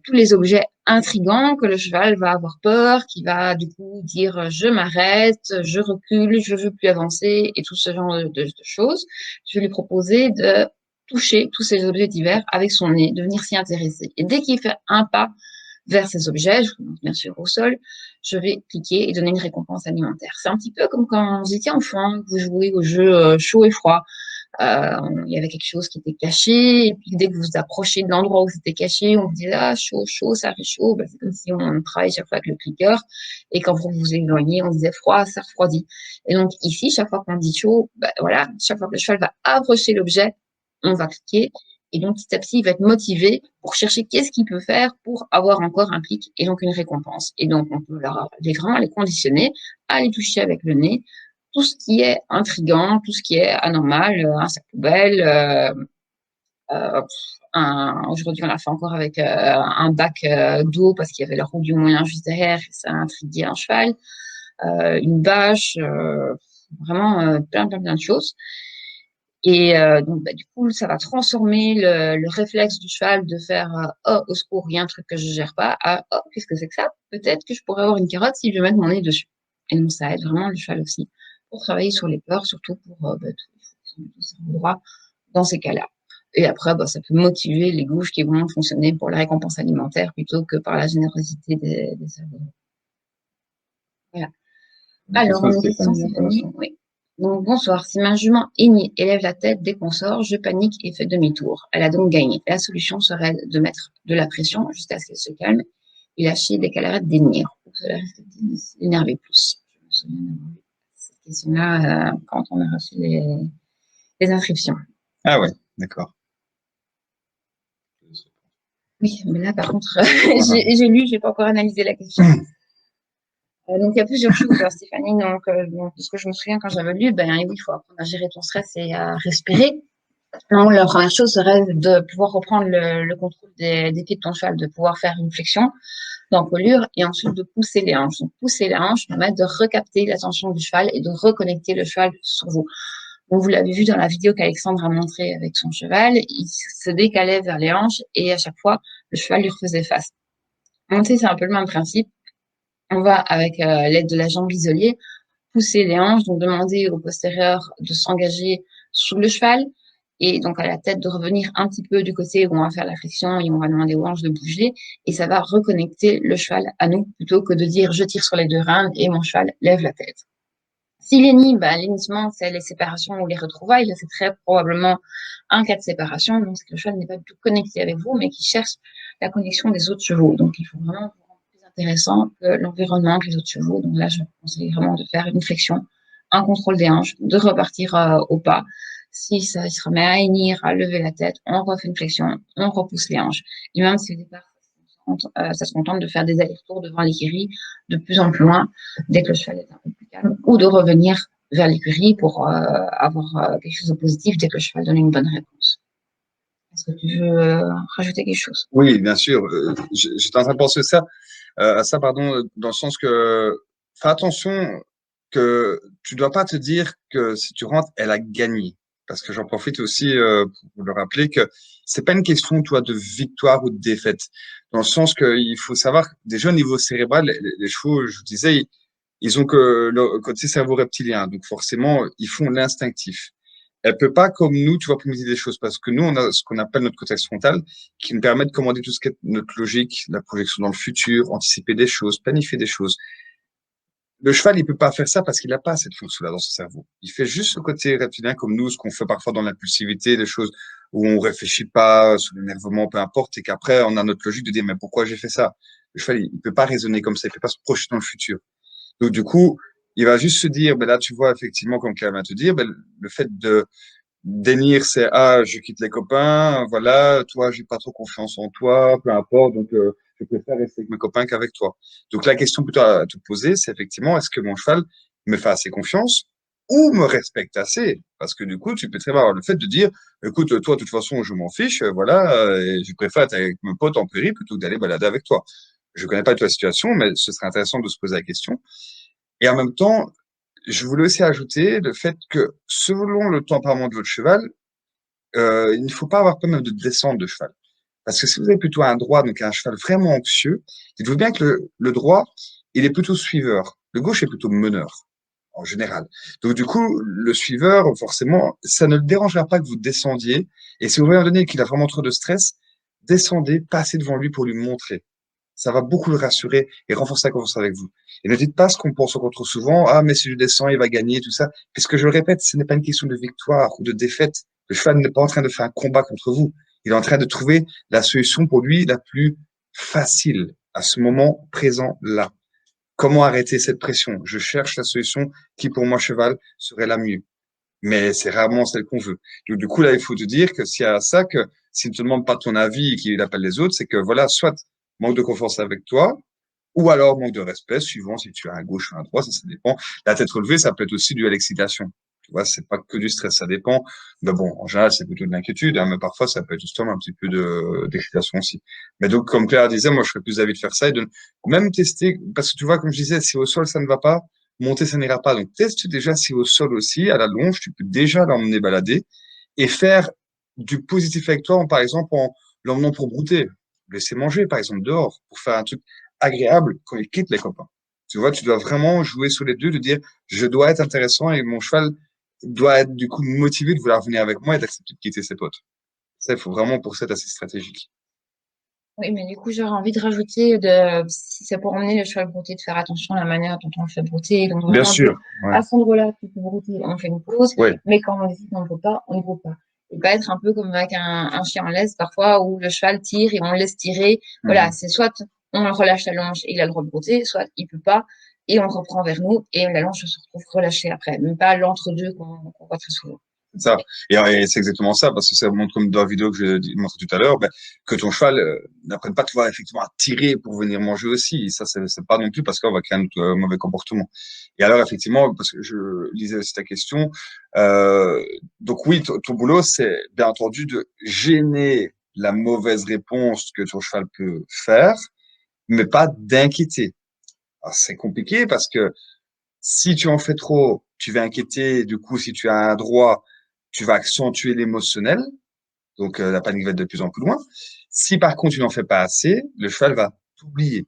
tous les objets intrigants que le cheval va avoir peur, qui va du coup dire je m'arrête, je recule, je veux plus avancer et tout ce genre de choses, je vais lui proposer de toucher tous ces objets divers avec son nez, de venir s'y intéresser. Et dès qu'il fait un pas vers ces objets, je commence bien sûr au sol, je vais cliquer et donner une récompense alimentaire. C'est un petit peu comme quand vous étiez enfant, vous jouez au jeu chaud et froid. Il y avait quelque chose qui était caché, et puis dès que vous vous approchez de l'endroit où c'était caché, on vous disait ah chaud, chaud, ça fait chaud. C'est comme si on travaille chaque fois avec le clicker, et quand vous vous éloignez, on disait froid, ça refroidit. Et donc ici, chaque fois qu'on dit chaud, voilà, chaque fois que le cheval va approcher l'objet, on va cliquer, et donc petit à petit, il va être motivé pour chercher qu'est-ce qu'il peut faire pour avoir encore un clic et donc une récompense. Et donc on peut vraiment les conditionner à les toucher avec le nez. Tout ce qui est intriguant, tout ce qui est anormal, un sac poubelle, aujourd'hui on l'a fait encore avec un bac d'eau parce qu'il y avait la roue du moulin juste derrière, et ça a intrigué un cheval, une bâche, vraiment plein de choses. Et donc du coup ça va transformer le réflexe du cheval de faire oh au secours, il y a un truc que je gère pas, à oh qu'est-ce que c'est que ça? Peut-être que je pourrais avoir une carotte si je mets mon nez dessus. Et donc ça aide vraiment le cheval aussi pour travailler sur les peurs, surtout pour tous droit dans ces cas-là. Et après, ça peut motiver les gouges qui vont fonctionner pour la récompense alimentaire plutôt que par la générosité des cerveaux. Voilà. Alors, on est sans Stéphanie. Oui. Donc, bonsoir. Si ma jument hennit élève la tête dès qu'on sort, je panique et fais demi-tour. Elle a donc gagné. La solution serait de mettre de la pression jusqu'à ce qu'elle se calme et lâcher dès qu'elle arrête d'hennir. Pour que cela reste énerver plus. Je me souviens d'avoir vu cette question-là quand on a reçu les inscriptions. Ah ouais, d'accord. Oui, mais là, par contre, j'ai lu, j'ai pas encore analysé la question. Donc, il y a plusieurs choses, Stéphanie. Donc, parce que je me souviens quand j'avais lu, oui, il faut apprendre à gérer ton stress et à respirer. Donc, la première chose serait de pouvoir reprendre le contrôle des pieds de ton cheval, de pouvoir faire une flexion d'encolure et ensuite de pousser les hanches. Donc, pousser les hanches permet de recapter l'attention du cheval et de reconnecter le cheval sur vous. Donc, vous l'avez vu dans la vidéo qu'Alexandre a montrée avec son cheval, il se décalait vers les hanches et à chaque fois, le cheval lui refaisait face. Monter, c'est un peu le même principe. On va, avec l'aide de la jambe isolée, pousser les hanches, donc demander au postérieur de s'engager sous le cheval et donc à la tête de revenir un petit peu du côté où on va faire la flexion et on va demander aux hanches de bouger et ça va reconnecter le cheval à nous plutôt que de dire je tire sur les deux reins et mon cheval lève la tête. Si l'hennissement, c'est les séparations ou les retrouvailles, là, c'est très probablement un cas de séparation, donc le cheval n'est pas du tout connecté avec vous, mais qui cherche la connexion des autres chevaux. Donc, il faut vraiment vous rendre plus intéressant que l'environnement, que les autres chevaux. Donc là, je conseille vraiment de faire une flexion, un contrôle des hanches, de repartir au pas. Si ça il se remet à hennir, à lever la tête, on refait une flexion, on repousse les hanches. Et même si au départ, ça se contente de faire des allers-retours devant l'écurie de plus en plus loin dès que le cheval est un peu plus calme ou de revenir vers l'écurie pour avoir quelque chose de positif dès que le cheval donne une bonne réponse. Est-ce que tu veux rajouter quelque chose? Oui, bien sûr. J'étais en train de penser à ça, pardon, dans le sens que fais attention que tu dois pas te dire que si tu rentres, elle a gagné. Parce que j'en profite aussi pour le rappeler que c'est pas une question, toi, de victoire ou de défaite. Dans le sens qu'il faut savoir, déjà au niveau cérébral, les chevaux, je vous disais, ils ont que le côté cerveau reptilien. Donc forcément, ils font l'instinctif. Elle peut pas, comme nous, tu vois, préméditer des choses, parce que nous, on a ce qu'on appelle notre cortex frontal, qui nous permet de commander tout ce qui est notre logique, la projection dans le futur, anticiper des choses, planifier des choses. le cheval, il peut pas faire ça parce qu'il n'a pas cette fonction-là dans son cerveau. Il fait juste ce côté reptilien comme nous, ce qu'on fait parfois dans l'impulsivité, des choses où on réfléchit pas, sur l'énervement, peu importe, et qu'après, on a notre logique de dire, mais pourquoi j'ai fait ça? Le cheval, il peut pas raisonner comme ça, il peut pas se projeter dans le futur. Donc, du coup, il va juste se dire, ben là, tu vois, effectivement, comme Claire vient de te dire, ben, le fait de dénir, c'est, ah, je quitte les copains, voilà, toi, j'ai pas trop confiance en toi, peu importe, donc, je préfère rester avec mes copains qu'avec toi. Donc, la question plutôt à te poser, c'est effectivement, est-ce que mon cheval me fait assez confiance ou me respecte assez? Parce que du coup, tu peux très bien avoir le fait de dire, écoute, toi, de toute façon, je m'en fiche, voilà, et je préfère être avec mes potes en prairie plutôt que d'aller balader avec toi. Je connais pas ta situation, mais ce serait intéressant de se poser la question. Et en même temps, je voulais aussi ajouter le fait que selon le tempérament de votre cheval, il ne faut pas avoir peur même de descendre de cheval. Parce que si vous avez plutôt un droit, donc un cheval vraiment anxieux, dites-vous bien que le droit, il est plutôt suiveur. Le gauche est plutôt meneur, en général. Donc du coup, le suiveur, forcément, ça ne le dérangera pas que vous descendiez. Et si vous voyez un donné qu'il a vraiment trop de stress, descendez, passez devant lui pour lui montrer. Ça va beaucoup le rassurer et renforcer la confiance avec vous. Et ne dites pas ce qu'on pense encore trop souvent, ah, mais si je descends, il va gagner, tout ça. Puisque je le répète, ce n'est pas une question de victoire ou de défaite. Le cheval n'est pas en train de faire un combat contre vous. Il est en train de trouver la solution pour lui la plus facile à ce moment présent là. Comment arrêter cette pression? Je cherche la solution qui, pour moi, cheval, serait la mieux. Mais c'est rarement celle qu'on veut. Donc, du coup, là, il faut te dire que s'il y a ça, que s'il ne te demande pas ton avis et qu'il appelle les autres, c'est que voilà, soit manque de confiance avec toi, ou alors manque de respect, suivant si tu as un gauche ou un droit, ça dépend. La tête relevée, ça peut être aussi dû à l'excitation. Tu vois, c'est pas que du stress, ça dépend. Mais bon, en général, c'est plutôt de l'inquiétude, hein, mais parfois, ça peut être justement un petit peu d'excitation aussi. Mais donc, comme Claire disait, moi, je serais plus d'avis de faire ça et de même tester, parce que tu vois, comme je disais, si au sol, ça ne va pas, monter, ça n'ira pas. Donc, teste déjà si au sol aussi, à la longe, tu peux déjà l'emmener balader et faire du positif avec toi, par exemple, en l'emmenant pour brouter. Laisser manger, par exemple, dehors, pour faire un truc agréable quand il quitte les copains. Tu vois, tu dois vraiment jouer sur les deux, de dire, je dois être intéressant et mon cheval doit être, du coup, motivé de vouloir venir avec moi et d'accepter de quitter ses potes. Ça, il faut vraiment pour ça être assez stratégique. Oui, mais du coup, j'aurais envie de rajouter, si c'est pour emmener le cheval brouter, de faire attention à la manière dont on le fait brouter. Donc, Bien vraiment dire, sûr, ouais. à cet endroit-là, tu peux brouter, on fait une pause, Ouais. mais quand on décide qu'on ne peut pas, on ne peut pas. Et pas être un peu comme avec un chien en laisse, parfois, où le cheval tire et on le laisse tirer. Voilà, Mhm. c'est soit on relâche la longe et il a le droit de brouter, soit il peut pas, et on le reprend vers nous, et la longe se retrouve relâchée après. Mais pas l'entre-deux qu'on voit très souvent. Ça. Et c'est exactement ça, parce que ça montre comme dans la vidéo que j'ai montré tout à l'heure, ben, que ton cheval n'apprenne pas, tu vois, effectivement, à tirer pour venir manger aussi. Et ça, c'est pas non plus parce qu'on va créer un mauvais comportement. Et alors, effectivement, parce que je lisais aussi ta question, euh, donc oui, ton boulot, c'est bien entendu de gêner la mauvaise réponse que ton cheval peut faire, mais pas d'inquiéter. Alors, c'est compliqué parce que si tu en fais trop, tu vas inquiéter. Du coup, si tu as un droit, tu vas accentuer l'émotionnel. Donc, la panique va être de plus en plus loin. Si par contre, tu n'en fais pas assez, le cheval va t'oublier.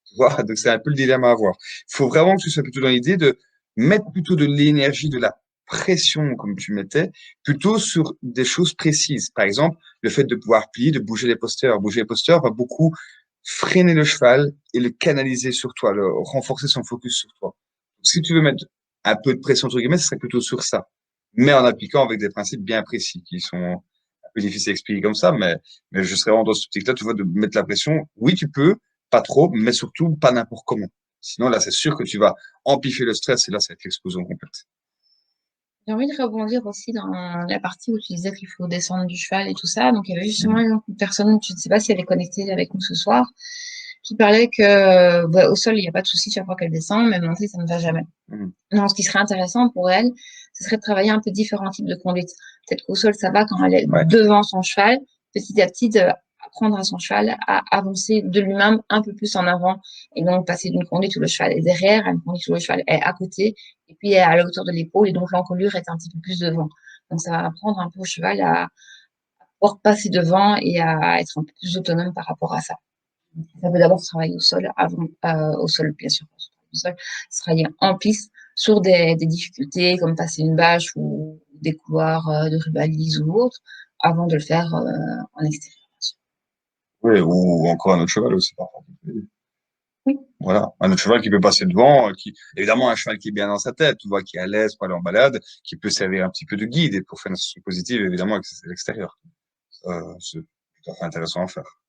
Tu vois. Donc, c'est un peu le dilemme à avoir. Il faut vraiment que tu sois plutôt dans l'idée de mettre plutôt de l'énergie, de la pression, comme tu mettais, plutôt sur des choses précises. Par exemple, le fait de pouvoir plier, de bouger les posters. Bouger les posters va beaucoup freiner le cheval et le canaliser sur toi, le renforcer son focus sur toi. Si tu veux mettre un peu de pression, entre guillemets, ce serait plutôt sur ça. Mais en appliquant avec des principes bien précis qui sont un peu difficiles à expliquer comme ça, mais je serais vraiment dans ce optique-là, tu vois, de mettre la pression. Oui, tu peux, pas trop, mais surtout pas n'importe comment. Sinon, là, c'est sûr que tu vas amplifier le stress et là, ça va être l'explosion complète. J'ai envie de rebondir aussi dans la partie où tu disais qu'il faut descendre du cheval et tout ça. Donc, il y avait justement Mhm. une personne, je ne sais pas si elle est connectée avec nous ce soir, qui parlait que au sol, il n'y a pas de souci chaque fois qu'elle descend, mais monter, ça ne va jamais. Mhm. Donc, ce qui serait intéressant pour elle, ce serait de travailler un peu différents types de conduite. Peut-être qu'au sol, ça va quand elle est Ouais. devant son cheval, petit à petit, de apprendre à son cheval à avancer de lui-même un peu plus en avant et donc passer d'une conduite où le cheval est derrière à une conduite où le cheval est à côté et puis est à la hauteur de l'épaule et donc l'encolure est un petit peu plus devant. Donc, ça va apprendre un peu au cheval à pouvoir passer devant et à être un peu plus autonome par rapport à ça. Ça peut d'abord se travailler au sol, avant, au sol, bien sûr, au sol, se travailler en piste sur des difficultés comme passer une bâche ou des couloirs de rubalise ou autre, avant de le faire en extérieur. Oui, ou encore un autre cheval aussi, parfois. Voilà, un autre cheval qui peut passer devant, évidemment un cheval qui est bien dans sa tête, tu vois, qui est à l'aise pour aller en balade, qui peut servir un petit peu de guide et pour faire une association positive, évidemment, avec l'extérieur. C'est tout à fait intéressant à faire.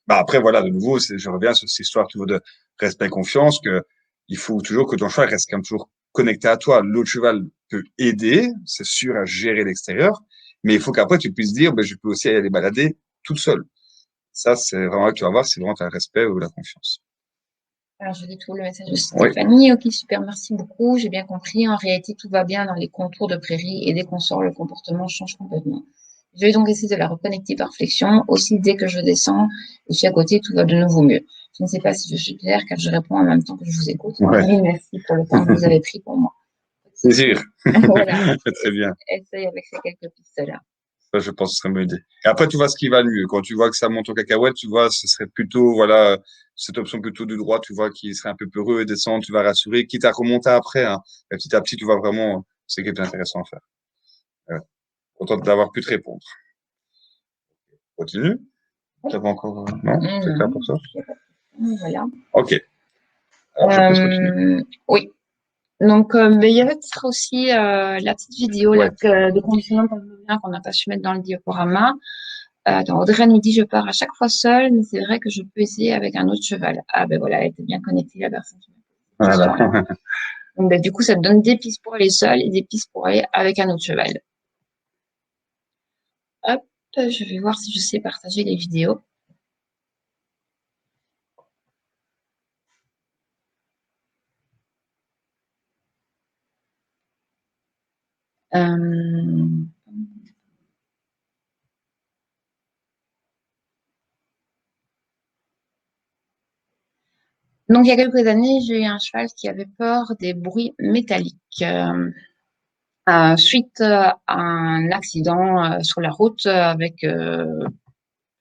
Bah après, voilà, de nouveau, je reviens sur cette histoire toujours de respect et confiance, que il faut toujours que ton cheval reste quand même toujours connecté à toi. L'autre cheval peut aider, c'est sûr, à gérer l'extérieur, mais il faut qu'après tu puisses dire, ben, je peux aussi aller balader toute seule. Ça, c'est vraiment là que tu vas voir, c'est vraiment un respect ou la confiance. Alors, je retrouve le message de Oui, Stéphanie. Ok, super, merci beaucoup. J'ai bien compris. En réalité, tout va bien dans les contours de prairie et dès qu'on sort, le comportement change complètement. Je vais donc essayer de la reconnecter par flexion. Aussi, dès que je descends et je suis à côté, tout va de nouveau mieux. Je ne sais pas si je suis claire car je réponds en même temps que je vous écoute. ouais. Oui, merci pour le temps que vous avez pris pour moi. Plaisir. Voilà. Très bien. Essaye avec ces quelques pistes-là. Ça, je pense que ce serait une bonne idée. Et après, tu vois ce qui va le mieux. Quand tu vois que ça monte au cacahuète, tu vois, ce serait plutôt, voilà, cette option plutôt de droite, tu vois, qui serait un peu peureux et descendre, tu vas rassurer, quitte à remonter après, hein. Et petit à petit, tu vois vraiment, c'est quelque chose d'intéressant à faire. Ouais. Content d'avoir pu te répondre. Continue. Tu pas encore, non? C'est clair pour ça? Voilà. Ok. Alors, je peux continuer. Oui. Donc, mais il y avait peut-être aussi la petite vidéo là, Ouais. de conditionnement pavlovien qu'on n'a pas su mettre dans le diaporama. Attends, Audrey nous dit, je pars à chaque fois seule, mais c'est vrai que je peux essayer avec un autre cheval. Ah ben voilà, elle était bien connectée, la personne qui m'a posé cette Voilà. question-là. Donc, ben, du coup, ça te donne des pistes pour aller seule et des pistes pour aller avec un autre cheval. Hop, je vais voir si je sais partager les vidéos. Euh, Donc, il y a quelques années, j'ai eu un cheval qui avait peur des bruits métalliques. Suite à un accident sur la route avec, je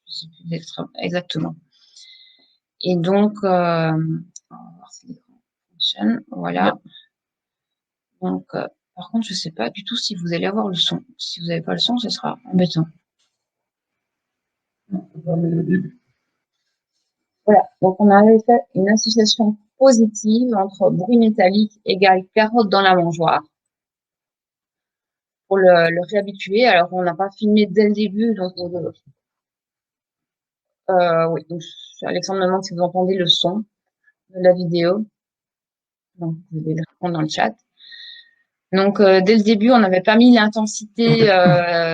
sais plus exactement. Et donc, on va voir si l'écran fonctionne. Voilà. Donc, par contre, je ne sais pas du tout si vous allez avoir le son. Si vous n'avez pas le son, ce sera embêtant. Voilà. Donc, on avait fait une association positive entre bruit métallique égale carotte dans la mangeoire pour le réhabituer. Alors, on n'a pas filmé dès le début, donc oui, donc Alexandre me demande si vous entendez le son de la vidéo. Donc, vous pouvez le répondre dans le chat. Donc, dès le début, on n'avait pas mis l'intensité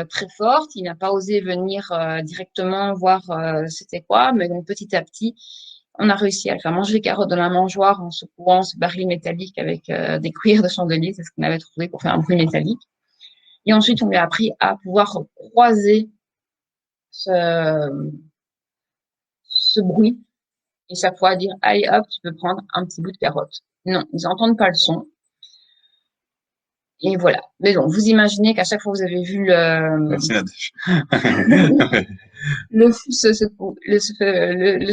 très forte. Il n'a pas osé venir directement voir c'était quoi. Mais donc, petit à petit, on a réussi à le faire manger les carottes dans la mangeoire en secouant ce baril métallique avec des cuirs de chandelier. C'est ce qu'on avait trouvé pour faire un bruit métallique. Et ensuite, on lui a appris à pouvoir croiser ce, ce bruit et chaque fois dire, allez hop, tu peux prendre un petit bout de carotte. Non, ils n'entendent pas le son. Et voilà. Mais donc, vous imaginez qu'à chaque fois que vous avez vu Merci, Nadège. le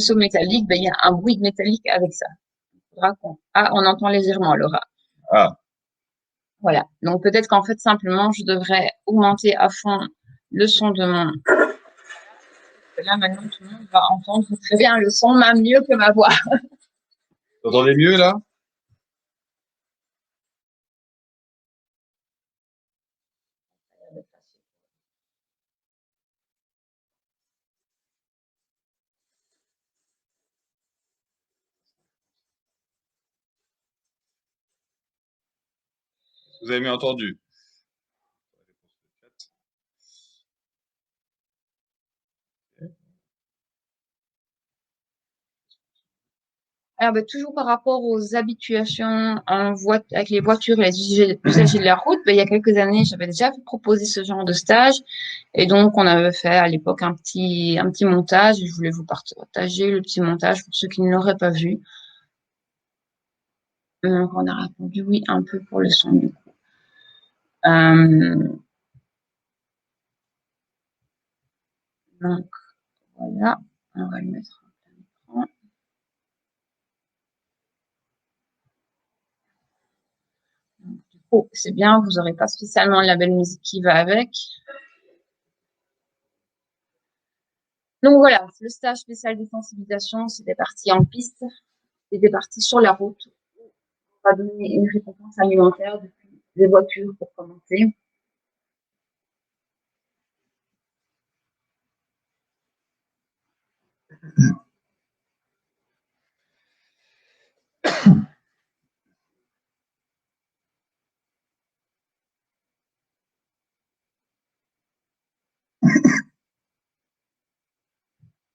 saut métallique, ben, il y a un bruit métallique avec ça. Ah, on entend légèrement, Laura. Ah. Voilà. Donc, peut-être qu'en fait, simplement, je devrais augmenter à fond le son de mon... Là, maintenant, tout le monde va entendre très bien le son, même mieux que ma voix. Vous entendez mieux, là? Vous avez mieux entendu? Alors, ben, toujours par rapport aux habituations avec les voitures et les usagers de la route, ben, il y a quelques années, j'avais déjà proposé ce genre de stage. Et donc, on avait fait à l'époque un petit montage. Je voulais vous partager le petit montage pour ceux qui ne l'auraient pas vu. Donc, on a répondu oui un peu pour le son du coup. Donc, voilà. On va le mettre en plein écran. Du coup, c'est bien, vous n'aurez pas spécialement la belle musique qui va avec. Donc voilà, le stage spécial de sensibilisation, c'était parti en piste. des parties sur la route. On va donner une récompense alimentaire depuis les voitures pour commencer.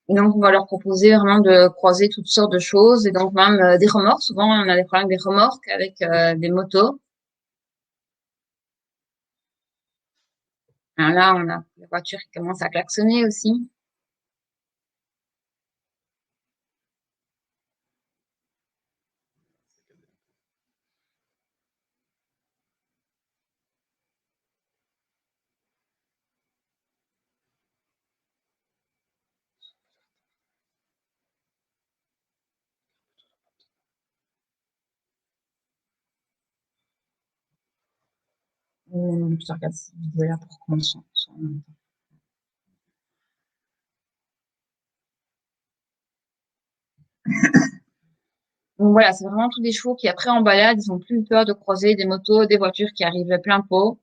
Et donc, on va leur proposer vraiment de croiser toutes sortes de choses et donc même des remorques. Souvent, on a des problèmes avec des remorques avec des motos. Alors là, on a la voiture qui commence à klaxonner aussi. Je regarde cette vidéo-là pour qu'on s'en. Donc voilà, c'est vraiment tous des chevaux qui, après en balade, ils ont plus peur de croiser des motos, des voitures qui arrivent plein pot.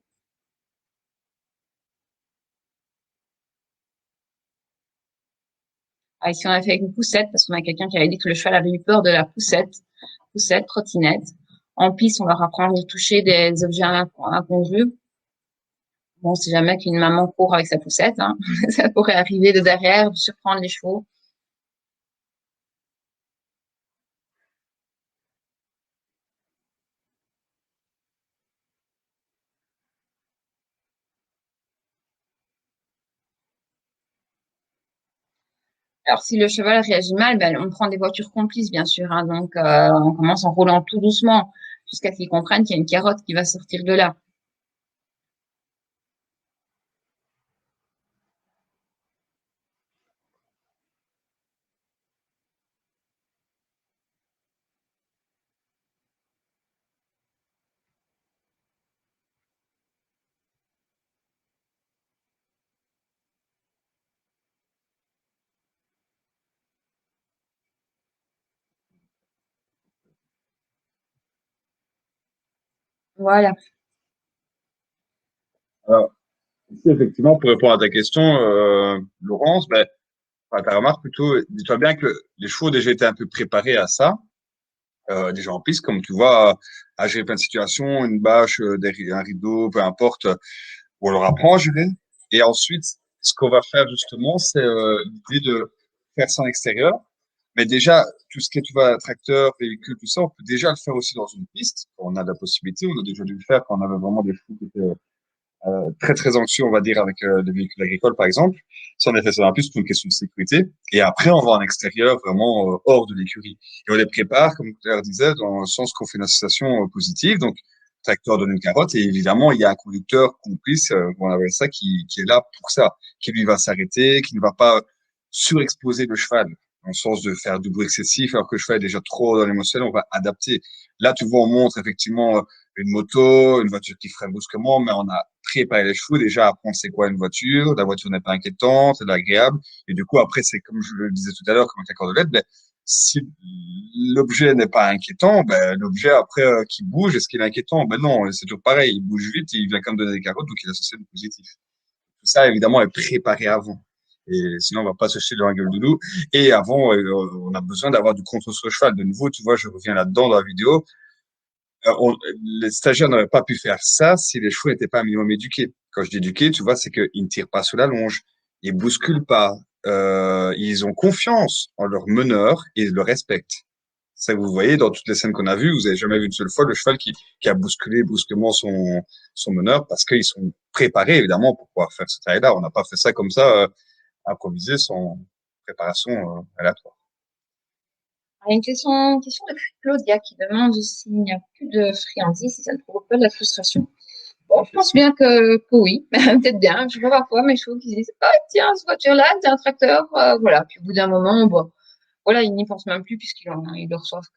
Ah, ici, on a fait avec une poussette parce qu'on a quelqu'un qui avait dit que le cheval avait eu peur de la poussette. Poussette, trottinette. En piste, on leur apprend à venir toucher des objets incongrus. Bon, si jamais qu'une maman court avec sa poussette, hein, ça pourrait arriver de derrière, de surprendre les chevaux. Alors, si le cheval réagit mal, ben, on prend des voitures complices, bien sûr. Hein, donc, on commence en roulant tout doucement jusqu'à ce qu'ils comprennent qu'il y a une carotte qui va sortir de là. Voilà. Alors, ici, effectivement, pour répondre à ta question, Laurence, ben, enfin, ta remarque plutôt, dis-toi bien que les chevaux ont déjà été un peu préparés à ça, déjà en piste, comme tu vois, à gérer plein de situations, une bâche, un rideau, peu importe, où on leur apprend à gérer. Et ensuite, ce qu'on va faire justement, c'est l'idée de faire ça en extérieur. Mais déjà, tout ce qui est, tu vois, tracteur, véhicule, tout ça, on peut déjà le faire aussi dans une piste. On a la possibilité, on a déjà dû le faire quand on avait vraiment des chevaux qui étaient très très anxieux, on va dire, avec des véhicules agricoles, par exemple. Ça, on a fait ça en plus pour une question de sécurité. Et après, on va en extérieur, vraiment hors de l'écurie. Et on les prépare, comme Claire disait, dans le sens qu'on fait une association positive. Donc, le tracteur donne une carotte et évidemment, il y a un conducteur complice, on appelle ça, qui est là pour ça, qui lui va s'arrêter, qui ne va pas surexposer le cheval, dans le sens de faire du bruit excessif, alors que le cheval est déjà trop dans l'émotionnel, on va adapter. Là, tu vois, on montre effectivement une moto, une voiture qui freine brusquement, mais on a préparé les chevaux déjà à apprendre c'est quoi une voiture. La voiture n'est pas inquiétante, elle est agréable. Et du coup, après, c'est comme je le disais tout à l'heure, comme avec la cordelette, ben, si l'objet n'est pas inquiétant, ben, l'objet après qui bouge, est-ce qu'il est inquiétant? Ben non, c'est toujours pareil, il bouge vite, et il vient quand même donner des carottes, donc il associe du positif. Tout ça, évidemment, est préparé avant. Et sinon, on va pas se jeter dans la gueule du loup. Et avant, on a besoin d'avoir du contrôle sur le cheval. De nouveau, tu vois, je reviens là-dedans dans la vidéo. Les stagiaires n'auraient pas pu faire ça si les chevaux n'étaient pas un minimum éduqués. Quand je dis éduqués, tu vois, c'est qu'ils ne tirent pas sous la longe, ils bousculent pas, ils ont confiance en leur meneur et ils le respectent. C'est ça que vous voyez dans toutes les scènes qu'on a vues. Vous avez jamais vu une seule fois le cheval qui a bousculé brusquement son meneur parce qu'ils sont préparés évidemment pour pouvoir faire ce travail-là. On n'a pas fait ça comme ça, improvisé sans préparation aléatoire. Il y a une question de Claudia qui demande s'il n'y a plus de friandises, si ça ne provoque pas de la frustration. Bon, je pense bien que oui, peut-être bien. Je vois parfois mes chevaux qui disent, ah, tiens, cette voiture-là, c'est un tracteur, voilà. Puis au bout d'un moment, bon, voilà, ils n'y pensent même plus puisqu'ils le reçoivent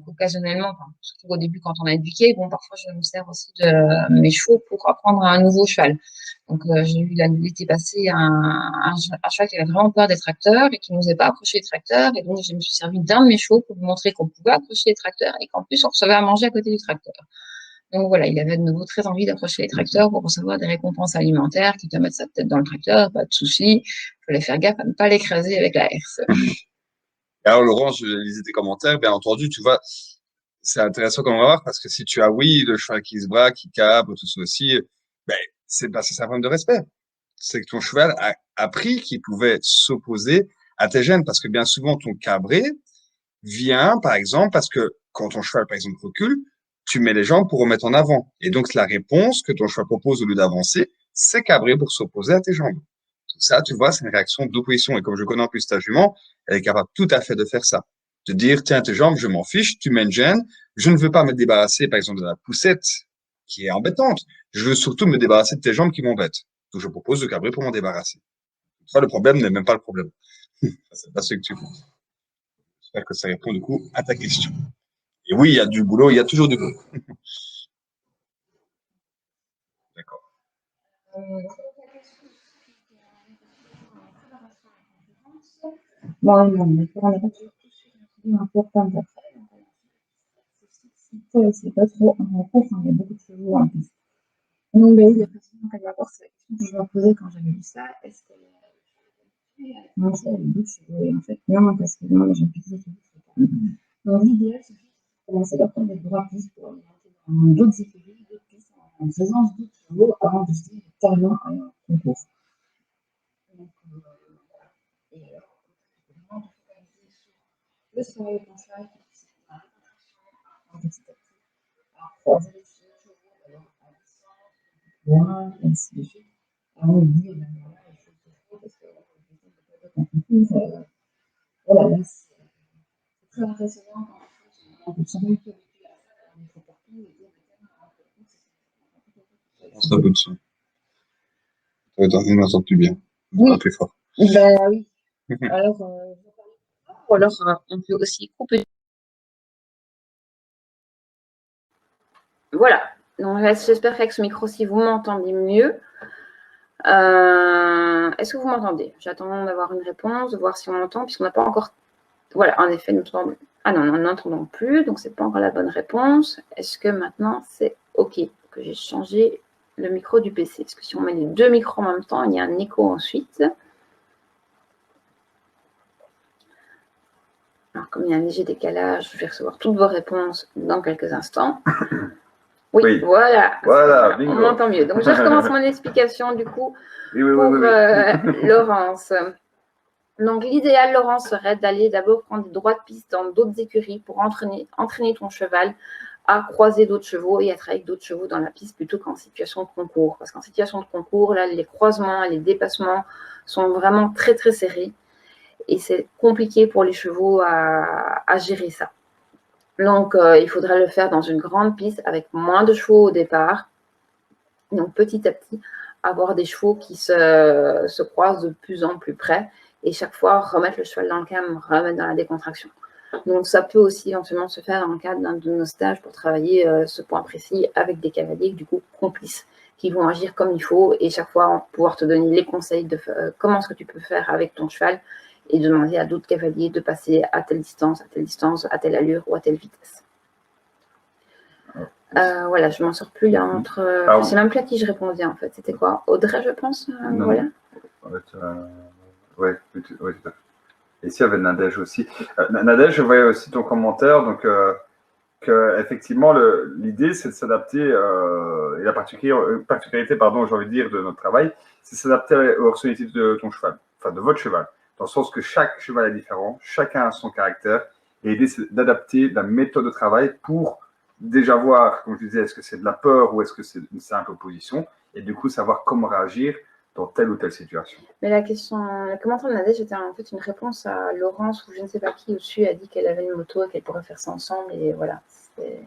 qu'occasionnellement. Enfin, surtout au début, quand on a éduqué. Bon, parfois, je me sers aussi de mes chevaux pour apprendre un nouveau cheval. Donc, j'ai eu l'été passé un cheval qui avait vraiment peur des tracteurs et qui n'osait pas approcher les tracteurs. Et donc, je me suis servi d'un de mes chevaux pour lui montrer qu'on pouvait approcher les tracteurs et qu'en plus, on recevait à manger à côté du tracteur. Donc voilà, il avait de nouveau très envie d'approcher les tracteurs pour recevoir des récompenses alimentaires, quitte à mettre sa tête dans le tracteur, pas de souci. Il fallait faire gaffe à ne pas l'écraser avec la herse. Alors, Laurent, je lisais tes commentaires, bien entendu, tu vois, c'est intéressant comme on va voir parce que si tu as, oui, le cheval qui se braque, qui cabre, tout ça aussi, ben, c'est un problème de respect. C'est que ton cheval a appris qu'il pouvait s'opposer à tes gènes parce que bien souvent, ton cabré vient, par exemple, parce que quand ton cheval, par exemple, recule, tu mets les jambes pour remettre en avant. Et donc, la réponse que ton cheval propose au lieu d'avancer, c'est cabrer pour s'opposer à tes jambes. Tout ça, tu vois, c'est une réaction d'opposition. Et comme je connais en plus ta jument, elle est capable tout à fait de faire ça. De dire, tiens, tes jambes, je m'en fiche, tu mets une gêne, je ne veux pas me débarrasser, par exemple, de la poussette qui est embêtante. Je veux surtout me débarrasser de tes jambes qui m'embêtent. Donc, je propose de cabrer pour m'en débarrasser. Toi, le problème n'est même pas le problème. C'est pas ce que tu penses. J'espère que ça répond du coup à ta question. Et oui, il y a du boulot, il y a toujours du boulot. D'accord. Bon, non, mais on n'a pas toujours important après. C'est pas trop en fait, il y a beaucoup de chevaux en plus. Donc, ben oui, effectivement, quand d'abord, c'est la question que je me posais quand j'avais lu ça. Est-ce que non, c'est avec d'autres chevaux? Et en fait, non, parce que non, j'ai plus de chevaux. Donc, l'idéal, c'est juste de commencer par prendre des droits pistes pour monter dans d'autres écuries, d'autres pistes, en faisant d'autres chevaux avant de se dire carrément à un concours. Donc, et alors, vraiment, de focaliser sur le travail au cheval, qui est la réparation, à croiser les chevaux, alors à distance, loin, et ainsi de suite. Avant de dire, ben voilà, il faut que je fasse parce que en concours, voilà, là, c'est très impressionnant quand on s'en est habitué à ça, on est trop partout, et dire, C'est un peu de son. Ça va être m'entends plus bien. oui, Plus fort. ben oui. Alors, ou alors, on peut aussi couper. Voilà. Donc, j'espère qu'avec ce micro-ci, vous m'entendez mieux. Est-ce que vous m'entendez? J'attends d'avoir une réponse, de voir si on m'entend, puisqu'on n'a pas encore. Voilà, en effet, nous semble. Ah non, nous n'entendons plus, donc c'est pas encore la bonne réponse. Est-ce que maintenant c'est OK que j'ai changé le micro du PC? Parce que si on met les deux micros en même temps, il y a un écho ensuite. Alors, comme il y a un léger décalage, je vais recevoir toutes vos réponses dans quelques instants. Oui, oui. Voilà, on m'entend mieux. Donc, je recommence mon explication du coup pour Laurence. Donc, l'idéal, Laurence, serait d'aller d'abord prendre des droits de piste dans d'autres écuries pour entraîner ton cheval à croiser d'autres chevaux et être avec d'autres chevaux dans la piste plutôt qu'en situation de concours. Parce qu'en situation de concours, là, les croisements et les dépassements sont vraiment très, très serrés. Et c'est compliqué pour les chevaux à gérer ça. Donc, il faudrait le faire dans une grande piste avec moins de chevaux au départ. Donc, petit à petit, avoir des chevaux qui se croisent de plus en plus près et chaque fois remettre le cheval dans le calme, remettre dans la décontraction. Donc, ça peut aussi éventuellement se faire dans le cadre d'un de nos stages pour travailler ce point précis avec des cavaliers, du coup, complices, qui vont agir comme il faut et chaque fois pouvoir te donner les conseils de comment est-ce que tu peux faire avec ton cheval et demander à d'autres cavaliers de passer à telle distance, à telle allure ou à telle vitesse. Voilà, je m'en sors plus là entre. Je sais même plus à qui je répondais en fait. C'était quoi? Audrey, je pense. Non, voilà. En fait, ouais, tout à fait. Et si, il y avait Nadège aussi. Nadège, je voyais aussi ton commentaire, donc que effectivement l'idée c'est de s'adapter et la particularité, pardon, j'ai envie de dire, de notre travail, c'est de s'adapter aux personnalités de ton cheval, enfin de votre cheval, dans le sens que chaque cheval est différent, chacun a son caractère, et l'idée c'est d'adapter la méthode de travail pour déjà voir, comme je disais, est-ce que c'est de la peur ou est-ce que c'est une simple opposition, et du coup savoir comment réagir dans telle ou telle situation. Mais la question, le commentaire de Nadège était en fait une réponse à Laurence ou je ne sais pas qui au-dessus a dit qu'elle avait une moto et qu'elle pourrait faire ça ensemble et voilà, c'est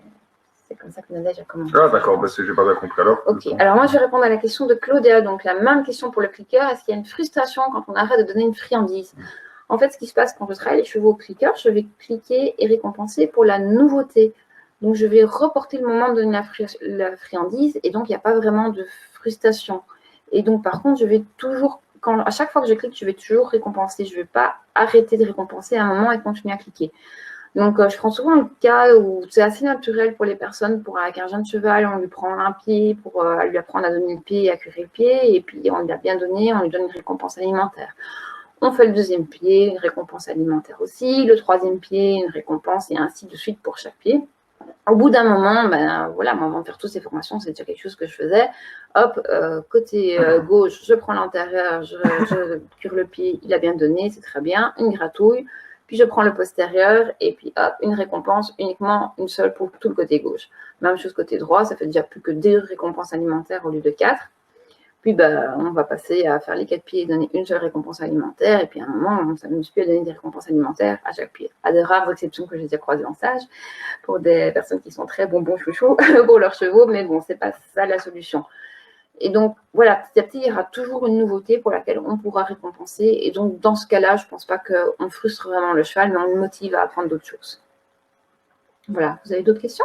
comme ça que Nadège a commencé. Ah d'accord, parce que j'ai pas bien compris alors. Ok, alors moi je vais répondre à la question de Claudia, donc la même question pour le clicker. Est-ce qu'il y a une frustration quand on arrête de donner une friandise? En fait, ce qui se passe quand je travaille les chevaux au clicker, je vais cliquer et récompenser pour la nouveauté. Donc, je vais reporter le moment de donner la friandise et donc, il n'y a pas vraiment de frustration. Et donc, par contre, je vais toujours, à chaque fois que je clique, je vais toujours récompenser. Je ne vais pas arrêter de récompenser à un moment et continuer à cliquer. Donc, je prends souvent le cas où c'est assez naturel pour les personnes. Avec un jeune cheval, on lui prend un pied pour lui apprendre à donner le pied et à curer le pied. Et puis, on lui a bien donné, on lui donne une récompense alimentaire. On fait le deuxième pied, une récompense alimentaire aussi. Le troisième pied, une récompense et ainsi de suite pour chaque pied. Au bout d'un moment, voilà, avant de faire toutes ces formations, c'est déjà quelque chose que je faisais. Hop, côté gauche, je prends l'antérieur, je cure le pied, il a bien donné, c'est très bien, une gratouille. Puis je prends le postérieur et puis hop, une récompense, uniquement une seule pour tout le côté gauche. Même chose côté droit, ça fait déjà plus que 2 récompenses alimentaires au lieu de 4. Puis, on va passer à faire les 4 pieds et donner une seule récompense alimentaire. Et puis, à un moment, on ne s'amuse plus à donner des récompenses alimentaires à chaque pied. À de rares exceptions que j'ai déjà croisées en stage, pour des personnes qui sont très bonbons chouchous pour leurs chevaux. Mais bon, ce n'est pas ça la solution. Et donc, voilà, petit à petit, il y aura toujours une nouveauté pour laquelle on pourra récompenser. Et donc, dans ce cas-là, je ne pense pas qu'on frustre vraiment le cheval, mais on le motive à apprendre d'autres choses. Voilà. Vous avez d'autres questions ?